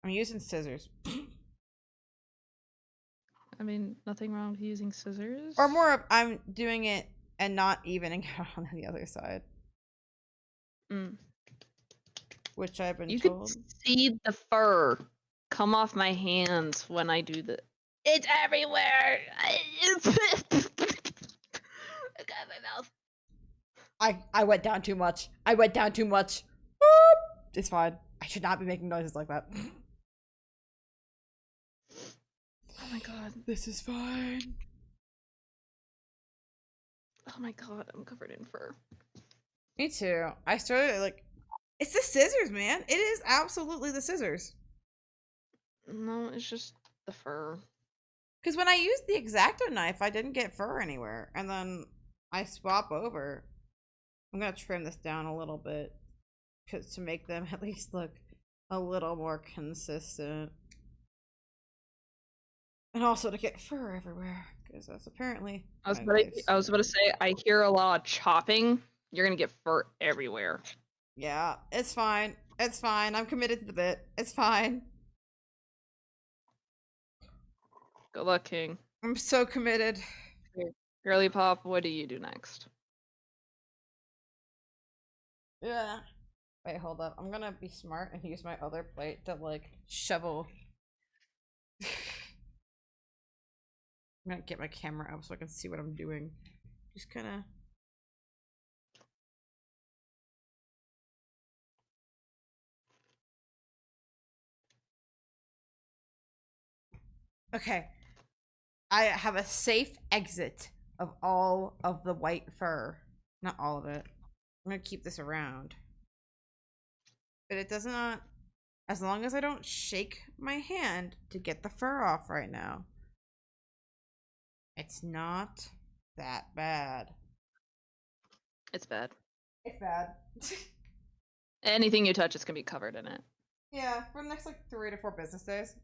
S1: I'm using scissors.
S2: I mean, nothing wrong with using scissors.
S1: Or more of I'm doing it and not evening out on the other side.
S2: Mm.
S1: Which I've been
S2: You
S1: told.
S2: could see the fur come off my hands when I do the. It's everywhere. I got my mouth.
S1: I went down too much. I went down too much. Boop. It's fine. I should not be making noises like that.
S2: Oh my god.
S1: This is fine.
S2: Oh my god, I'm covered in fur.
S1: Me too. I started like, it's the scissors, man. It is absolutely the scissors.
S2: No, it's just the fur.
S1: Because when I used the X-Acto knife, I didn't get fur anywhere. And then I swap over. I'm going to trim this down a little bit to make them at least look a little more consistent. And also to get fur everywhere. Because that's apparently...
S2: I was about to say, I hear a lot of chopping. You're gonna get fur everywhere.
S1: Yeah, it's fine. It's fine. I'm committed to the bit. It's fine.
S2: Good luck, King.
S1: I'm so committed.
S2: Girly Pop, what do you do next?
S1: Yeah. Wait, hold up. I'm gonna be smart and use my other plate to, like, shovel. I'm gonna get my camera up so I can see what I'm doing. Just kinda... Okay. I have a safe exit of all of the white fur. Not all of it. I'm gonna keep this around. But it does not... As long as I don't shake my hand to get the fur off right now. It's not that bad.
S2: It's bad.
S1: It's bad.
S2: Anything you touch is gonna be covered in it.
S1: Yeah, for the next like 3 to 4 business days.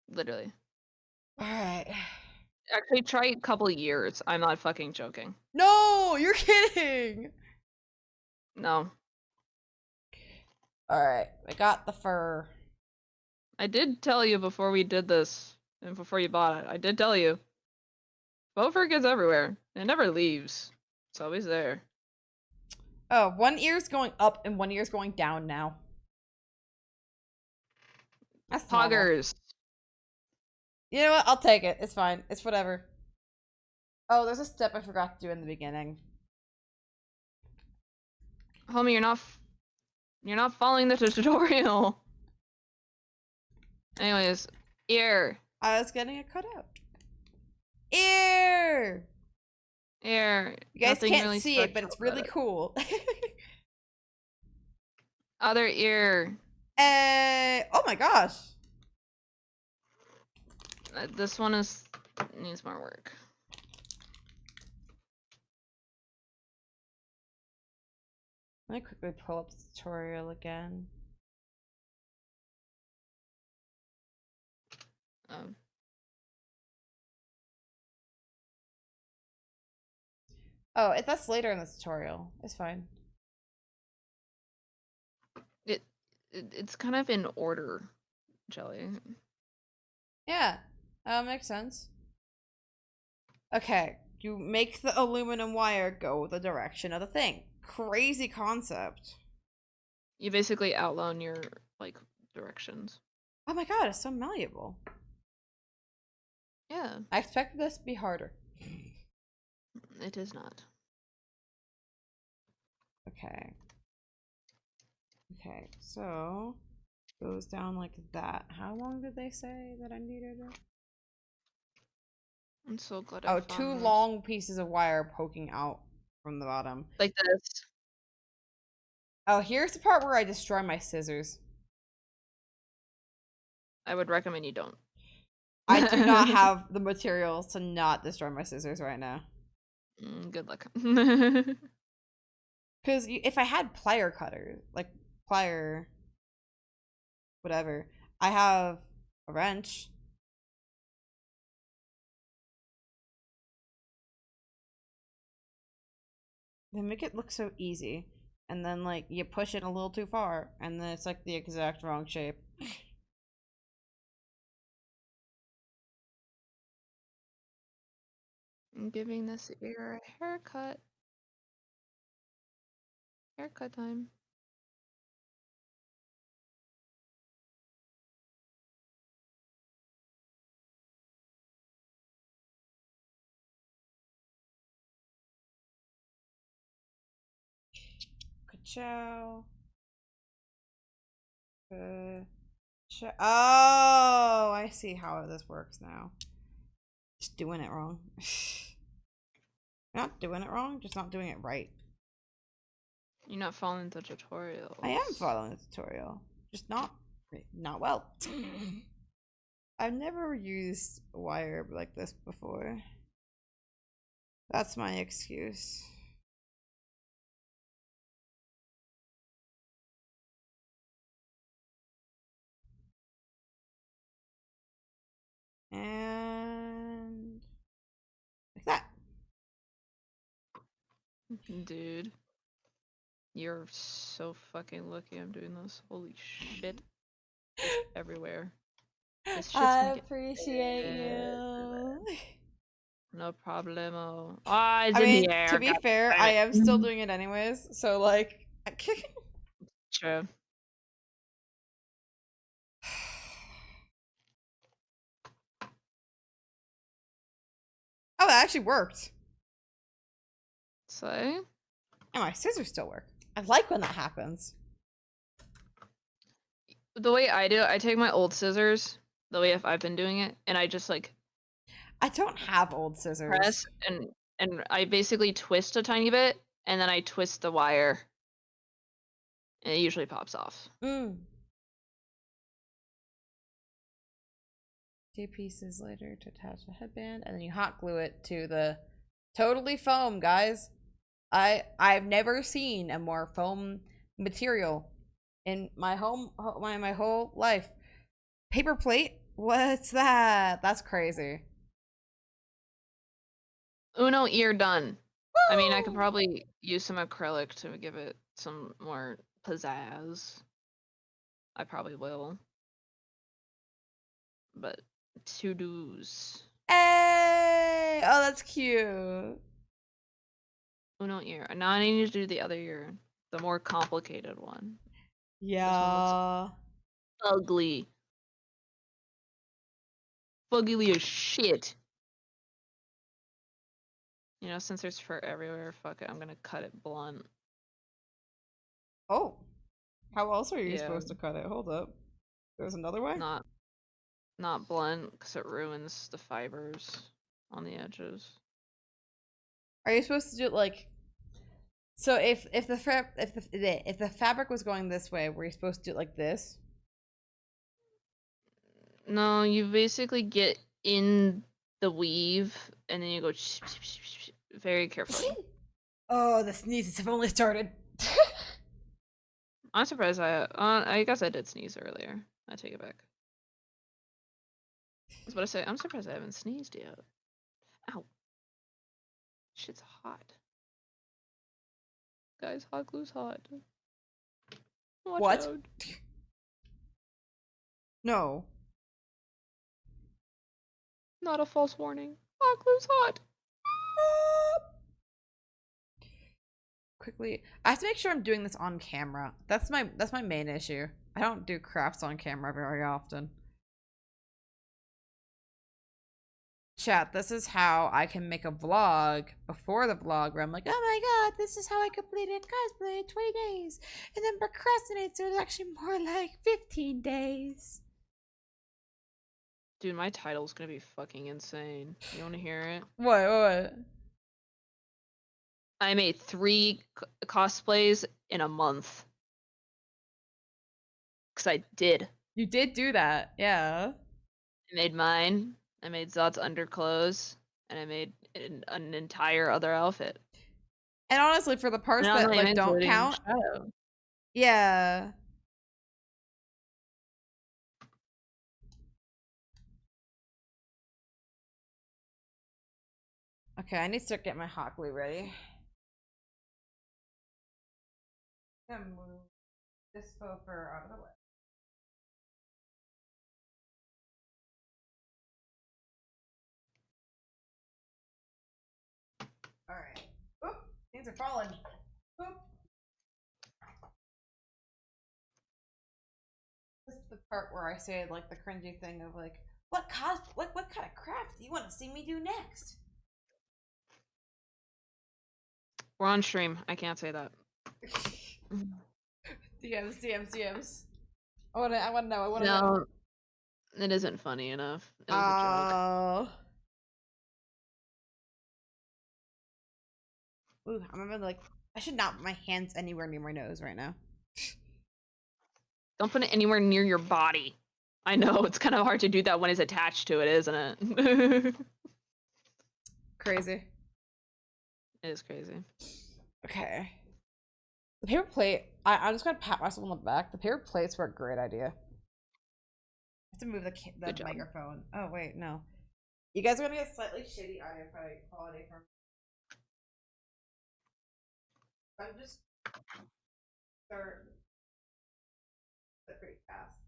S2: Literally.
S1: Alright.
S2: Actually, try a couple years. I'm not fucking joking.
S1: No, you're kidding!
S2: No.
S1: Alright, I got the fur.
S2: I did tell you before we did this, and before you bought it, I did tell you. Faux fur gets everywhere. It never leaves. It's always there.
S1: Oh, one ear's going up and one ear's going down now. That's normal.
S2: Poggers.
S1: You know what? I'll take it. It's fine. It's whatever. Oh, there's a step I forgot to do in the beginning.
S2: Homie, you're not following the tutorial. Anyways, ear.
S1: I was getting it cut out. Ear!
S2: Ear.
S1: You guys
S2: Nothing
S1: can't
S2: really
S1: see it, but
S2: special
S1: it's really
S2: about it.
S1: cool.
S2: Other ear.
S1: Oh my gosh.
S2: This one needs more work.
S1: Let me quickly pull up the tutorial again. Oh, that's later in the tutorial. It's fine.
S2: It's kind of in order, Jelly.
S1: Yeah, makes sense. Okay, you make the aluminum wire go the direction of the thing. Crazy concept.
S2: You basically outline your, like, directions.
S1: Oh my god, it's so malleable.
S2: Yeah.
S1: I expected this to be harder.
S2: It is not.
S1: Okay. Okay, so goes down like that. How long did they say that I needed it?
S2: I'm so glad.
S1: Oh, 2 long pieces of wire poking out from the bottom.
S2: Like this.
S1: Oh, here's the part where I destroy my scissors.
S2: I would recommend you don't.
S1: I do not have the materials to not destroy my scissors right now.
S2: Good luck.
S1: Because if I had plier cutters, like plier, whatever, I have a wrench. They make it look so easy. And then, like, you push it a little too far, and then it's like the exact wrong shape.
S2: I'm giving this ear a haircut. Haircut time.
S1: Ka-chow. Oh, I see how this works now. Just doing it wrong. Not doing it wrong, just not doing it right.
S2: You're not following the tutorials.
S1: I am following the tutorial, just not well. I've never used wire like this before. That's my excuse. And like that.
S2: Dude. You're so fucking lucky I'm doing this. Holy shit. It's everywhere. This shit's
S1: I
S2: gonna get
S1: appreciate
S2: everywhere.
S1: you.
S2: No problemo. Ah, it's
S1: I
S2: in
S1: mean,
S2: the air.
S1: to be
S2: God
S1: fair,
S2: damn
S1: I
S2: it.
S1: am still doing it anyways, so like
S2: True.
S1: Oh, that actually worked.
S2: So,
S1: And my scissors still work. I like when that happens.
S2: the way I do it, I take my old scissors, the way if I've been doing it, and I just like
S1: I don't have old scissors.
S2: press and I basically twist a tiny bit, and then I twist the wire, and it usually pops off.
S1: Mm. 2 pieces later to attach a headband, and then you hot glue it to the totally foam, guys. I've never seen a more foam material in my my whole life. Paper plate? What's that? That's crazy.
S2: Uno ear done. I mean, I could
S1: Woo!
S2: probably use some acrylic to give it some more pizzazz. I probably will. But to do's.
S1: Hey! Oh, that's cute.
S2: Uno ear. Now I need to do the other ear. The more complicated one. This one looks
S1: Yeah.
S2: ugly. Ugly as shit. You know, since there's fur everywhere, fuck it, I'm gonna cut it blunt.
S1: Oh. How else are you
S2: Yeah,
S1: supposed to cut it? Hold up. There's another way?
S2: not blunt, because it ruins the fibers on the edges.
S1: Are you supposed to do it like so if the fabric was going this way, were you supposed to do it like this?
S2: No, you basically get in the weave, and then you go very carefully.
S1: Oh, the sneezes have only started.
S2: I'm surprised I guess I did sneeze earlier. I take it back. I was about to say, I'm surprised I haven't sneezed yet. Ow. Shit's hot. Guys, hot glue's hot. Watch
S1: What?
S2: out.
S1: No.
S2: Not a false warning. Hot glue's hot.
S1: Quickly, I have to make sure I'm doing this on camera. That's my main issue. I don't do crafts on camera very often. Chat, this is how I can make a vlog before the vlog where I'm like, oh my god, this is how I completed cosplay in 20 days. And then procrastinate, so it's actually more like 15 days.
S2: Dude, my title's gonna be fucking insane. You wanna hear it?
S1: What?
S2: I made 3 cosplays in a month. Because I did.
S1: You did do that, yeah.
S2: I made mine. I made Zod's underclothes. And I made an entire other outfit.
S1: And honestly, for the parts
S2: And I'm
S1: that
S2: not even
S1: like don't
S2: including
S1: count,
S2: Shadow.
S1: yeah. Okay, I need to start getting my hot glue ready. I'm gonna move this faux fur out of the way. Alright. Oop! Things are falling. Oop! This is the part where I say like the cringy thing of like, what kind of craft do you want to see me do next?
S2: We're on stream. I can't say that.
S1: DMs. I wanna know. I wanna know.
S2: No, it isn't funny enough. It was a joke.
S1: Oh. Ooh, I remember like I should not put my hands anywhere near my nose right now.
S2: Don't put it anywhere near your body. I know it's kind of hard to do that when it's attached to it, isn't it?
S1: Crazy.
S2: It is crazy.
S1: Okay. The paper plate. I'm just gonna pat myself on the back. The paper plates were a great idea. I have to move the microphone. Oh wait, no. You guys are gonna get slightly shitty audio quality from. I'm just start pretty fast.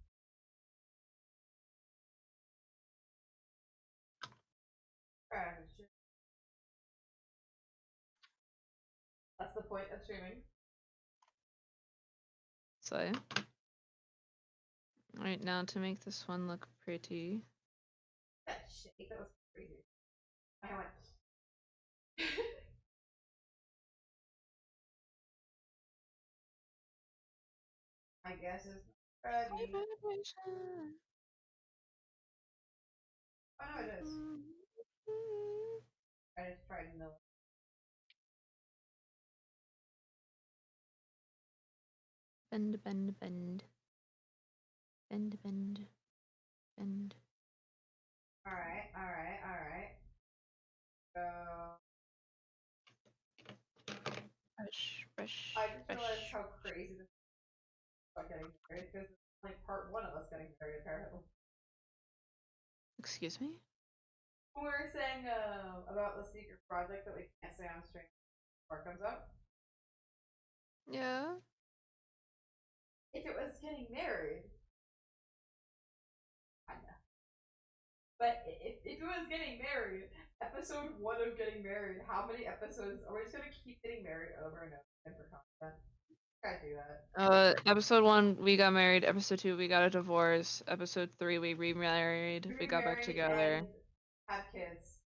S1: That's the point of streaming.
S2: So, right now to make this one look pretty.
S1: That shit, that was crazy. I went. I guess it's ready. Oh no, it is. I just tried to know.
S2: Bend, bend, bend. Bend, bend, bend.
S1: Alright. So.
S2: Brush.
S1: I just realized how crazy this is about getting married because it's like part one of us getting married apparently.
S2: Excuse me?
S1: We were saying about the secret project that we can't say on stream before it comes out.
S2: Yeah.
S1: If it was getting married, I know. But if it was getting married, episode 1 of getting married, how many episodes are we just gonna keep getting married over and over again for content? Gotta do that.
S2: Episode 1, we got married. Episode 2, we got a divorce. Episode 3, we remarried. We got back together.
S1: And had kids.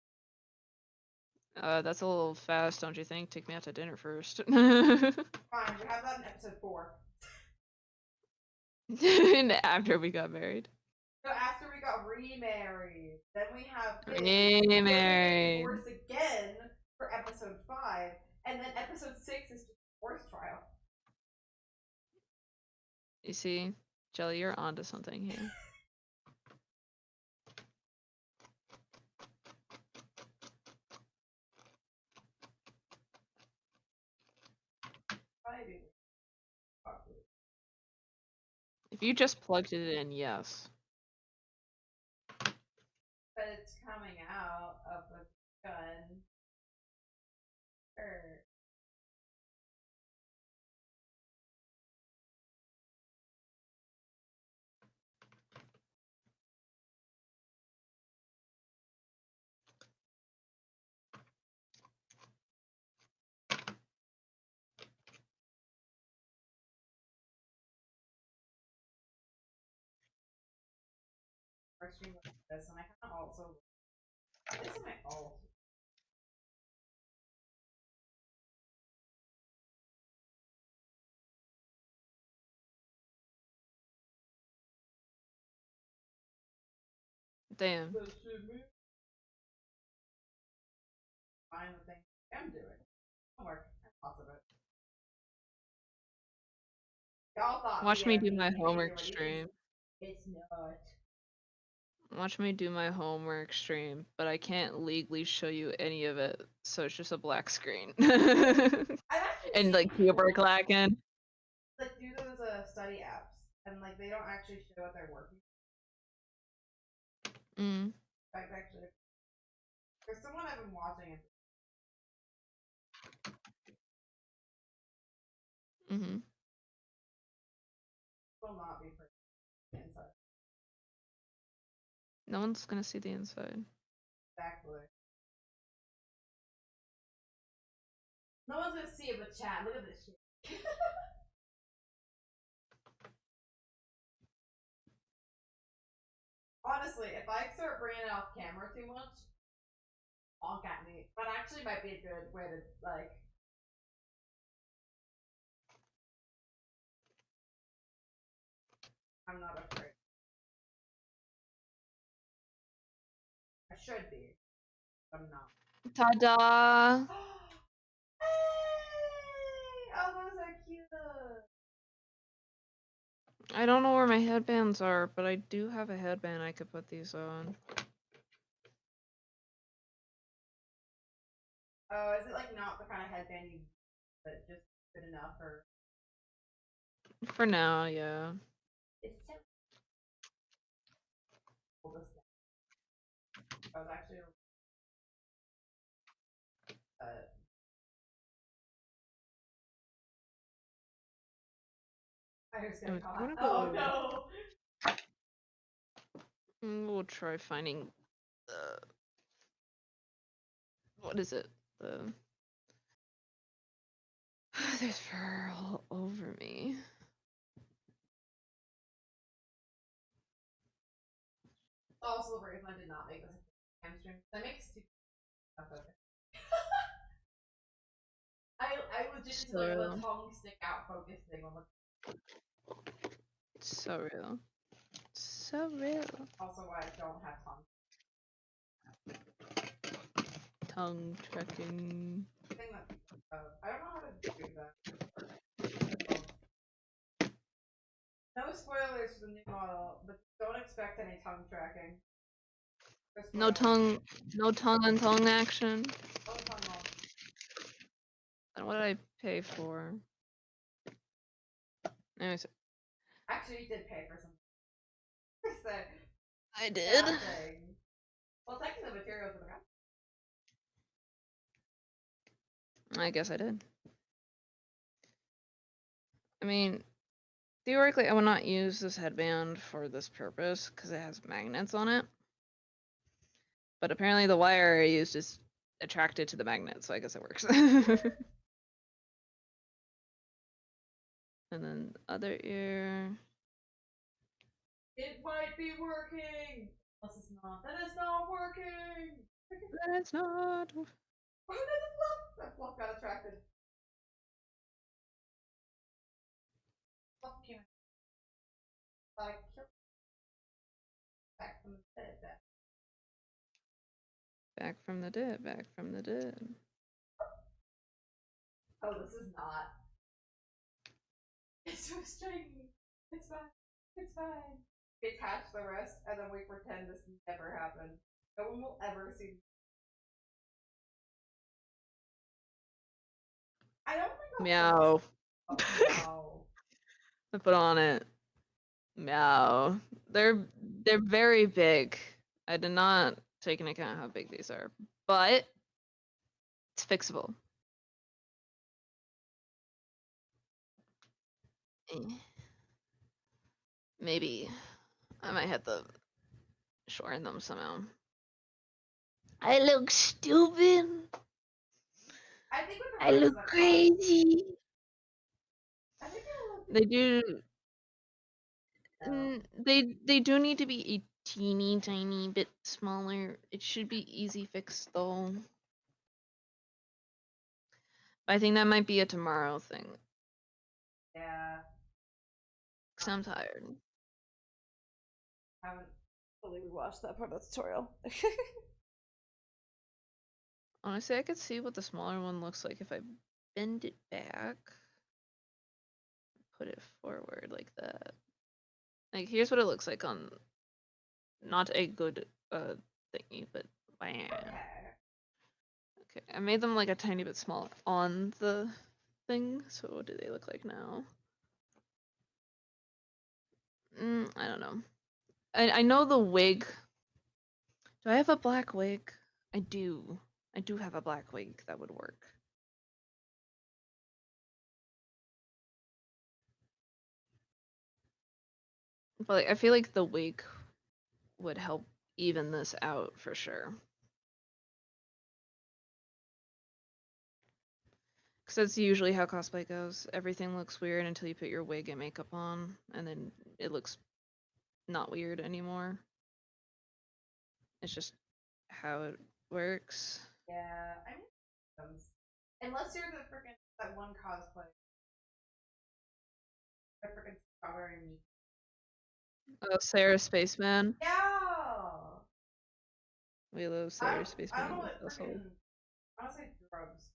S2: That's a little fast, don't you think? Take me out to dinner first.
S1: Fine, we have that in episode 4.
S2: And after we got married.
S1: So after we got remarried, then we have kids.
S2: Remarried.
S1: Divorce again for episode 5, and then episode 6 is just divorce trial.
S2: You see, Jelly, you're onto something here. If you just plugged it in, yes.
S1: But it's coming out of the gun. Stream like this, and I can also. This is my alt.
S2: Damn.
S1: Find the thing I'm doing. Homework. Lots of it. Y'all thought.
S2: Watch me do my homework stream.
S1: It's not.
S2: Watch me do my homework stream, but I can't legally show you any of it, so it's just a black screen. And like Kubrick clacking.
S1: Like do those study apps, and like they don't actually show what they're working.
S2: Mm.
S1: Actually, there's someone I've been watching.
S2: Mhm.
S1: Will not be pretty inside.
S2: No one's gonna see the inside.
S1: Exactly. No one's gonna see it but chat. Look at this shit. Honestly, if I start bringing it off camera too much, honk at me. That actually might be a good way to like. I'm not afraid. I should be. But I'm not.
S2: Ta-da!
S1: Hey! Oh, those are cute.
S2: I don't know where my headbands are, but I do have a headband I could put these on.
S1: Oh, is it like not the kind of headband you, but just good enough for?
S2: For now, yeah.
S1: It's so cool. This thing. I was actually. I was getting caught. Oh no!
S2: We'll try finding the. What is it? The. There's fur all over me.
S1: Also, the reason I did not make this hamstring. That makes stupid stuff. I legit just like the tongue stick out focus thing on the.
S2: So real. So real.
S1: Also, why I don't have tongue.
S2: Tongue tracking.
S1: Thing that I don't know how to do that. No spoilers for the new model, but don't expect any tongue tracking.
S2: No tongue and tongue action.
S1: No tongue on.
S2: And what did I pay for? Anyways.
S1: Actually, you did pay for something.
S2: I did.
S1: Well, technically, the materials for the guy.
S2: I guess I did. I mean, theoretically, I would not use this headband for this purpose because it has magnets on it. But apparently the wire I used is attracted to the magnet, so I guess it works. And then the other ear.
S1: It might be working! Unless it's not. Then it's not working!
S2: Then it's not.
S1: Oh, no, the fluff! That fluff got attracted. Fluff came in. Like, back from the dead.
S2: Back from the dead, back from the dead.
S1: Oh, this is not. It's so stringy. It's fine. It's fine. We attach the rest and then we pretend this never happened. No one will ever see. I don't think I'll
S2: Meow.
S1: Oh, meow.
S2: I put on it. Meow. They're very big. I did not take into account how big these are, but it's fixable. Maybe I might have to shorten them somehow. I look stupid.
S1: I think with the
S2: I look crazy.
S1: I think it'll
S2: They do.
S1: No.
S2: They do need to be a teeny tiny bit smaller. It should be easy fix though. I think that might be a tomorrow thing.
S1: Yeah.
S2: Cause I'm tired.
S1: I haven't fully rewatched that part of the tutorial.
S2: Honestly, I could see what the smaller one looks like if I bend it back, put it forward like that. Like here's what it looks like on not a good thingy, but bam. Okay, I made them like a tiny bit smaller on the thing. So what do they look like now? I don't know. I know the wig. Do I have a black wig? I do. I do have a black wig that would work. But like, I feel like the wig would help even this out for sure. Because that's usually how cosplay goes. Everything looks weird until you put your wig and makeup on, and then it looks not weird anymore. It's just how it works.
S1: Yeah, I mean, unless you're the freaking that one cosplay, the freaking strawberry meat.
S2: Oh, Sarah Spaceman.
S1: Yeah.
S2: We love
S1: I
S2: Sarah
S1: I
S2: Spaceman
S1: don't
S2: in
S1: know
S2: this
S1: what
S2: household.
S1: freaking. I want to say drugs.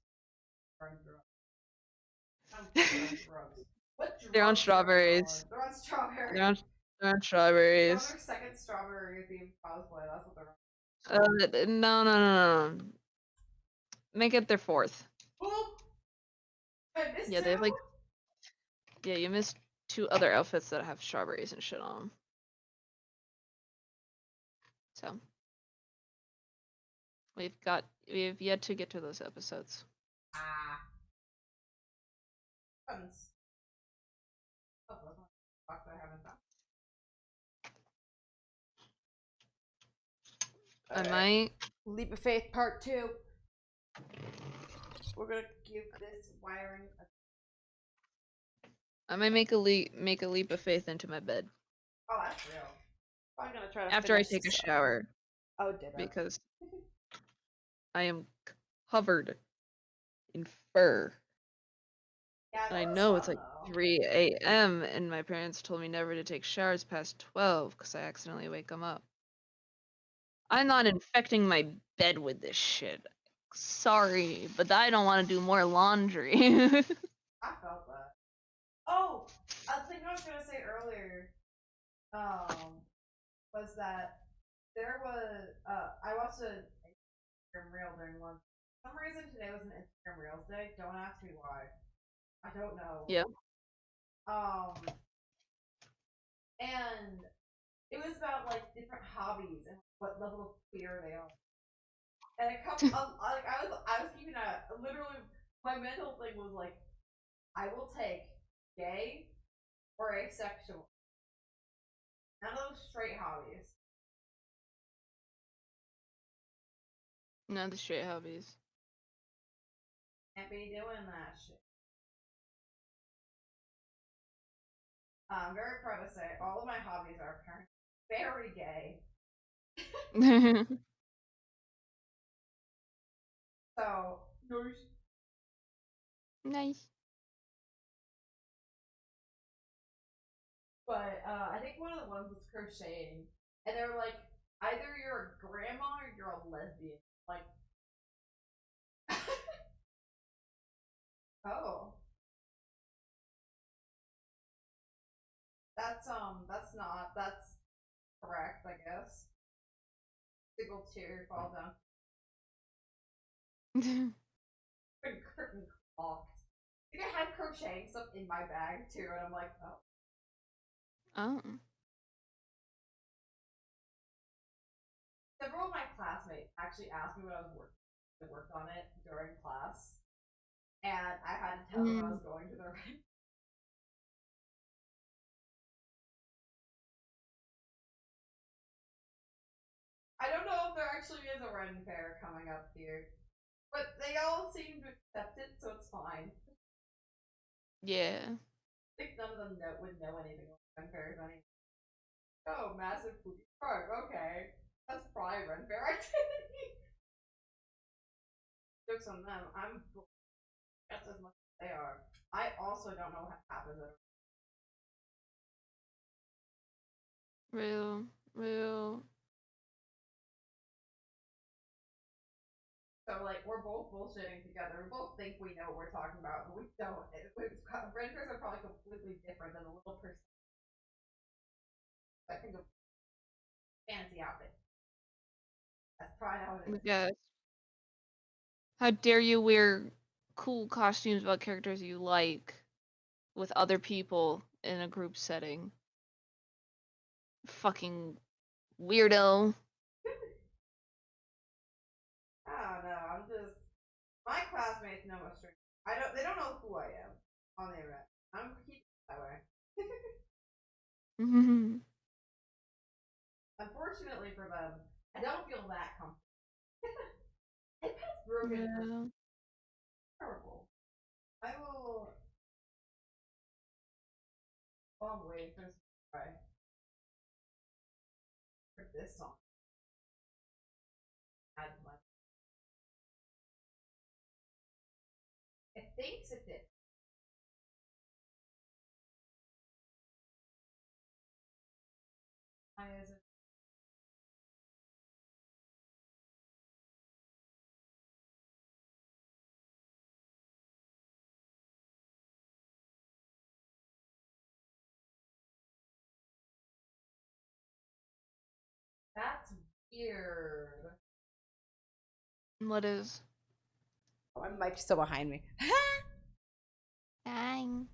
S1: Drugs. I'm pretty on drugs. What
S2: They're on
S1: drugs are they on?
S2: strawberries.
S1: They're on
S2: They're
S1: strawberry.
S2: on, they're on
S1: They're on
S2: strawberries.
S1: their second strawberry themed cosplay. That's what they're
S2: No, no, no, no. Make it their fourth.
S1: on. Oop! I missed
S2: Yeah,
S1: two.
S2: they have like, yeah, you missed two other outfits that have strawberries and shit on them. So we've yet to get to those episodes.
S1: Ah. Buttons. Oh, that's one box I haven't done.
S2: I
S1: Alright.
S2: might,
S1: Leap of Faith Part 2. We're gonna give this wiring a.
S2: I might make a leap of faith into my bed
S1: Oh, that's real. I'm gonna try to
S2: after I
S1: finish
S2: take a
S1: this up.
S2: shower
S1: Oh, ditto.
S2: because I am covered in fur.
S1: Yeah,
S2: And I
S1: that was
S2: know it's
S1: fun
S2: like
S1: though.
S2: 3 a.m. and my parents told me never to take showers past 12 because I accidentally wake them up. I'm not infecting my bed with this shit. Sorry, but I don't want to do more laundry.
S1: I felt that. Oh, a thing I was gonna say earlier, um, was that there was I watched an Instagram reel during lunch. For some reason today was an Instagram Reels day. Don't ask me why. I don't know.
S2: Yeah.
S1: And it was about like different hobbies and what level of queer they are. And it comes like I was keeping a literally my mental thing was like I will take gay or asexual. None of those straight hobbies.
S2: No, the straight hobbies.
S1: Can't be doing that shit. I'm very proud to say all of my hobbies are apparently very gay. So
S2: Nice.
S1: but I think one of the ones was crocheting, and they were like, either you're a grandma or you're a lesbian. Like, oh, that's correct, I guess. Single tear fall down. Curtain clocked. I think I had crocheting stuff in my bag too, and I'm like, oh.
S2: Oh.
S1: Several of my classmates actually asked me what I was working. I worked on it during class, and I had to tell them I
S2: Mm,
S1: was going to the. I don't know if there actually is a Ren fair coming up here, but they all seem to accept it, so it's fine.
S2: yeah.
S1: I think none of them would know anything about Ren fairs anyway. Oh, massive foodie park. Okay, that's probably a Ren fair activity. Jokes on them. I'm just as much as they are. I also don't know what happens at.
S2: Real. Real.
S1: So like we're both bullshitting together. We both think we know what we're talking about, but we don't. Ren fairs are probably completely different than a little person that can go fancy outfit. That's probably how it is.
S2: Yes. How dare you wear cool costumes about characters you like with other people in a group setting? Fucking weirdo.
S1: I don't know. I'm just my classmates know a string. I don't. They don't know who I am on the internet. I'm keeping it that way. Unfortunately for them, I don't feel that comfortable. iPad's broken.
S2: Yeah.
S1: Terrible. Oh, I'm waiting for this to try. For this song. Add my. It thinks it did. Why is it? That's weird.
S2: What is?
S1: Oh, my mic's still behind me.
S2: Dang.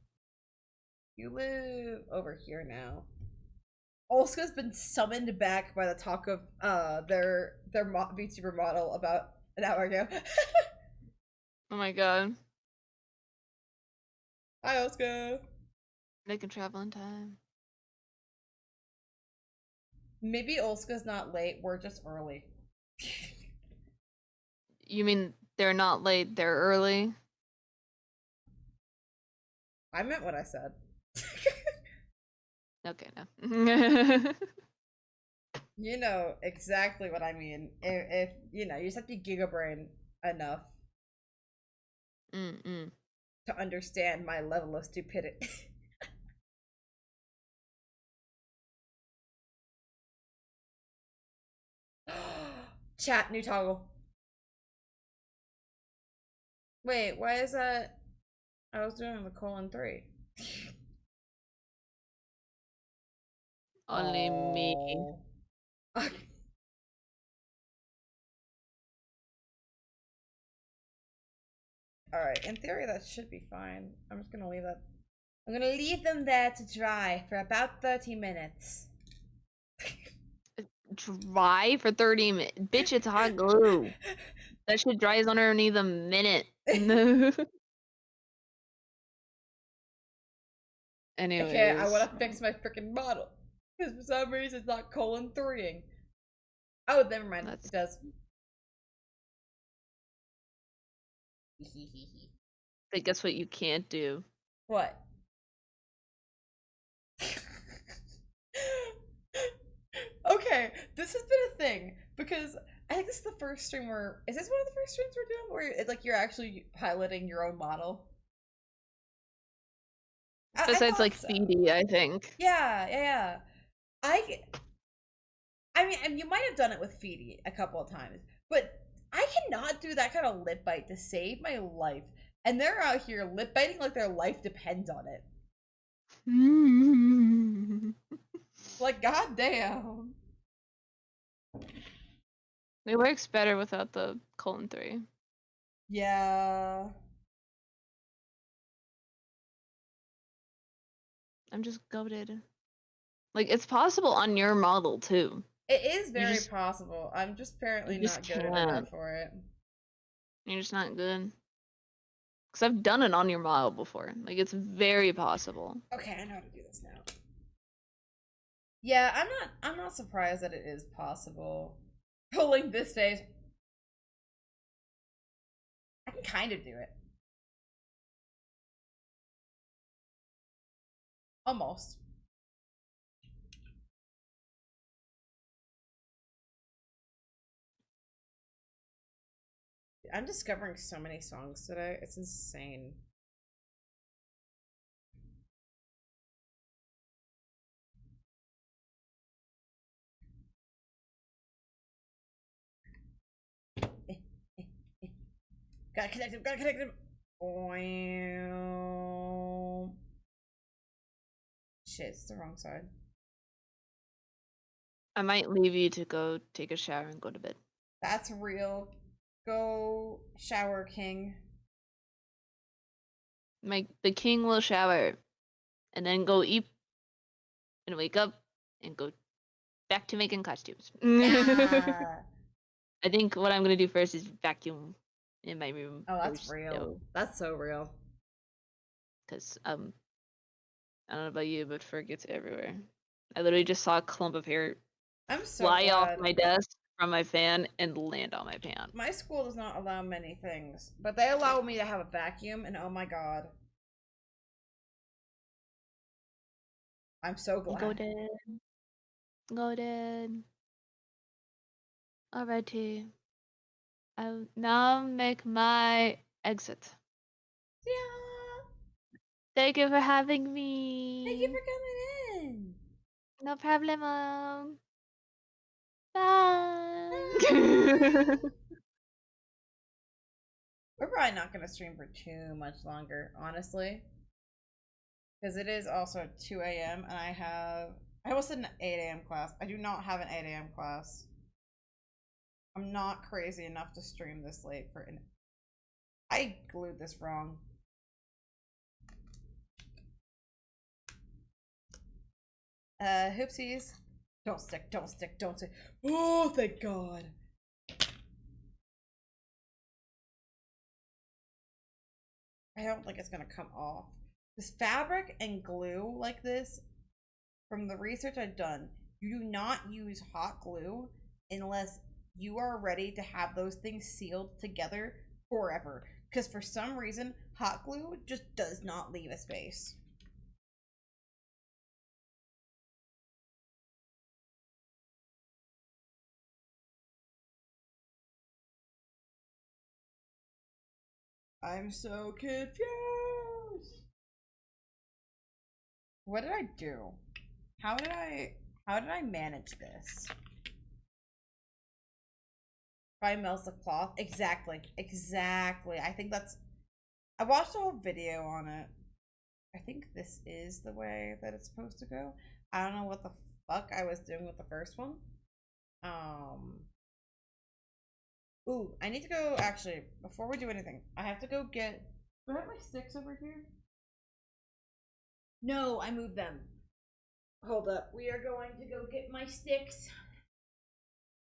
S1: You live over here now. Olska's been summoned back by the talk of their VTuber model about an hour ago.
S2: Oh my god.
S1: Hi, Olska.
S2: They can travel in time.
S1: Maybe Olska's not late. We're just early.
S2: You mean they're not late, they're early?
S1: I meant what I said.
S2: Okay, no.
S1: You know exactly what I mean. If you know, you just have to be gigabrain enough
S2: Mm-mm.
S1: to understand my level of stupidity. Chat, new toggle. Wait, why is that? I was doing the colon 3.
S2: Only me.
S1: Oh. Alright, in theory that should be fine. I'm just gonna leave that. I'm gonna leave them there to dry for about 30 minutes.
S2: Dry for 30 minutes. Bitch, it's hot glue. That shit dries underneath a minute.
S1: Okay, I
S2: Anyways.
S1: wanna fix my freaking model. Because for some reason it's not colon 3ing. Oh, never mind.
S2: That's
S1: It does.
S2: I guess what you can't do.
S1: What? Okay, this has been a thing because I think this is the first stream where is this one of the first streams we're doing where it's like you're actually piloting your own model? I
S2: Besides,
S1: thought
S2: like,
S1: so.
S2: Feedy, I think.
S1: Yeah. I mean, and you might have done it with Feedy a couple of times, but I cannot do that kind of lip bite to save my life. And they're out here lip biting like their life depends on it. Like, goddamn.
S2: It works better without the colon 3.
S1: Yeah.
S2: I'm just goaded. Like, it's possible on your model, too.
S1: It is
S2: You
S1: very
S2: just,
S1: possible. I'm just apparently
S2: you just
S1: not good
S2: can't.
S1: enough for it.
S2: You're just not good. Because I've done it on your model before. Like, it's very possible.
S1: Okay, I know how to do this now. Yeah, I'm not surprised that it is possible. Pulling this face. I can kind of do it. Almost. I'm discovering so many songs today. It's insane. Gotta connect him, gotta connect him. Shit, it's the wrong side.
S2: I might leave you to go take a shower and go to bed.
S1: That's real. Go shower, King.
S2: The king will shower and then go eat and wake up and go back to making costumes.
S1: Yeah.
S2: I think what I'm gonna do first is vacuum in my room.
S1: Oh, that's
S2: first,
S1: real. That's so real.
S2: Because I don't know about you, but fur gets everywhere. I literally just saw a clump of hair
S1: I'm so
S2: fly off
S1: glad.
S2: my desk from my fan and land on my pants.
S1: My school does not allow many things, but they allow me to have a vacuum, and oh my god. I'm so glad.
S2: Golden. Golden. Alrighty. I'll now make my exit.
S1: Yeah.
S2: Thank you for having
S1: Thank you
S2: me.
S1: for coming in.
S2: No problem. Bye.
S1: We're probably not gonna stream for too much longer, honestly, because it is also 2 a.m. and I almost said an 8 a.m. class. I do not have an 8 a.m. class. I'm not crazy enough to stream this late for an. I glued this wrong. Hoopsies. Don't stick, don't stick, don't stick. Oh, thank God. I don't think it's gonna come off. This fabric and glue like this, from the research I've done, you do not use hot glue unless you are ready to have those things sealed together forever. Because for some reason, hot glue just does not leave a space. I'm so confused. What did I do? How did I manage this? If I melts the cloth? Exactly. Exactly. I think that's I watched a whole video on it. I think this is the way that it's supposed to go. I don't know what the fuck I was doing with the first one. Ooh, I need to go, actually, before we do anything, I have to go get, do I have my sticks over here? No, I moved them. Hold up. We are going to go get my sticks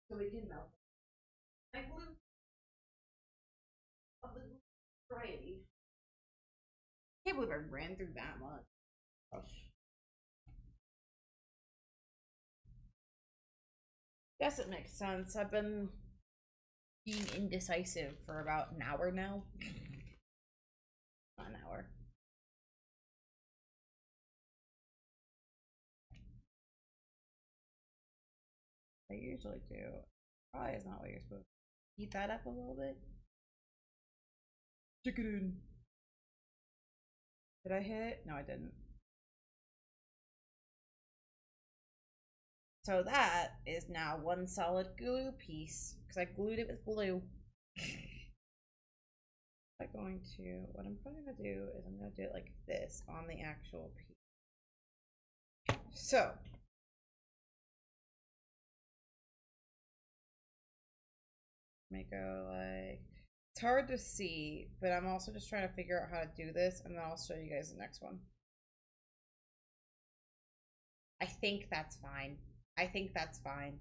S1: so we can melt. My glue of the variety. Can't believe I ran through that much. Gosh. Guess it makes sense. I've been being indecisive for about an hour now. Not an hour. I usually do. Probably is not what you're supposed to. Heat that up a little bit. Stick it in. Did I hit? No, I didn't. So that is now one solid glue piece because I glued it with glue. I'm going to, what I'm probably gonna do is I'm gonna do it like this on the actual piece. So may go like, it's hard to see, but I'm also just trying to figure out how to do this, and then I'll show you guys the next one. I think that's fine. I think that's fine.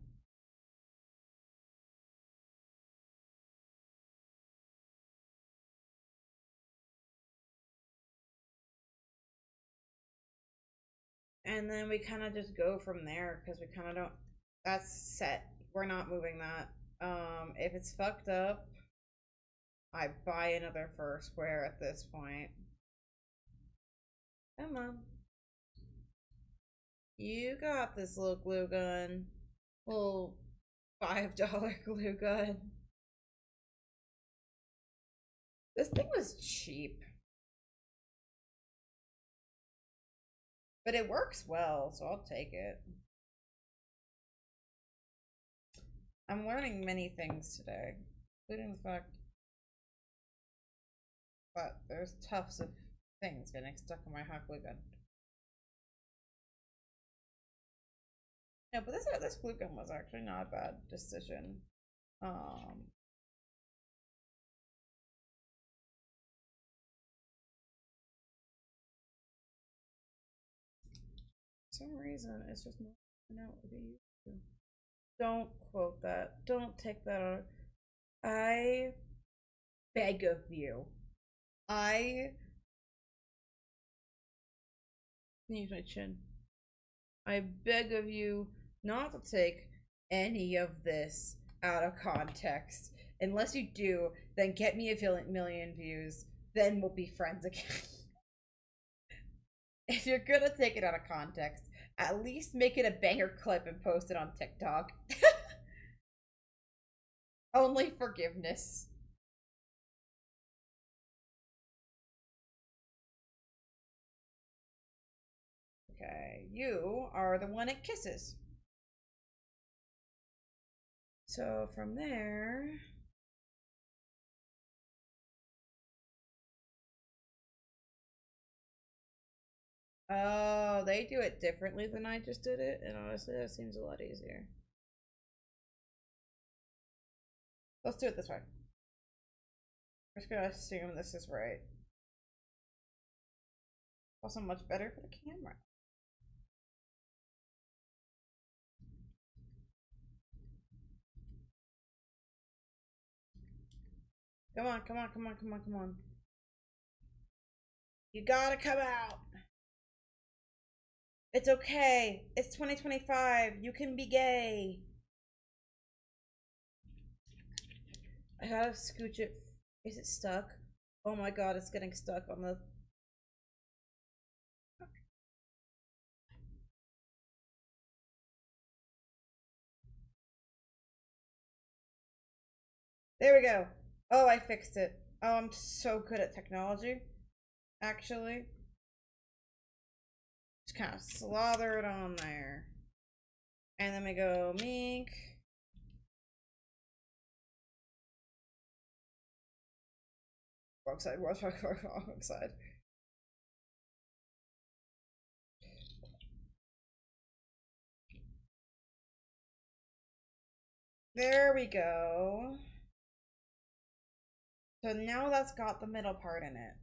S1: And then we kind of just go from there because we kind of don't, that's set. We're not moving that. If it's fucked up, I buy another fur square at this point. Come on. You got this little glue gun. Little $5 glue gun. This thing was cheap. But it works well, so I'll take it. I'm learning many things today, including the fact that there's tufts of things getting stuck in my hot glue gun. No, but this glue gun was actually not a bad decision. For some reason, it's just not working out what it used to. Don't quote that. Don't take that out. I beg of you. I use my chin. I beg of you not to take any of this out of context. Unless you do, then get me a million views. Then we'll be friends again. If you're gonna take it out of context, At least make it a banger clip and post it on TikTok. Only forgiveness. Okay, you are the one it kisses. So from there... Oh, they do it differently than I just did it, and honestly, that seems a lot easier. Let's do it this way. I'm just gonna assume this is right. Also much better for the camera. Come on, come on, come on, come on, come on. You gotta come out. It's okay. It's 2025. You can be gay. I gotta scooch it. Is it stuck? Oh my god, it's getting stuck on the... There we go. Oh, I fixed it. Oh, I'm so good at technology. Actually. Just kind of slather it on there. And then we go mink. Wrong side, wrong side. There we go. So now that's got the middle part in it.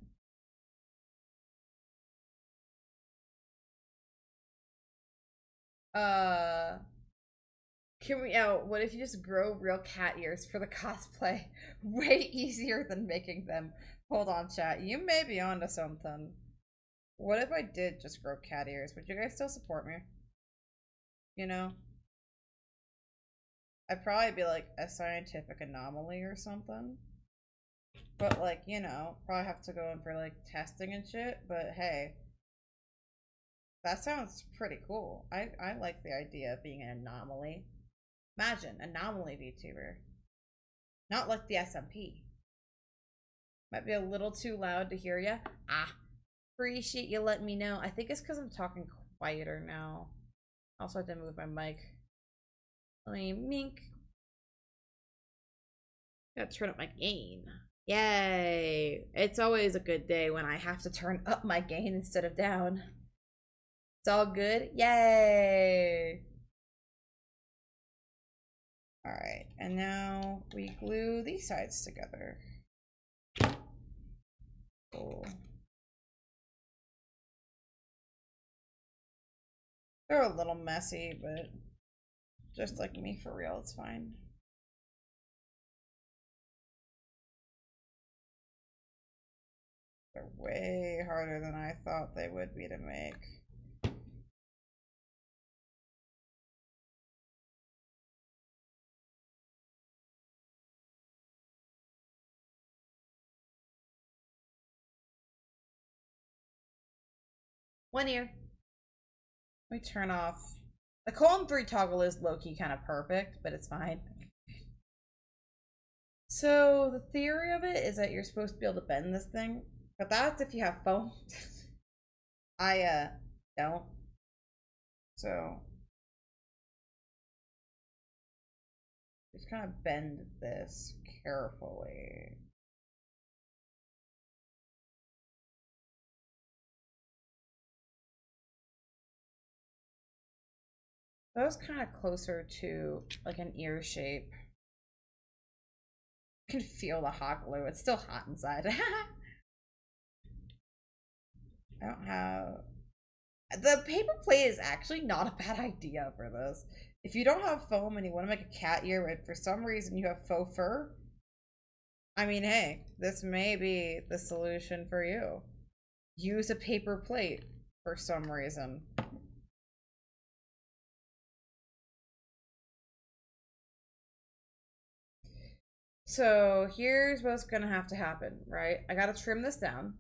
S1: Can we, oh, what if you just grow real cat ears for the cosplay? Way easier than making them. Hold on, chat. You may be onto something. What if I did just grow cat ears? Would you guys still support me? You know? I'd probably be like a scientific anomaly or something. But like, you know, probably have to go in for like testing and shit, but hey. That sounds pretty cool. I like the idea of being an anomaly. Imagine, anomaly VTuber. Not like the SMP. Might be a little too loud to hear ya. Ah, appreciate you letting me know. I think it's because I'm talking quieter now. Also had to move my mic. Let me mink. Gotta turn up my gain. Yay! It's always a good day when I have to turn up my gain instead of down. It's all good. Yay! Alright, and now we glue these sides together. Cool. They're a little messy, but just like me for real, it's fine. They're way harder than I thought they would be to make. One ear. Let me turn off. The colon 3 toggle is low-key kind of perfect, but it's fine. So the theory of it is that you're supposed to be able to bend this thing, but that's if you have foam. I don't. So just kind of bend this carefully. That was kind of closer to like an ear shape. I can feel the hot glue. It's still hot inside. I don't have... The paper plate is actually not a bad idea for this. If you don't have foam and you want to make a cat ear, but for some reason you have faux fur, I mean, hey, this may be the solution for you. Use a paper plate for some reason. So here's what's gonna have to happen, right? I gotta trim this down.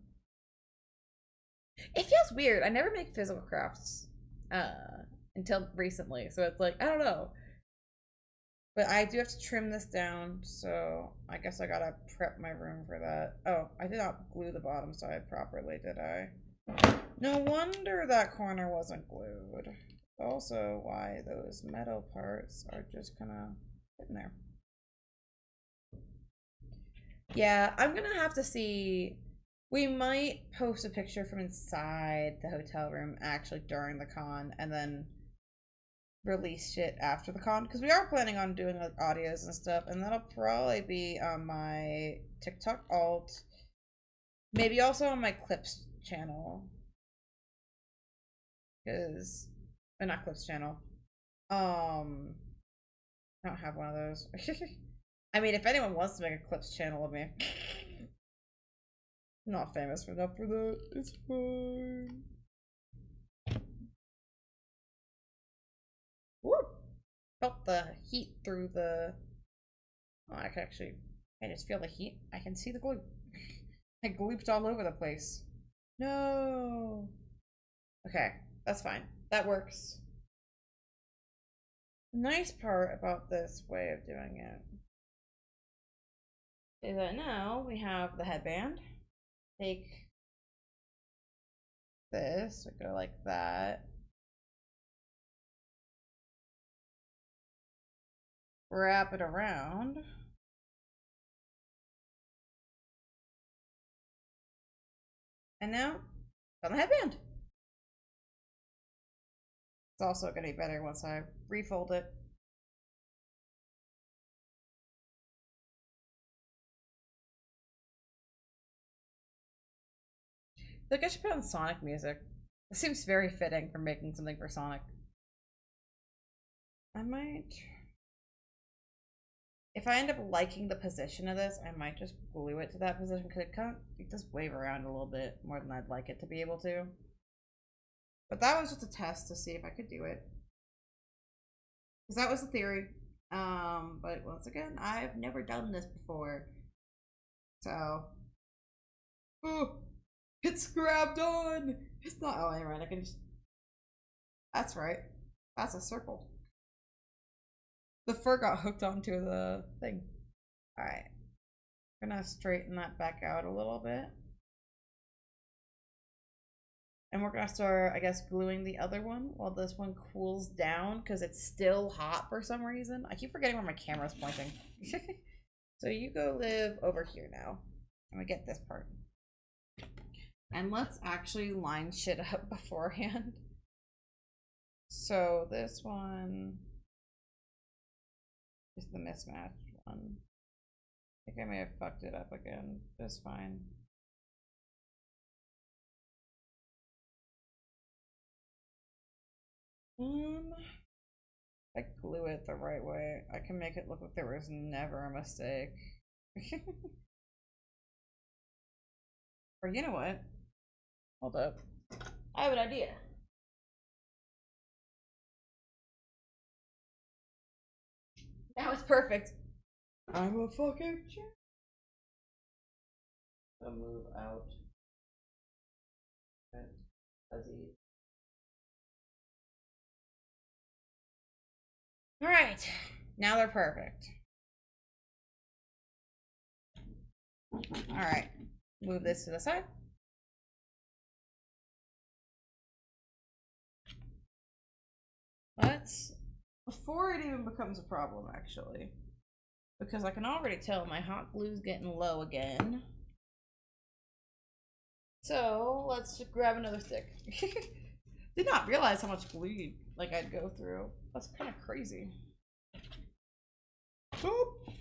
S1: It feels weird. I never make physical crafts. until recently. So it's like, I don't know. But I do have to trim this down, so I guess I gotta prep my room for that. Oh, I did not glue the bottom side properly, did I? No wonder that corner wasn't glued. Also, why those metal parts are just kind of sitting there. Yeah, I'm gonna have to see. We might post a picture from inside the hotel room actually during the con, and then release it after the con, because we are planning on doing like audios and stuff, and that'll probably be on my TikTok alt, maybe also on my clips channel, because not clips channel. I don't have one of those. I mean, if anyone wants to make a clips channel of me, I'm not famous enough for that. It's fine. Woo! Felt the heat through the. Oh, I can actually. I just feel the heat. I can see the glue. I glooped all over the place. No. Okay, that's fine. That works. Nice part about this way of doing it is that now we have the headband. Take this, go like that. Wrap it around. And now, on the headband. It's also going to be better once I refold it. Like, I should put on Sonic music. It seems very fitting for making something for Sonic. I might... If I end up liking the position of this, I might just glue it to that position, because it does wave around a little bit more than I'd like it to be able to. But that was just a test to see if I could do it. Because that was the theory. But once again, I've never done this before. So... Oh! It's grabbed on! It's not... Oh, anyway, I can just... That's right. That's a circle. The fur got hooked onto the thing. Alright. I'm gonna straighten that back out a little bit. And we're gonna start, I guess, gluing the other one while this one cools down, because it's still hot for some reason. I keep forgetting where my camera's pointing. So you go live over here now. I'm gonna get this part. And let's actually line shit up beforehand. So this one is the mismatched one. I think I may have fucked it up again. Just fine. I glue it the right way, I can make it look like there was never a mistake. Or you know what? Hold up. I have an idea. Now it's perfect. I'm a fucking shit. I'll move out. Fuzzy. Alright. Now they're perfect. Alright. Move this to the side. Let's... Before it even becomes a problem, actually. Because I can already tell my hot glue's getting low again. So, let's just grab another stick. Did not realize how much glue like I'd go through. That's kind of crazy. Boop.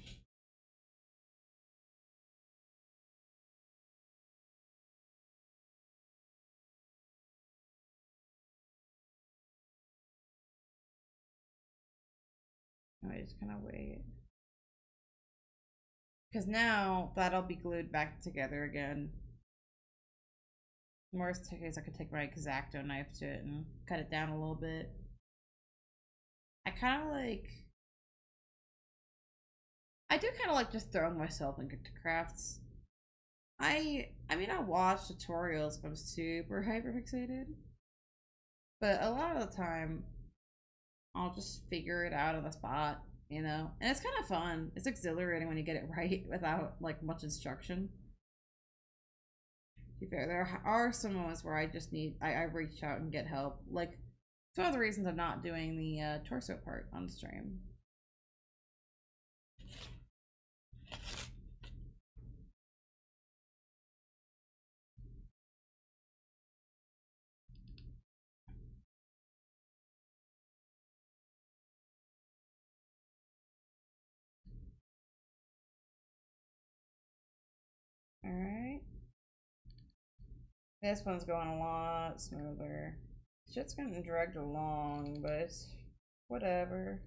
S1: I just kind of wait. Because now that'll be glued back together again. Worst case, I could take my X-Acto knife to it and cut it down a little bit. I kind of like... I do kind of like just throwing myself into crafts. I mean, I watch tutorials, but I'm super hyperfixated. But a lot of the time, I'll just figure it out on the spot, you know? And it's kind of fun. It's exhilarating when you get it right without, like, much instruction. To be fair, there are some moments where I just need, I reach out and get help. Like, it's one of the reasons I'm not doing the torso part on stream. Alright. This one's going a lot smoother. Shit's getting dragged along, but it's whatever.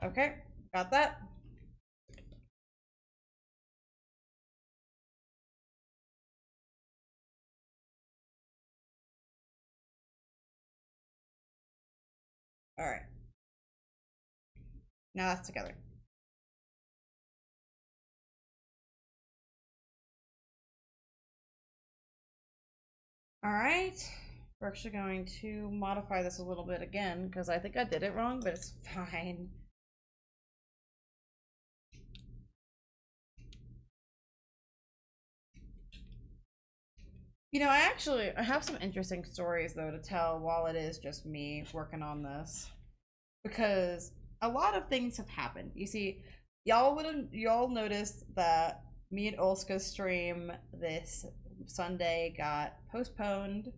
S1: Okay, got that. Alright. Now that's together. Alright. We're actually going to modify this a little bit again, because I think I did it wrong, but it's fine. You know, I have some interesting stories though to tell while it is just me working on this. Because a lot of things have happened. You see, y'all noticed that me and Olska's stream this Sunday got postponed.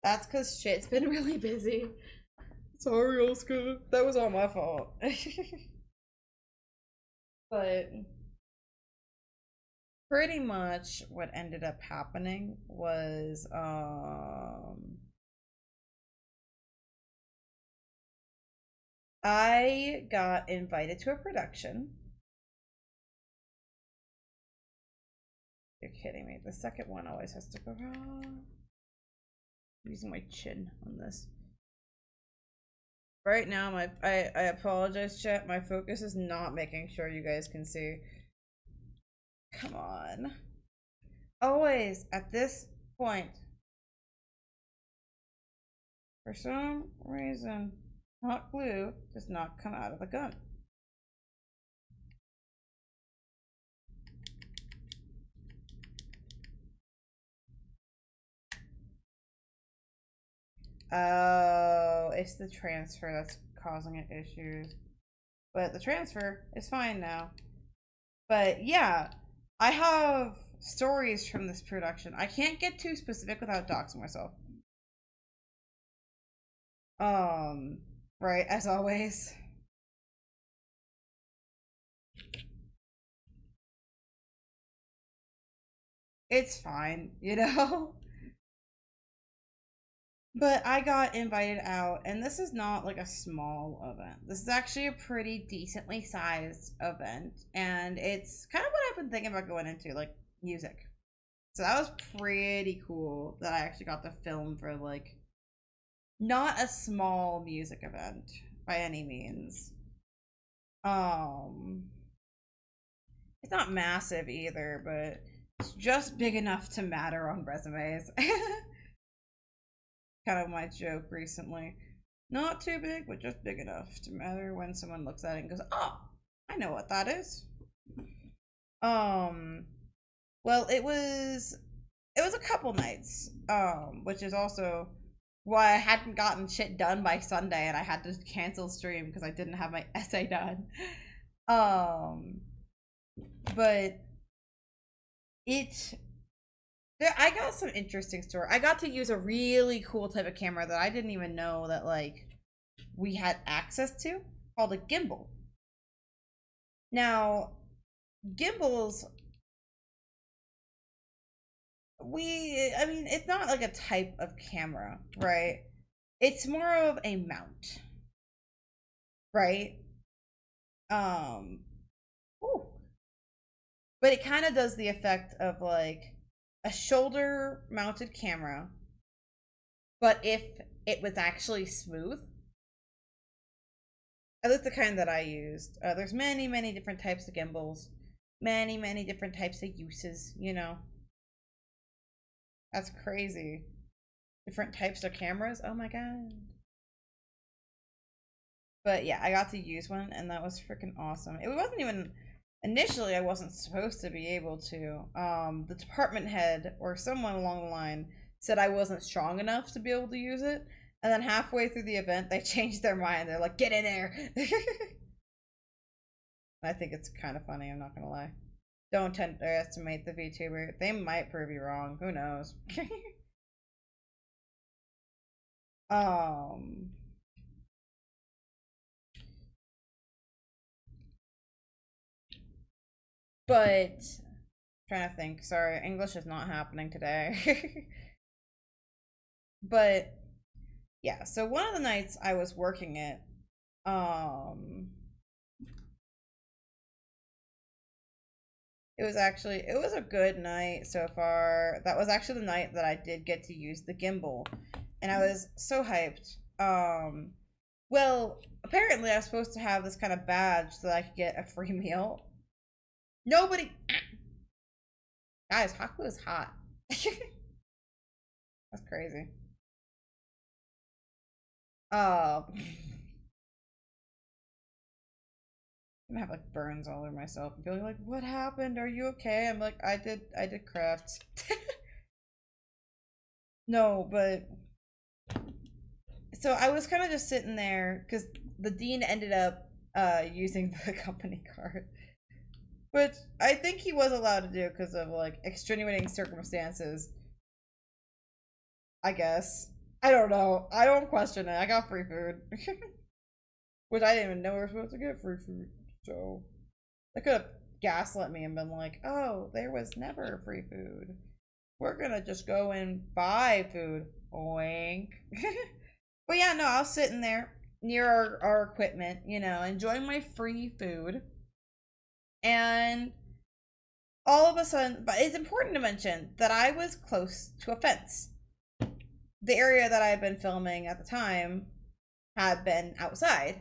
S1: That's because shit's been really busy. Sorry, Olska. That was all my fault. But pretty much what ended up happening was I got invited to a production. You're kidding me. The second one always has to go wrong. I'm using my chin on this. Right now, I apologize, chat. My focus is not making sure you guys can see. Come on. Always at this point. For some reason, hot glue does not come out of the gun. Oh, it's the transfer that's causing it issues. But the transfer is fine now. But yeah, I have stories from this production. I can't get too specific without doxing myself. Right, as always. It's fine, you know? But I got invited out, and this is not like a small event. This is actually a pretty decently sized event, and it's kind of what I've been thinking about going into, like music. So that was pretty cool that I actually got to film for like not a small music event by any means. It's not massive either, but it's just big enough to matter on resumes. Kind of my joke recently. Not too big, but just big enough to matter when someone looks at it and goes, "Oh, I know what that is." Well, it was a couple nights, which is also why I hadn't gotten shit done by Sunday, and I had to cancel stream because I didn't have my essay done. But I got some interesting story. I got to use a really cool type of camera that I didn't even know that like we had access to, called a gimbal. Now, gimbals, I mean, it's not like a type of camera, right? It's more of a mount, right? Ooh. But it kind of does the effect of like a shoulder mounted camera, but if it was actually smooth. At least the kind that I used. There's many different types of gimbals, many different types of uses, you know. That's crazy. Different types of cameras. Oh my god. But yeah, I got to use one and that was freaking awesome. It wasn't even initially I wasn't supposed to be able to. The department head or someone along the line said I wasn't strong enough to be able to use it. And then halfway through the event they changed their mind. They're like, get in there. I think it's kind of funny, I'm not gonna lie. Don't underestimate the VTuber. They might prove you wrong. Who knows? But trying to think. Sorry, English is not happening today. But yeah, so one of the nights I was working it, it was a good night so far. That was actually the night that I did get to use the gimbal. And I was so hyped. Well, apparently I was supposed to have this kind of badge so that I could get a free meal. Nobody Guys, hot glue is hot. That's crazy. I'm gonna have like burns all over myself and be like, what happened? Are you okay? I'm like, I did crafts. No, but so I was kind of just sitting there because the dean ended up using the company card, which I think he was allowed to do because of like extenuating circumstances, I guess. I don't know. I don't question it. I got free food. Which I didn't even know we were supposed to get free food. So they could have gaslit me and been like, oh, there was never free food. We're gonna just go and buy food. Oink. But yeah, no, I was sitting there near our equipment, you know, enjoying my free food. And all of a sudden, but it's important to mention that I was close to a fence. The area that I had been filming at the time had been outside.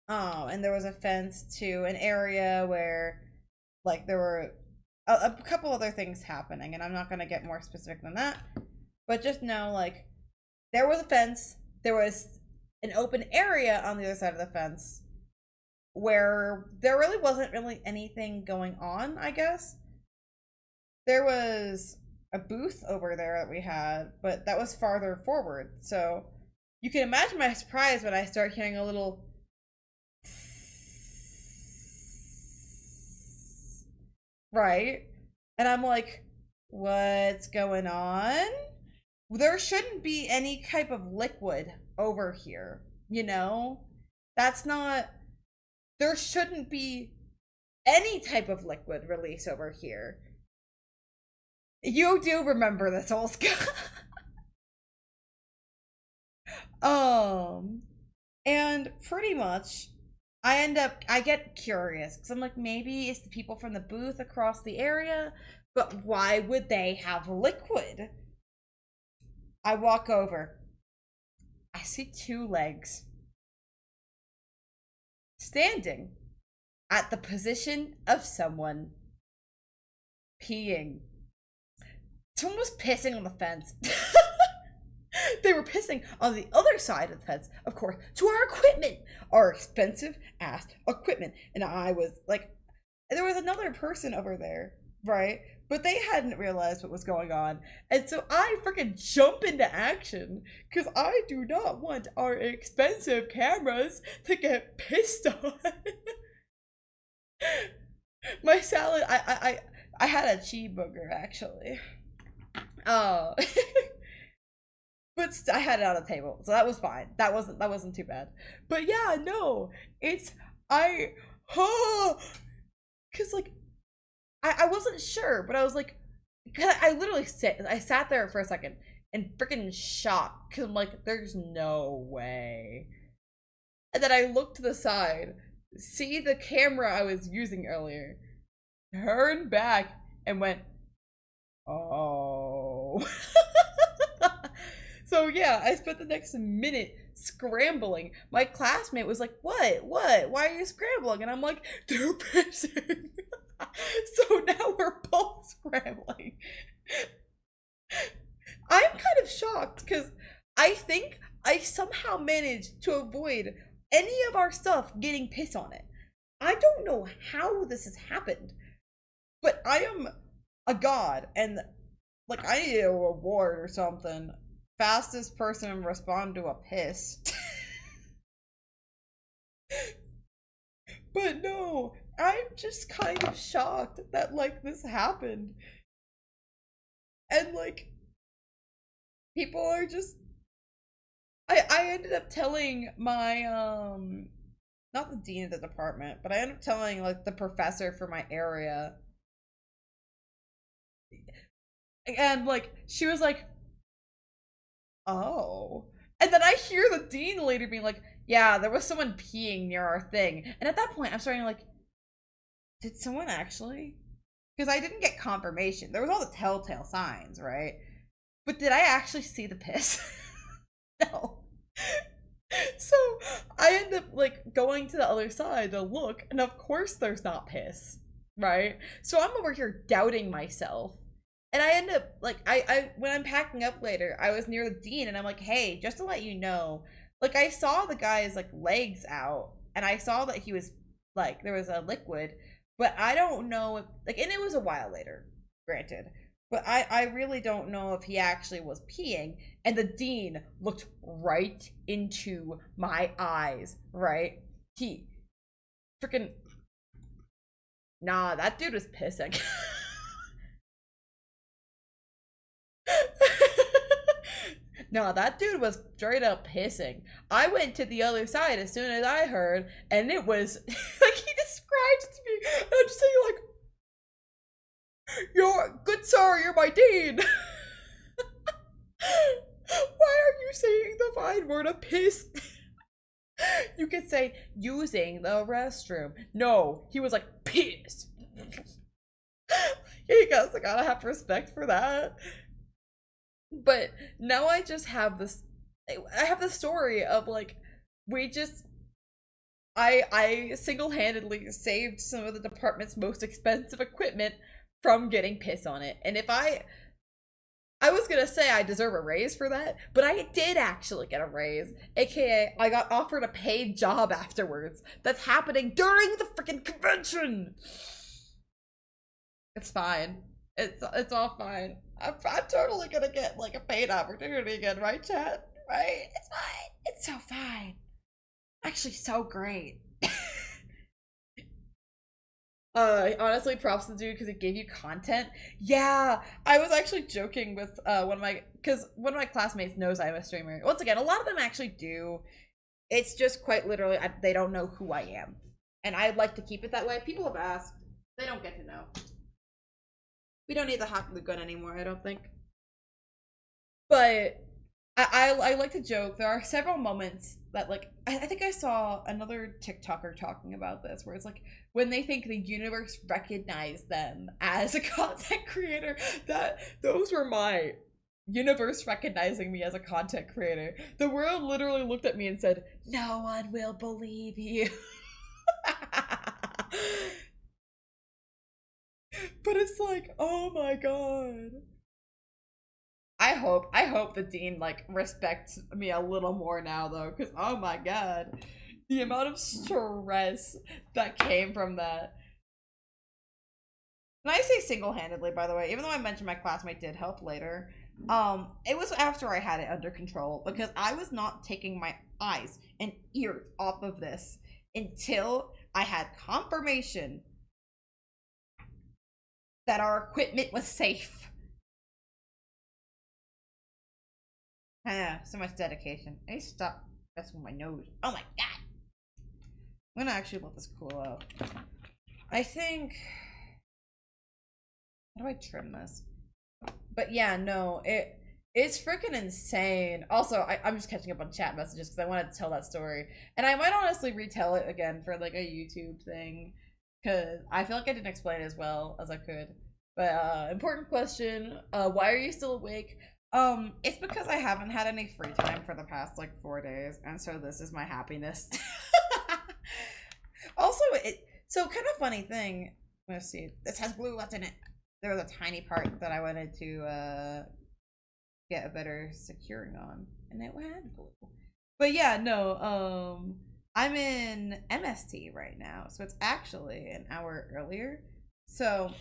S1: And there was a fence to an area where, like, there were a couple other things happening, and I'm not going to get more specific than that. But just know, like, there was a fence, there was an open area on the other side of the fence where there really wasn't really anything going on, I guess. There was a booth over there that we had, but that was farther forward. So you can imagine my surprise when I start hearing a little right, and I'm like, what's going on? There shouldn't be any type of liquid over here, you know? That's not, there shouldn't be any type of liquid release over here. You do remember this whole and pretty much I get curious because I'm like, maybe it's the people from the booth across the area, but why would they have liquid? I walk over. I see two legs standing at the position of someone peeing. Someone was pissing on the fence. They were pissing on the other side of the fence, of course, to our equipment, our expensive ass equipment. And I was like, there was another person over there, right? But they hadn't realized what was going on. And so I freaking jump into action because I do not want our expensive cameras to get pissed on. My salad, I had a cheeseburger actually. Oh. But I had it on the table, so that was fine. That wasn't too bad. But yeah, no, it's cause like I wasn't sure, but I was like, I literally sat there for a second and freaking shocked, cause I'm like, there's no way. And then I looked to the side, see the camera I was using earlier, turned back and went, oh. So yeah, I spent the next minute scrambling. My classmate was like, what? Why are you scrambling? And I'm like, they're pissing. So now we're both scrambling. I'm kind of shocked because I think I somehow managed to avoid any of our stuff getting piss on it. I don't know how this has happened, but I am a god and like I need a reward or something. Fastest person to respond to a piss. But no, I'm just kind of shocked that like this happened. And like people are just I ended up telling my not the dean of the department, but I ended up telling like the professor for my area. And like she was like, "Oh." And then I hear the dean later being like, "Yeah, there was someone peeing near our thing." And at that point I'm starting like, did someone actually? Because I didn't get confirmation. There was all the telltale signs, right? But did I actually see the piss? No. So I end up like going to the other side to look, and of course there's not piss, right? So I'm over here doubting myself. And I end up like I when I'm packing up later, I was near the dean and I'm like, hey, just to let you know, like I saw the guy's like legs out and I saw that he was like there was a liquid, but I don't know if like and it was a while later, granted. But I really don't know if he actually was peeing. And the dean looked right into my eyes, right? He freaking nah, that dude was pissing. No, that dude was straight up pissing. I went to the other side as soon as I heard, and it was like he described it to me. And I'm just saying, like, you're good, sir, you're my dean. Why are you saying the fine word of piss? You could say using the restroom. No, he was like piss. You guys, I gotta have respect for that. But now I just have this I have the story of like we just I single-handedly saved some of the department's most expensive equipment from getting piss on it. And if I was gonna say I deserve a raise for that, but I did actually get a raise, aka I got offered a paid job afterwards. That's happening during the freaking convention. It's fine. It's all fine. I'm totally gonna get like a paid opportunity again, right, chat? Right? It's fine. It's so fine. Actually, so great. Honestly, props to the dude because it gave you content. Yeah, I was actually joking with one of my because one of my classmates knows I'm a streamer. Once again, a lot of them actually do. It's just quite literally they don't know who I am, and I'd like to keep it that way. People have asked, they don't get to know. We don't need the hack the gun anymore, I don't think. But I like to joke. There are several moments that like I think I saw another TikToker talking about this where it's like when they think the universe recognized them as a content creator, that those were my universe recognizing me as a content creator. The world literally looked at me and said, "No one will believe you." But it's like, oh my god. I hope the dean like respects me a little more now though, because oh my god. The amount of stress that came from that. And I say single-handedly, by the way, even though I mentioned my classmate did help later. It was after I had it under control because I was not taking my eyes and ears off of this until I had confirmation that our equipment was safe. Ah, so much dedication. I need to stop messing with my nose. Oh my god! I'm gonna actually let this cool off. I think. How do I trim this? But yeah, no, it's freaking insane. Also, I'm just catching up on chat messages because I wanted to tell that story, and I might honestly retell it again for like a YouTube thing because I feel like I didn't explain it as well as I could. But important question. Why are you still awake? It's because I haven't had any free time for the past like 4 days, and so this is my happiness. Also, so kind of funny thing. Let's see. This has blue. What's in it? There was a tiny part that I wanted to get a better securing on, and it had glue. But yeah, no, I'm in MST right now, so it's actually an hour earlier. So,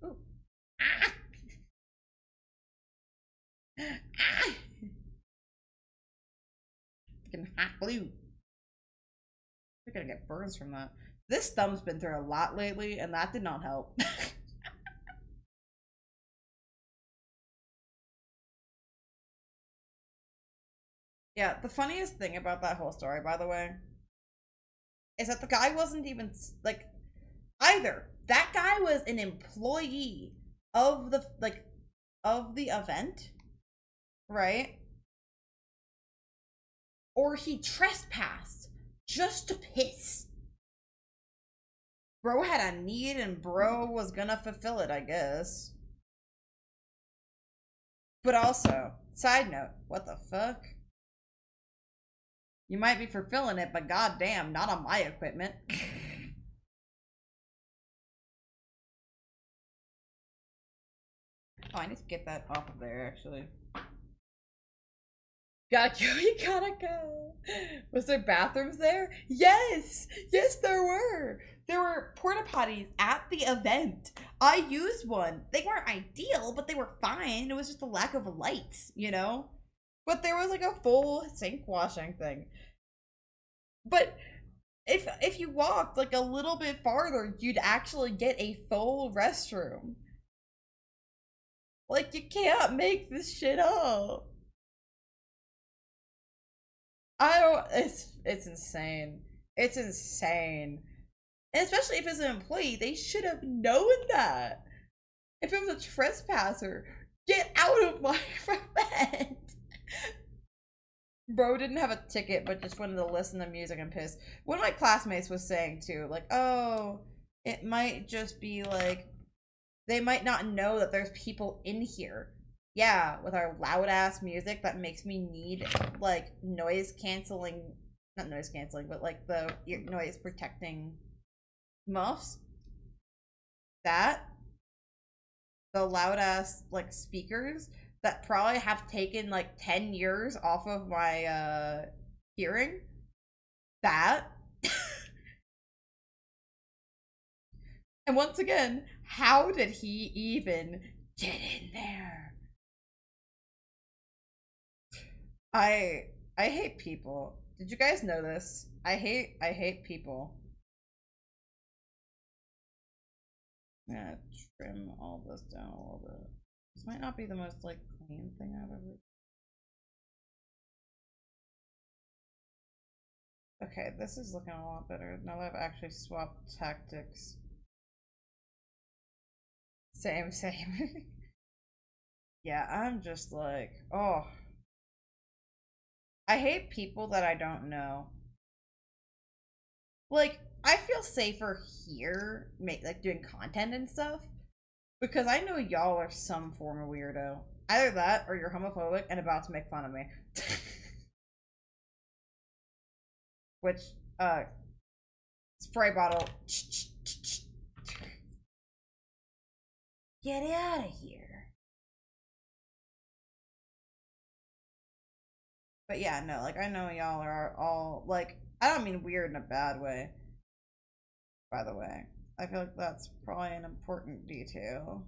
S1: ooh. Ah! Ah! Freaking hot glue. We're gonna get burns from that. This thumb's been through a lot lately, and that did not help. Yeah, the funniest thing about that whole story, by the way, is that the guy wasn't even like either. That guy was an employee of the event, right? Or he trespassed just to piss. Bro had a need and bro was gonna fulfill it, I guess. But also, side note, what the fuck? You might be fulfilling it, but goddamn, not on my equipment. Oh, I need to get that off of there, actually. Gotta go, you gotta go. Was there bathrooms there? Yes! Yes, there were! There were porta potties at the event. I used one. They weren't ideal, but they were fine. It was just a lack of lights, you know? But there was like a full sink washing thing. But if you walked like a little bit farther, you'd actually get a full restroom. Like, you can't make this shit up. I don't. It's insane. It's insane. And especially if it's an employee, they should have known that. If it was a trespasser, get out of my event. Bro didn't have a ticket, but just wanted to listen to music and piss. One of my classmates was saying too, like, oh, it might just be like, they might not know that there's people in here. Yeah, with our loud ass music that makes me need like noise canceling, not noise canceling, but like the noise protecting muffs. That, the loud ass like speakers that probably have taken like 10 years off of my hearing. That. And once again, how did he even get in there? I hate people. Did you guys know this? I hate people. Yeah, trim all this down a little bit. This might not be the most like clean thing I've ever. Okay, this is looking a lot better now that I've actually swapped tactics. Same. Yeah, I'm just like, oh. I hate people that I don't know. Like, I feel safer here, like doing content and stuff, because I know y'all are some form of weirdo. Either that, or you're homophobic and about to make fun of me. Which, spray bottle. Get out of here. But yeah, no, like, I know y'all are all, like, I don't mean weird in a bad way, by the way. I feel like that's probably an important detail.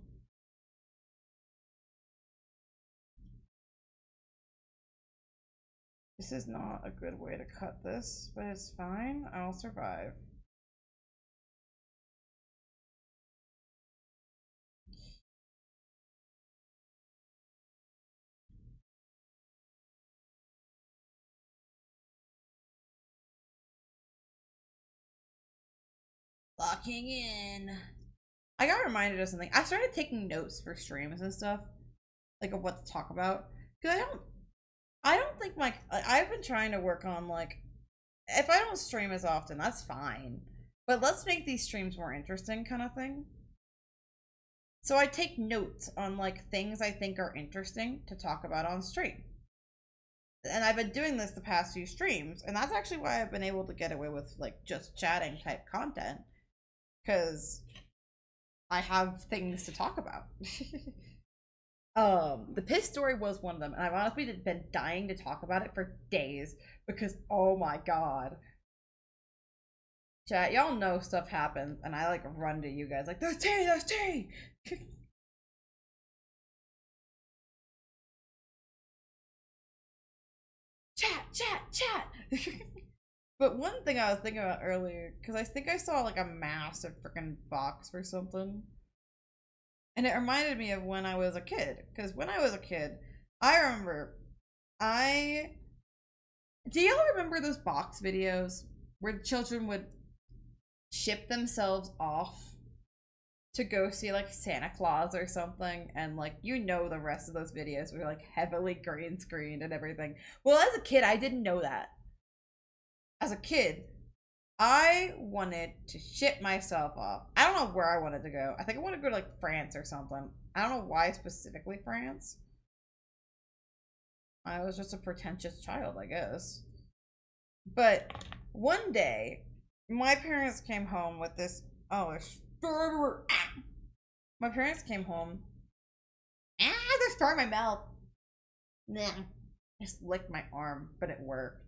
S1: This is not a good way to cut this, but it's fine. I'll survive. Locking in. I got reminded of something. I started taking notes for streams and stuff, like of what to talk about. Cause I don't think like I've been trying to work on like, if I don't stream as often, that's fine. But let's make these streams more interesting, kind of thing. So I take notes on like things I think are interesting to talk about on stream. And I've been doing this the past few streams, and that's actually why I've been able to get away with like just chatting type content, because I have things to talk about. The piss story was one of them, and I've honestly been dying to talk about it for days because oh my god. Chat, y'all know stuff happens, and I like run to you guys like, there's tea, there's tea! Chat! But one thing I was thinking about earlier, because I think I saw like a massive freaking box for something. And it reminded me of when I was a kid. Because when I was a kid, I remember do y'all remember those box videos where children would ship themselves off to go see like Santa Claus or something, and like the rest of those videos were like heavily green screened and everything. Well, as a kid, I didn't know that. As a kid, I wanted to ship myself off. I don't know where I wanted to go. I think I wanted to go to like France or something. I don't know why specifically France. I was just a pretentious child, I guess. But one day, my parents came home with this. Oh, there's everywhere. My parents came home. There's fur in my mouth. Nah. Just licked my arm, but it worked.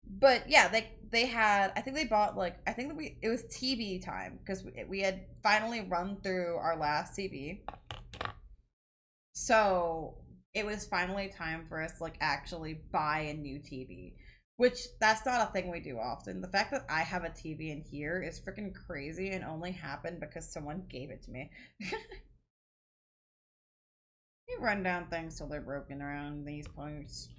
S1: But yeah, they had, I think they bought like, I think that it was TV time because we had finally run through our last TV. So it was finally time for us to like actually buy a new TV, which that's not a thing we do often. The fact that I have a TV in here is freaking crazy and only happened because someone gave it to me. You run down things till they're broken around these points.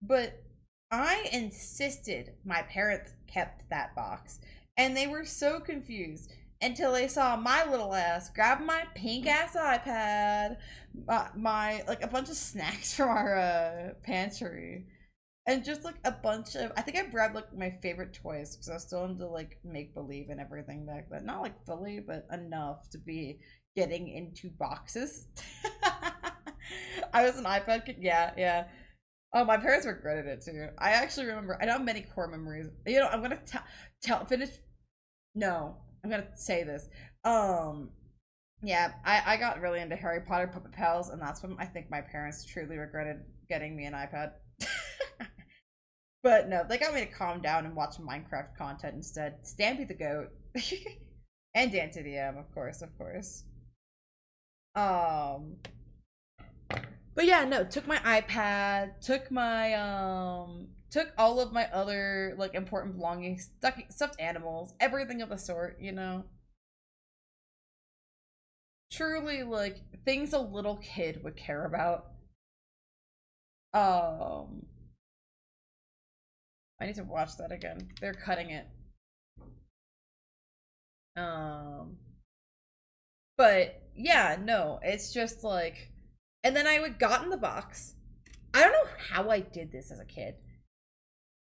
S1: But I insisted my parents kept that box, and they were so confused until they saw my little ass grab my pink ass iPad, my like a bunch of snacks from our pantry, and just like a bunch of, I think I grabbed like my favorite toys because I was still into like make believe and everything back then. Not like fully, but enough to be getting into boxes. I was an iPad kid. Yeah. Oh, my parents regretted it too. I actually remember. I don't have many core memories. I'm gonna finish. No, I'm gonna say this. Yeah, I got really into Harry Potter Puppet Pals, and that's when I think my parents truly regretted getting me an iPad. But no, they got me to calm down and watch Minecraft content instead. Stampy the Goat. And Dan to the M, of course. But yeah, no, took my iPad, took all of my other like important belongings, stuffed animals, everything of the sort, Truly like things a little kid would care about. I need to watch that again. They're cutting it. But yeah, no, it's just like, and then I would got in the box. I don't know how I did this as a kid.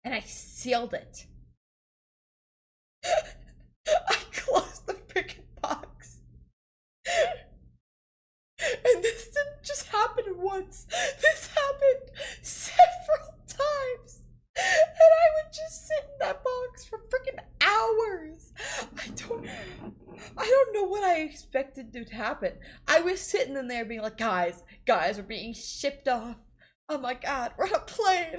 S1: And I sealed it. I closed the freaking box. And this didn't just happen once. This happened several times. And I would just sit in that box for freaking hours. I don't know what I expected to happen. I was sitting in there being like, guys, we're being shipped off. Oh my god, we're on a plane.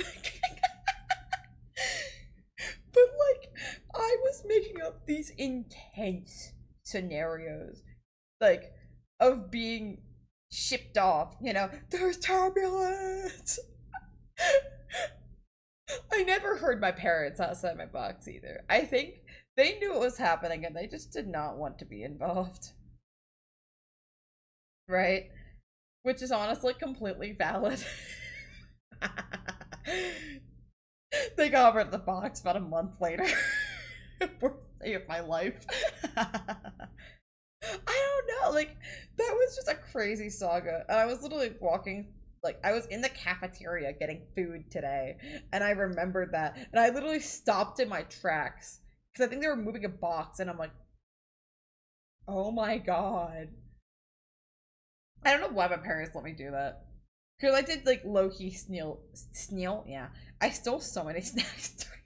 S1: But like, I was making up these intense scenarios, like, of being shipped off, there's turbulence. I never heard my parents outside my box either. I think they knew what was happening and they just did not want to be involved. Right? Which is honestly completely valid. They got rid of the box about a month later. Worst day of my life. I don't know, like, that was just a crazy saga. And I was literally walking, like, I was in the cafeteria getting food today, and I remembered that. And I literally stopped in my tracks, because I think they were moving a box, and I'm like, oh my god. I don't know why my parents let me do that. Because I did, like, low-key sneal, yeah. I stole so many snacks during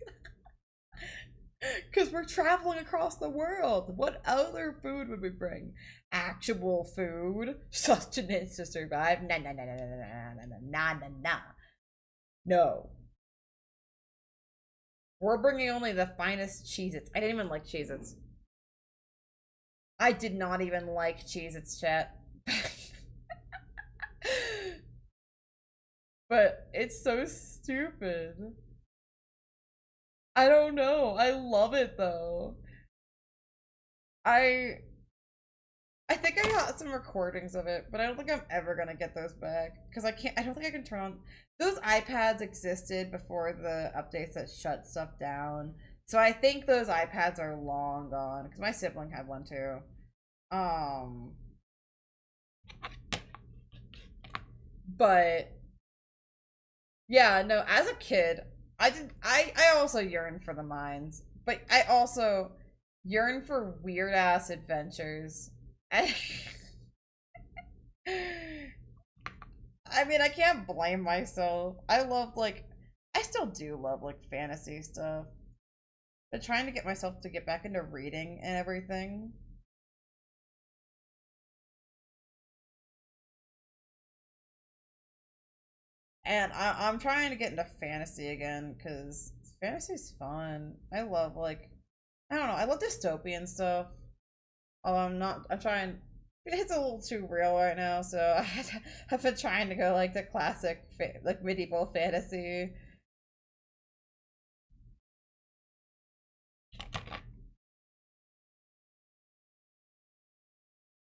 S1: that. Because we're traveling across the world. What other food would we bring? Actual food, sustenance to survive. Nah, nah, nah, nah, nah, nah, nah, nah, nah, nah, nah. No. We're bringing only the finest Cheez-Its. I didn't even like Cheez-Its. I did not even like Cheez-Its, chat. But it's so stupid. I don't know. I love it though. I I think I got some recordings of it, but I don't think I'm ever gonna get those back because I don't think I can turn on. Those iPads existed before the updates that shut stuff down, so I think those iPads are long gone because my sibling had one too. Um, but yeah, no. As a kid, I did. I also yearned for the mines, but I also yearn for weird ass adventures. I, I mean, I can't blame myself. I love I still do love fantasy stuff, but trying to get myself to get back into reading and everything. And I'm trying to get into fantasy again because fantasy's fun. I love I don't know. I love dystopian stuff. Although I'm trying. It's a little too real right now, so I've been trying to go the classic, medieval fantasy.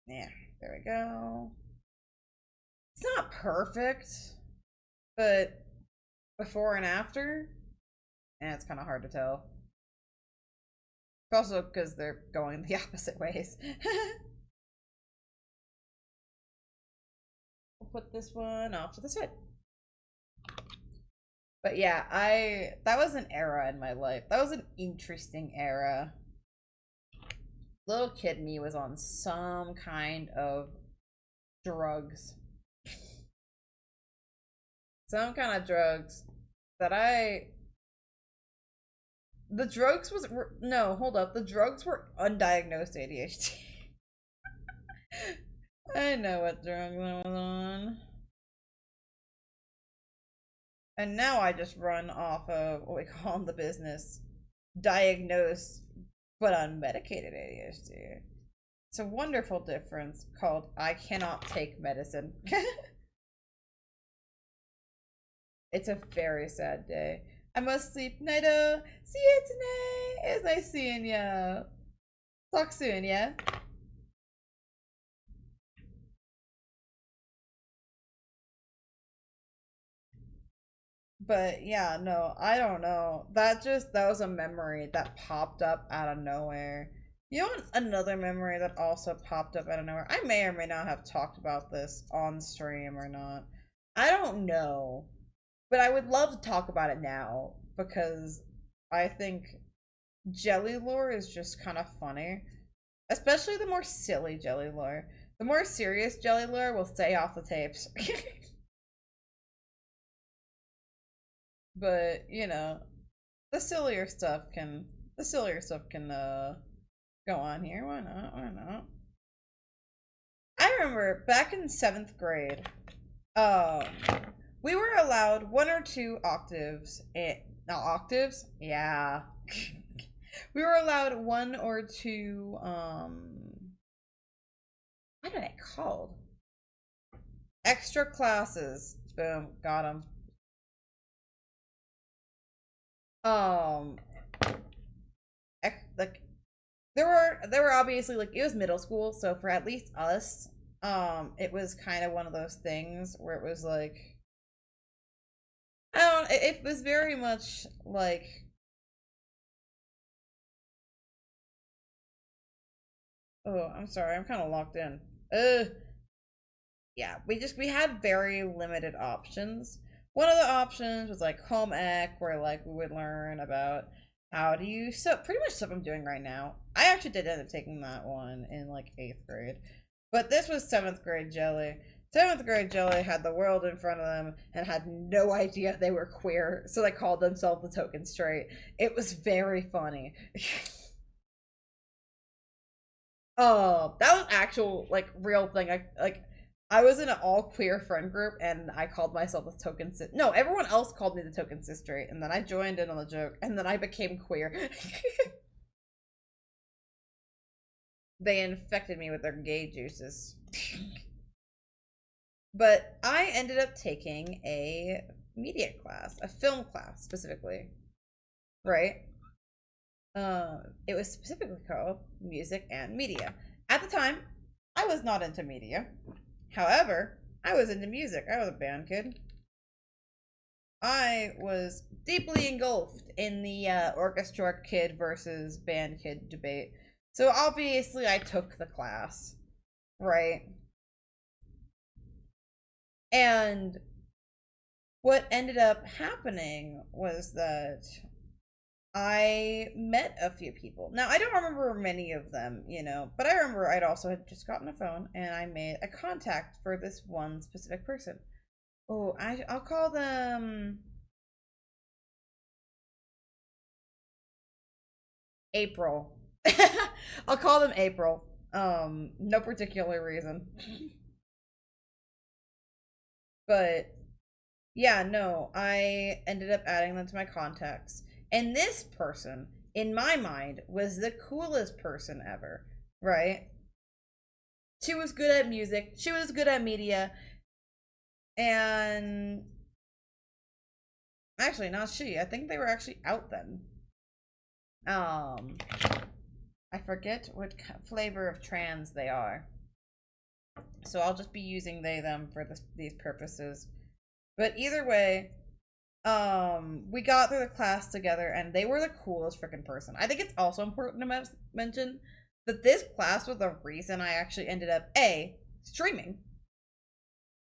S1: Yeah, there we go. It's not perfect, but before and after, and it's kind of hard to tell. Also, because they're going the opposite ways. We'll put this one off to the side. But yeah, that was an era in my life. That was an interesting era. Little kid me was on some kind of drugs. Some kind of drugs that the drugs no, hold up. The drugs were undiagnosed ADHD. I know what drugs I was on. And now I just run off of what we call in the business diagnosed but unmedicated ADHD. It's a wonderful difference called I cannot take medicine. It's a very sad day. I must sleep. Nighto. See you tonight. It's nice seeing ya. Talk soon, yeah? But yeah, no, I don't know. That was a memory that popped up out of nowhere. You know another memory that also popped up out of nowhere? I may or may not have talked about this on stream or not. I don't know. But I would love to talk about it now because I think jelly lore is just kind of funny. Especially the more silly jelly lore. The more serious jelly lore will stay off the tapes. But, the sillier stuff can go on here. Why not? Why not? I remember back in 7th grade, um, we were allowed one or two octaves. Octaves? Yeah. We were allowed one or two, what are they called? Extra classes. Boom. Got them. Um, like, there were obviously, it was middle school, so for at least us, it was kind of one of those things where it was I don't, it was very much oh, I'm sorry, I'm kind of locked in. Yeah, we had very limited options. One of the options was home ec, where we would learn about how to use pretty much stuff I'm doing right now. I actually did end up taking that one in 8th grade. But this was 7th grade jelly. Seventh grade Jelly had the world in front of them and had no idea they were queer, so they called themselves the Token Straight. It was very funny. Oh, that was actual like real thing. I was in an all queer friend group and I called myself the Token Sis. No, everyone else called me the Token Sis Straight, and then I joined in on the joke, and then I became queer. They infected me with their gay juices. But I ended up taking a media class, a film class specifically, right? It was specifically called music and media. At the time, I was not into media. However, I was into music. I was a band kid. I was deeply engulfed in the orchestra kid versus band kid debate. So obviously I took the class, right? And what ended up happening was that I met a few people. Now, I don't remember many of them, you know, but I remember I'd also had just gotten a phone and I made a contact for this one specific person. Oh, I'll call them April. I'll call them April. No particular reason. But yeah, no, I ended up adding them to my contacts. And this person, in my mind, was the coolest person ever, right? She was good at music, she was good at media, and actually, not she. I think they were actually out then. I forget what flavor of trans they are. So I'll just be using they, them for these purposes. But either way, we got through the class together and they were the coolest freaking person. I think it's also important to mention that this class was the reason I actually ended up streaming.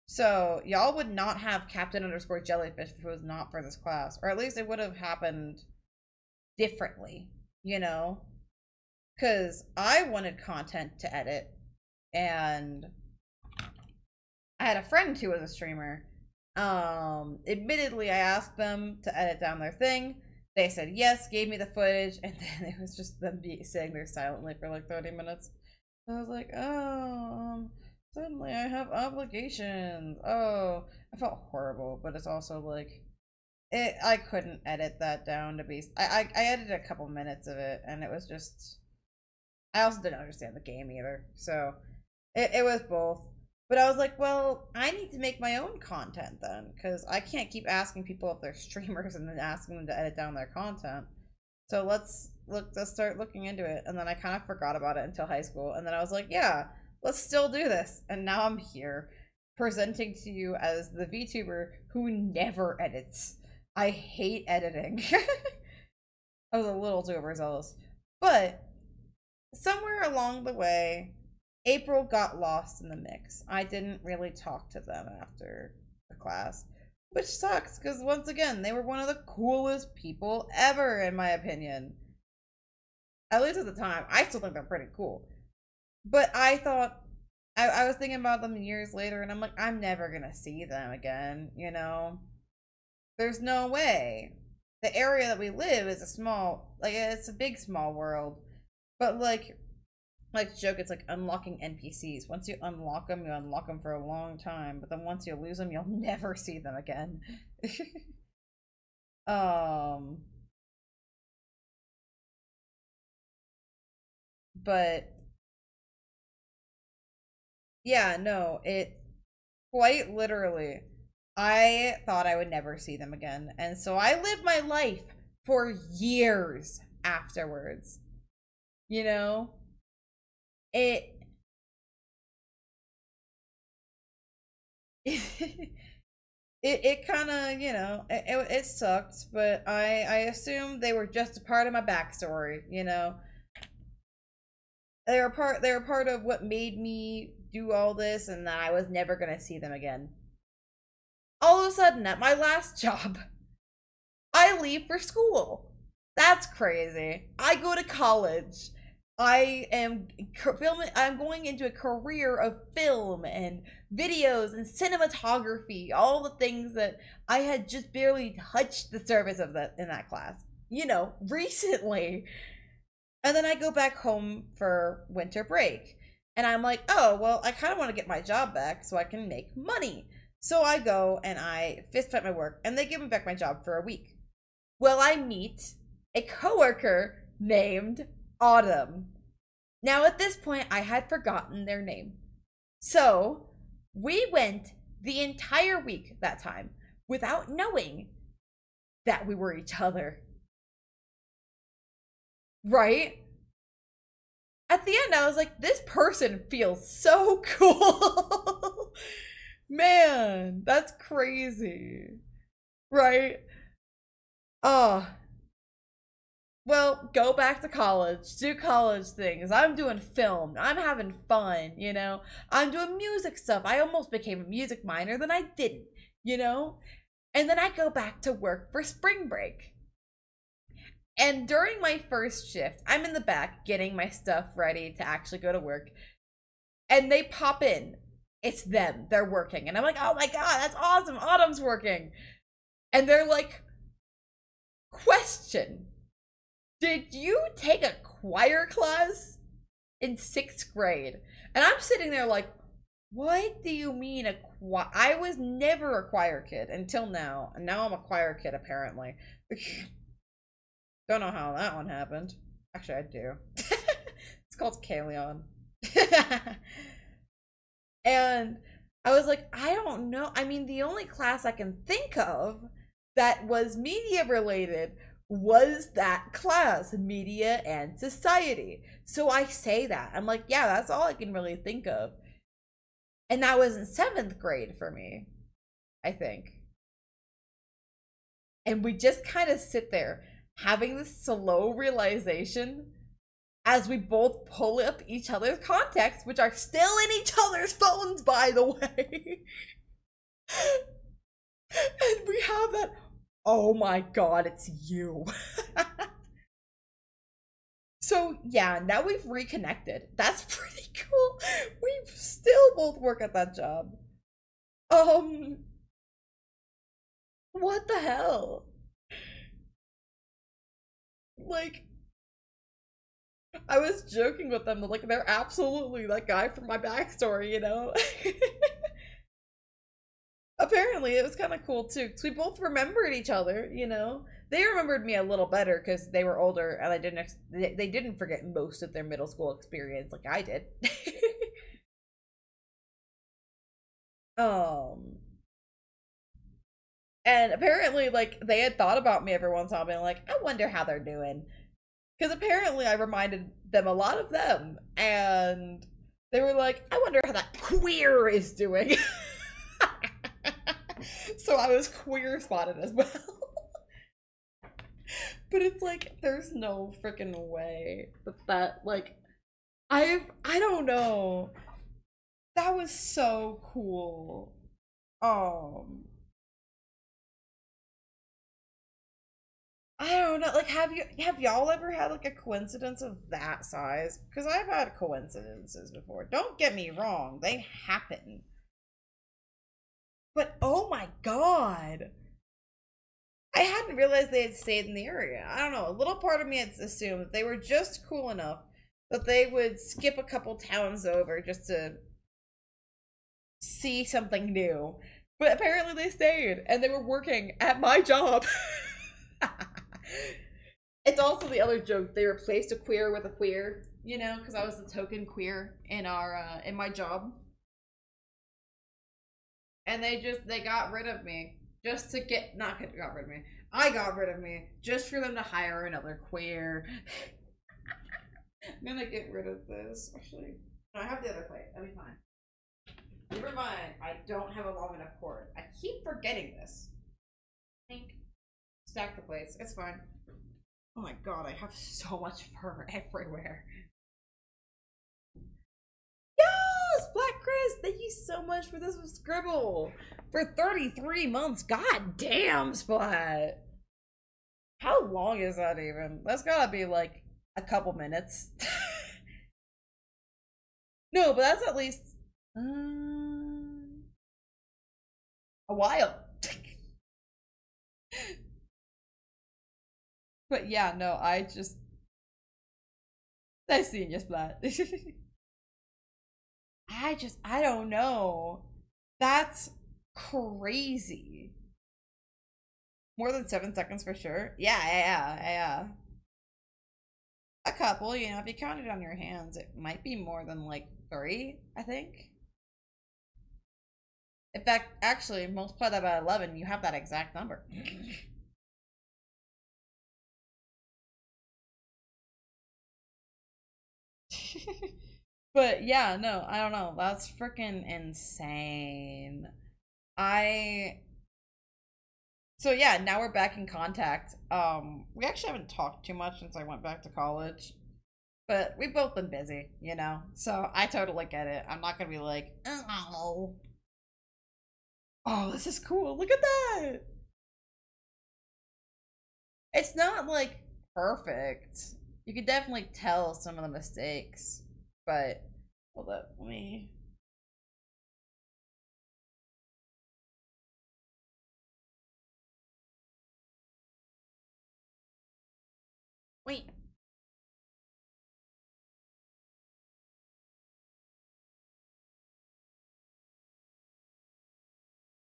S1: So y'all would not have Captain_Jellyfish if it was not for this class, or at least it would have happened differently, you know? Because I wanted content to edit, and I had a friend who was a streamer. Admittedly, I asked them to edit down their thing. They said yes, gave me the footage, and then it was just them sitting there silently for like 30 minutes. I was like, oh, suddenly I have obligations. Oh, I felt horrible, but it's also like, I couldn't edit that down to be. I edited a couple minutes of it, and it was just. I also didn't understand the game either, so it was both. But I was like, well, I need to make my own content then, because I can't keep asking people if they're streamers and then asking them to edit down their content. So let's start looking into it. And then I kind of forgot about it until high school, and then I was like, yeah, let's still do this. And now I'm here, presenting to you as the VTuber who never edits. I hate editing. I was a little too overzealous, but somewhere along the way, April got lost in the mix. I didn't really talk to them after the class, which sucks because once again, they were one of the coolest people ever, in my opinion. At least at the time, I still think they're pretty cool. But I thought, I was thinking about them years later, and I'm like, I'm never gonna see them again, you know? There's no way. The area that we live is a small, like, it's a big small world. But like joke, it's like unlocking NPCs. Once you unlock them for a long time, but then once you lose them, you'll never see them again. But yeah, no, it quite literally, I thought I would never see them again, and so I lived my life for years afterwards. You know, it it kind of, you know, it sucked, but I assumed they were just a part of my backstory, you know. They were part of what made me do all this, and that I was never gonna see them again. All of a sudden, at my last job, I leave for school. That's crazy. I go to college. I'm going into a career of film and videos and cinematography, all the things that I had just barely touched the surface of that in that class, recently. And then I go back home for winter break. And I'm like, oh, well, I kind of want to get my job back so I can make money. So I go and I fist fight my work, and they give me back my job for a week. Well, I meet a coworker named Autumn. Now, at this point, I had forgotten their name. So we went the entire week that time without knowing that we were each other. Right? At the end, I was like, this person feels so cool. Man, that's crazy. Right? Oh. Well, go back to college, do college things. I'm doing film. I'm having fun, I'm doing music stuff. I almost became a music minor, then I didn't, And then I go back to work for spring break. And during my first shift, I'm in the back getting my stuff ready to actually go to work. And they pop in. It's them. They're working. And I'm like, oh my God, that's awesome. Autumn's working. And they're like, question. Did you take a choir class in 6th grade? And I'm sitting there like, what do you mean a choir? I was never a choir kid until now. And now I'm a choir kid, apparently. Don't know how that one happened. Actually, I do. It's called Kaleon. And I was like, I don't know. I mean, the only class I can think of that was media related was that class, media and society. So I say that. I'm like, yeah, that's all I can really think of. And that was in 7th grade for me, I think. And we just kind of sit there having this slow realization as we both pull up each other's contacts, which are still in each other's phones, by the way. And we have that, oh my God, it's you. So yeah, now we've reconnected. That's pretty cool. We still both work at that job. What the hell? Like, I was joking with them, like, they're absolutely that guy from my backstory, Apparently, it was kind of cool, too, because we both remembered each other, They remembered me a little better because they were older, and they didn't forget most of their middle school experience like I did. And apparently, like, they had thought about me every once in a while, being like, I wonder how they're doing. Because apparently I reminded them a lot of them, and they were like, I wonder how that queer is doing. So I was queer spotted as well. But it's like, there's no freaking way that like, I don't know. That was so cool. I don't know. Like, have y'all ever had like a coincidence of that size? Because I've had coincidences before. Don't get me wrong, they happen. But oh my God, I hadn't realized they had stayed in the area. I don't know. A little part of me had assumed that they were just cool enough that they would skip a couple towns over just to see something new. But apparently they stayed, and they were working at my job. It's also the other joke. They replaced a queer with a queer, because I was the token queer in in my job. And they got rid of me just to got rid of me. I got rid of me just for them to hire another queer. I'm gonna get rid of this. Actually, no, I have the other plate. That'll be fine. Never mind. I don't have a long enough cord. I keep forgetting this. Think. Stack the plates. It's fine. Oh my God, I have so much fur everywhere. Yes! Black Chris, thank you so much for this Scribble. For 33 months. God damn, Splat. How long is that even? That's gotta be like a couple minutes. No, but that's at least a while. But yeah, no, I've seen your splat. I don't know. That's crazy. More than 7 seconds for sure. Yeah. A couple, if you count it on your hands, it might be more than like 3, I think. In fact, actually, multiply that by 11, you have that exact number. But yeah, no, I don't know. That's freaking insane. I So yeah, now we're back in contact. We actually haven't talked too much since I went back to college, but we've both been busy. So I totally get it. I'm not gonna be like, oh, this is cool. Look at that. It's not like perfect. You could definitely tell some of the mistakes, but hold up, let me. Wait.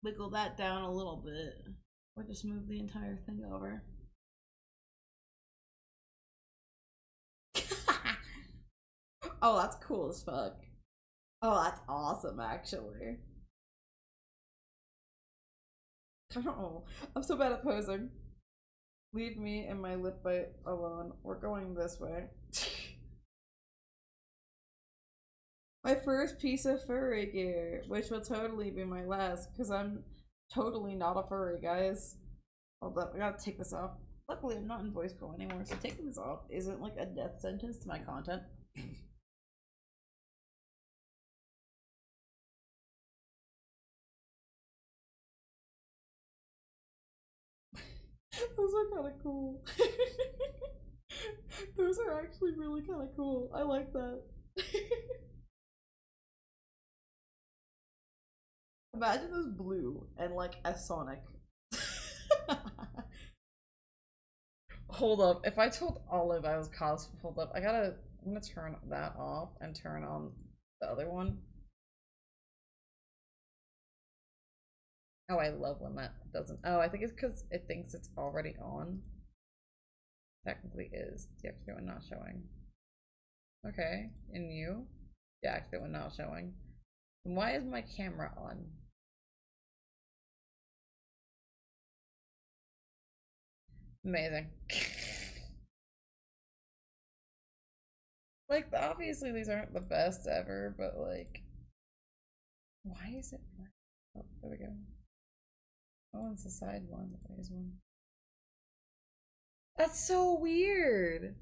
S1: Wiggle that down a little bit, or just move the entire thing over. Oh, that's cool as fuck. Oh, that's awesome, actually. Oh, I'm so bad at posing. Leave me and my lip bite alone. We're going this way. My first piece of furry gear, which will totally be my last, because I'm totally not a furry, guys. Hold up, I gotta take this off. Luckily, I'm not in voice call anymore, so taking this off isn't like a death sentence to my content. Those are kind of cool. Those are actually really kind of cool. I like that. Imagine those blue and like a Sonic. Hold up. If I told Olive I was cosplay, hold up. I'm gonna turn that off and turn on the other one. Oh, I love when that doesn't. Oh, I think it's because it thinks it's already on. Technically is. Deactivate when not showing. Okay. And you? Deactivate when not showing. And why is my camera on? Amazing. Like, obviously these aren't the best ever, but like, why is it? Oh, there we go. Oh, it's the side one. There's one. That's so weird.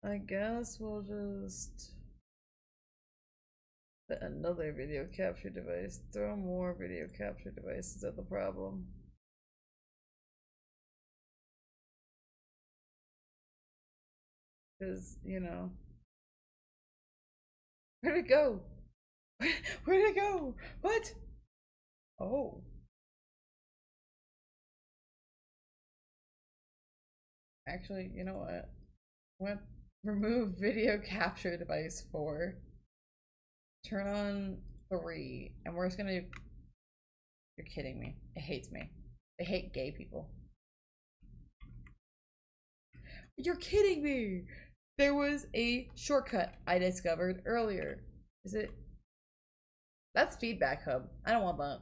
S1: I guess we'll just put another video capture device. Throw more video capture devices at the problem. Because, where'd it go? Where'd it go? What? Oh. Actually, you know what? What? Remove video capture device 4. Turn on 3. And we're just gonna. You're kidding me. It hates me. I hate gay people. You're kidding me! There was a shortcut I discovered earlier. Is it? That's Feedback Hub. I don't want that.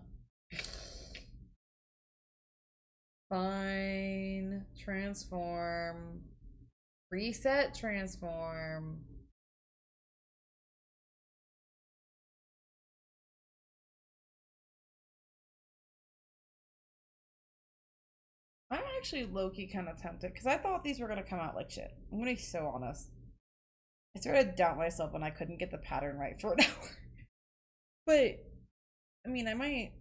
S1: Fine. Transform. Reset transform. I'm actually low-key kind of tempted because I thought these were gonna come out like shit. I'm gonna be so honest. I started to doubt myself when I couldn't get the pattern right for an hour. But I mean, I might.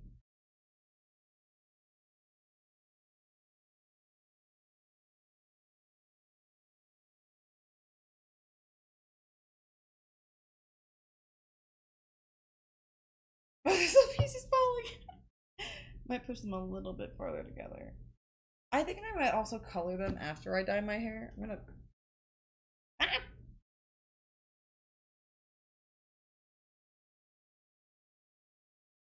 S1: There's some pieces falling. Might push them a little bit farther together. I think I might also color them after I dye my hair. I'm gonna. Ah!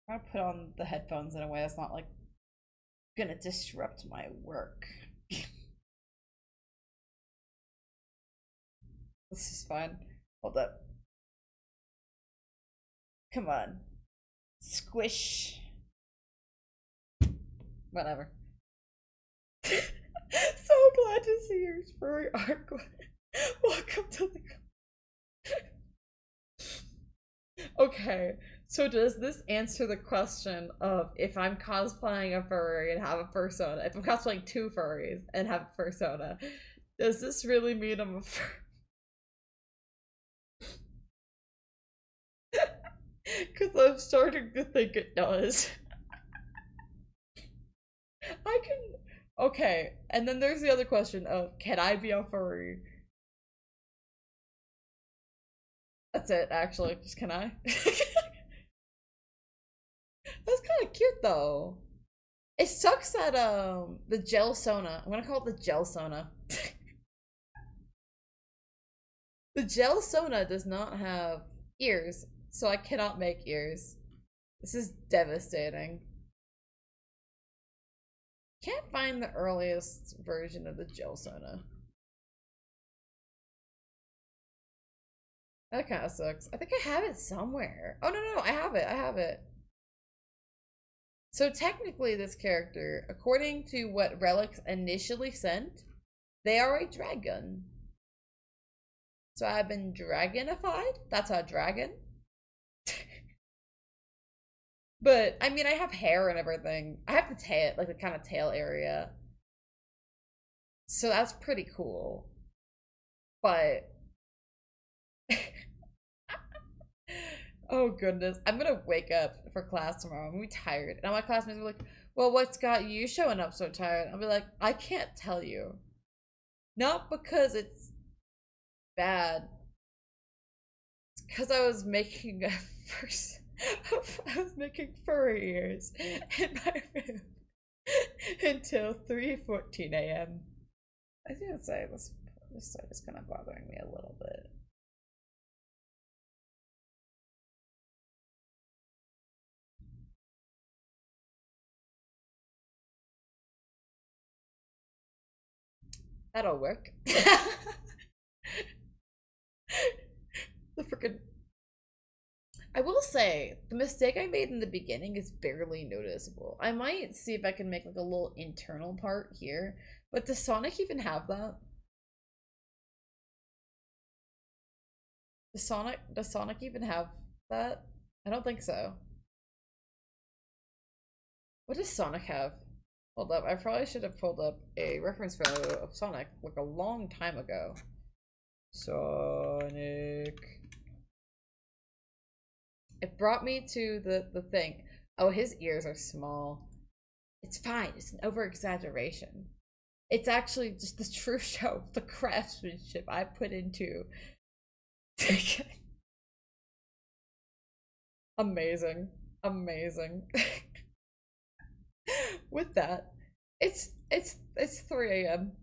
S1: I'm gonna put on the headphones in a way that's not like gonna disrupt my work. This is fine. Hold up. Come on. Squish. Whatever. So glad to see your furry art. Welcome to the. Okay, so does this answer the question of if I'm cosplaying a furry and have a fursona, if I'm cosplaying two furries and have a fursona, does this really mean I'm a furry? Because I'm starting to think it does. I can. Okay, and then there's the other question of can I be a furry? That's it, actually. Just can I? That's kind of cute though. It sucks that the gel sona. I'm gonna call it the gel sona. The gel sona does not have ears, so I cannot make ears. This is devastating. Can't find the earliest version of the gel sona. That kind of sucks. I think I have it somewhere. Oh no, I have it. I have it. So technically, this character, according to what Relics initially sent, they are a dragon. So I've been dragonified. That's a dragon. But I mean, I have hair and everything. I have the tail, like the kind of tail area. So that's pretty cool. But oh goodness, I'm gonna wake up for class tomorrow. I'm gonna be tired, and all my classmates are like, "Well, what's got you showing up so tired?" I'll be like, "I can't tell you. Not because it's bad. It's because I was making a first. I was making furry ears in my room until 3:14 a.m. I was gonna say this side is kind of bothering me a little bit. That'll work. The freaking. I will say the mistake I made in the beginning is barely noticeable. I might see if I can make like a little internal part here, but does Sonic even have that? Does Sonic even have that? I don't think so. What does Sonic have? Hold up, I probably should have pulled up a reference photo of Sonic like a long time ago. Sonic. It brought me to the thing. Oh, his ears are small. It's fine. It's an over exaggeration. It's actually just the true show, the craftsmanship I put into. Amazing, amazing. With that, it's 3 a.m.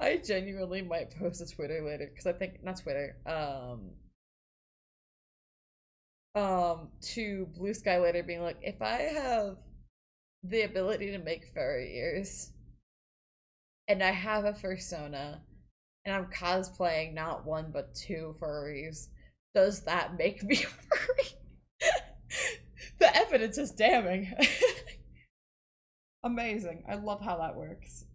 S1: I genuinely might post a Twitter later because I think not Twitter, to Blue Sky later, being like, if I have the ability to make furry ears and I have a fursona and I'm cosplaying not one but two furries, does that make me a furry? The evidence is damning. Amazing. I love how that works.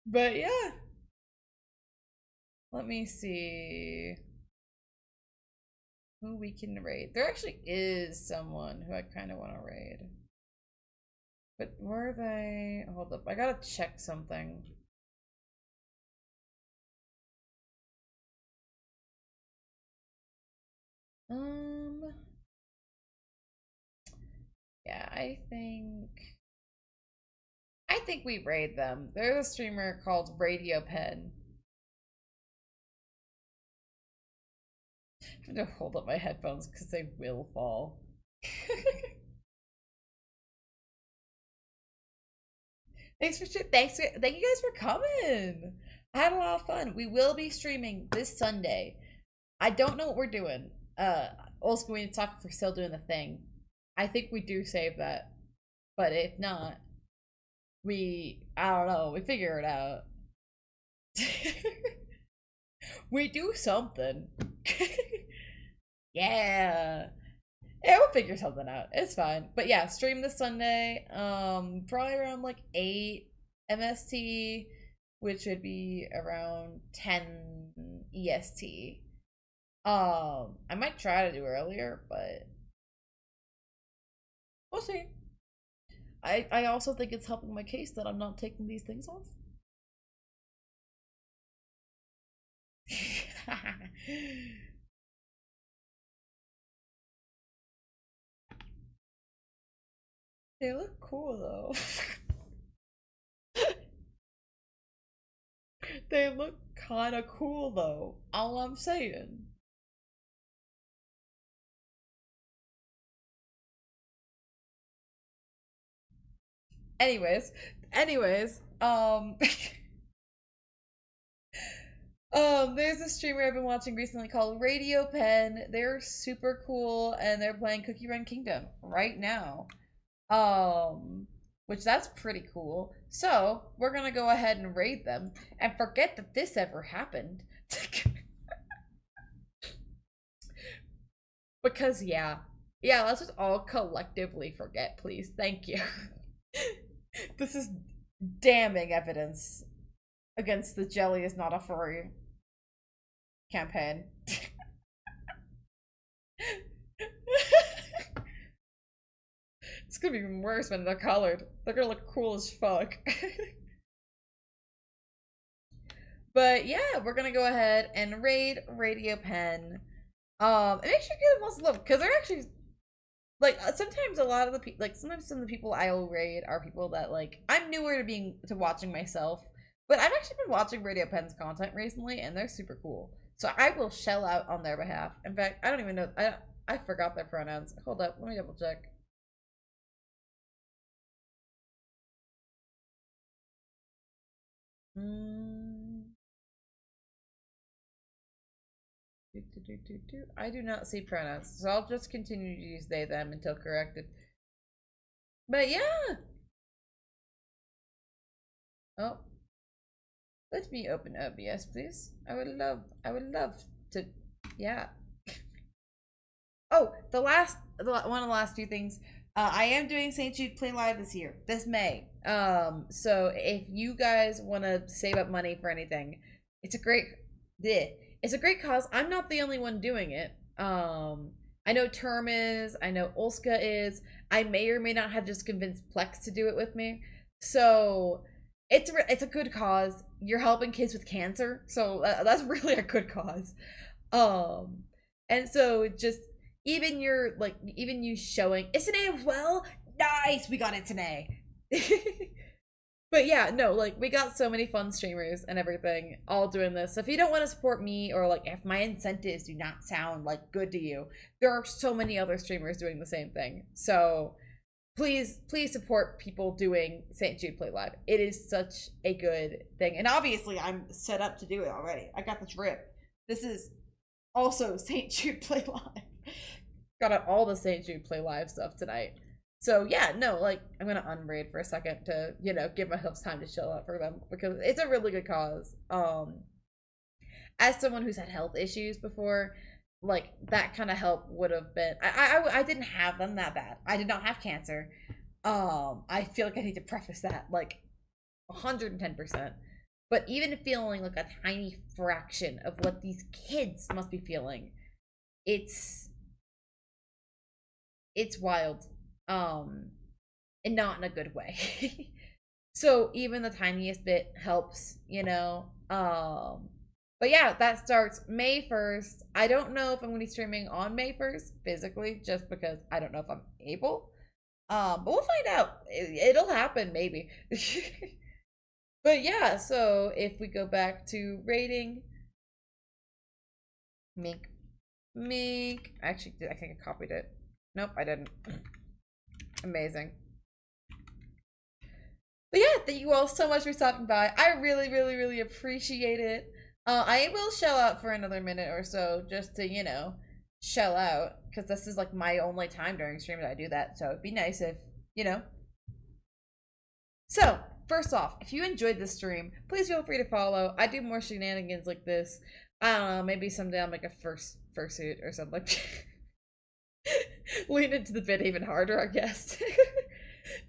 S1: But yeah. Let me see who we can raid. There actually is someone who I kind of want to raid. But where are they? Hold up. I gotta check something. Yeah, I think we raid them. There's a streamer called Radio Pen. I'm gonna hold up my headphones because they will fall. Thank you guys for coming. I had a lot of fun. We will be streaming this Sunday. I don't know what we're doing. Also going to talk if we're still doing the thing. I think we do save that. But if not, I don't know, we figure it out. We do something. Yeah. Yeah, we'll figure something out. It's fine. But yeah, stream this Sunday. Probably around like 8 MST, which would be around 10 EST. I might try to do earlier, but we'll see. I also think it's helping my case that I'm not taking these things off. They look cool though. They look kind of cool though. All I'm saying. Anyways, there's a streamer I've been watching recently called Radio Pen. They're super cool and they're playing Cookie Run Kingdom right now. Which that's pretty cool. So, we're gonna go ahead and raid them and forget that this ever happened. Because yeah, let's just all collectively forget, please. Thank you. This is damning evidence against the jelly is not a furry campaign. It's gonna be even worse when they're colored. They're gonna look cool as fuck. But yeah, we're gonna go ahead and raid Radio Pen. And make sure you give them lots of love because they're actually like sometimes a lot of the people sometimes some of the people I will raid are people that like I'm newer to watching myself, but I've actually been watching Radio Pen's content recently and they're super cool. So I will shell out on their behalf. In fact, I don't even know I forgot their pronouns. Hold up, let me double check. I do not see pronouns, so I'll just continue to use they, them until corrected. But yeah. Oh. Let me open OBS, please. I would love to, yeah. Oh, one of the last few things. I am doing St. Jude Play Live this May. So if you guys want to save up money for anything, it's a great cause. I'm not the only one doing it. I know Term is, I know Olska is. I may or may not have just convinced Plex to do it with me. So it's a good cause. You're helping kids with cancer, so that's really a good cause. And so just even you showing it's an A as well. Nice, we got it today. But yeah, no, like we got so many fun streamers and everything all doing this. So if you don't want to support me or like if my incentives do not sound like good to you, there are so many other streamers doing the same thing. So please support people doing St. Jude Play Live. It is such a good thing. And obviously I'm set up to do it already. I got the drip. This is also St. Jude Play Live. Got all the St. Jude Play Live stuff tonight. So yeah, no, like I'm gonna unraid for a second to, give myself time to chill out for them because it's a really good cause. As someone who's had health issues before, like that kind of help would have been I didn't have them that bad. I did not have cancer. I feel like I need to preface that like 110%. But even feeling like a tiny fraction of what these kids must be feeling, it's wild. And not in a good way. So even the tiniest bit helps, But yeah, that starts May 1st. I don't know if I'm going to be streaming on May 1st physically, just because I don't know if I'm able. But we'll find out. It'll happen, maybe. But yeah, so if we go back to rating, mink, mink. Actually, I think I copied it. Nope, I didn't. Amazing. But yeah, thank you all so much for stopping by. I really, really, really appreciate it. I will shell out for another minute or so just to, shell out. Because this is like my only time during stream that I do that. So it'd be nice if, So, first off, if you enjoyed this stream, please feel free to follow. I do more shenanigans like this. I don't know, maybe someday I'll make a fursuit or something like that. Lean into the bit even harder, I guess.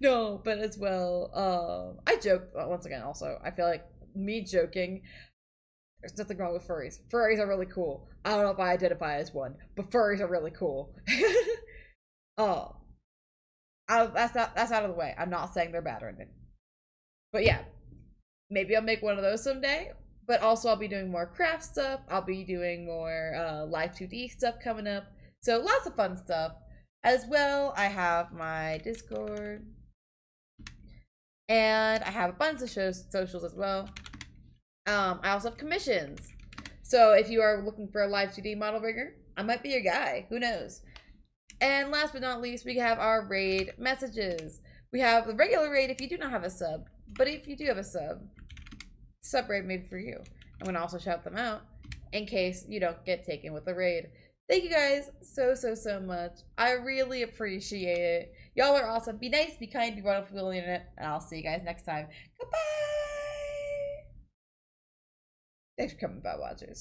S1: No, but as well, I joke once again. Also, I feel like me joking. There's nothing wrong with furries. Furries are really cool. I don't know if I identify as one, but furries are really cool. Oh, that's out of the way. I'm not saying they're bad or anything, but yeah, maybe I'll make one of those someday. But also, I'll be doing more craft stuff. I'll be doing more live 2D stuff coming up. So lots of fun stuff. As well, I have my Discord. And I have a bunch of socials as well. I also have commissions. So if you are looking for a live 2D model rigger, I might be your guy. Who knows? And last but not least, we have our raid messages. We have the regular raid if you do not have a sub. But if you do have a sub raid made for you. I'm going to also shout them out in case you don't get taken with the raid. Thank you guys so much. I really appreciate it. Y'all are awesome. Be nice, be kind, be wonderful on the internet, and I'll see you guys next time. Goodbye! Thanks for coming by, watchers.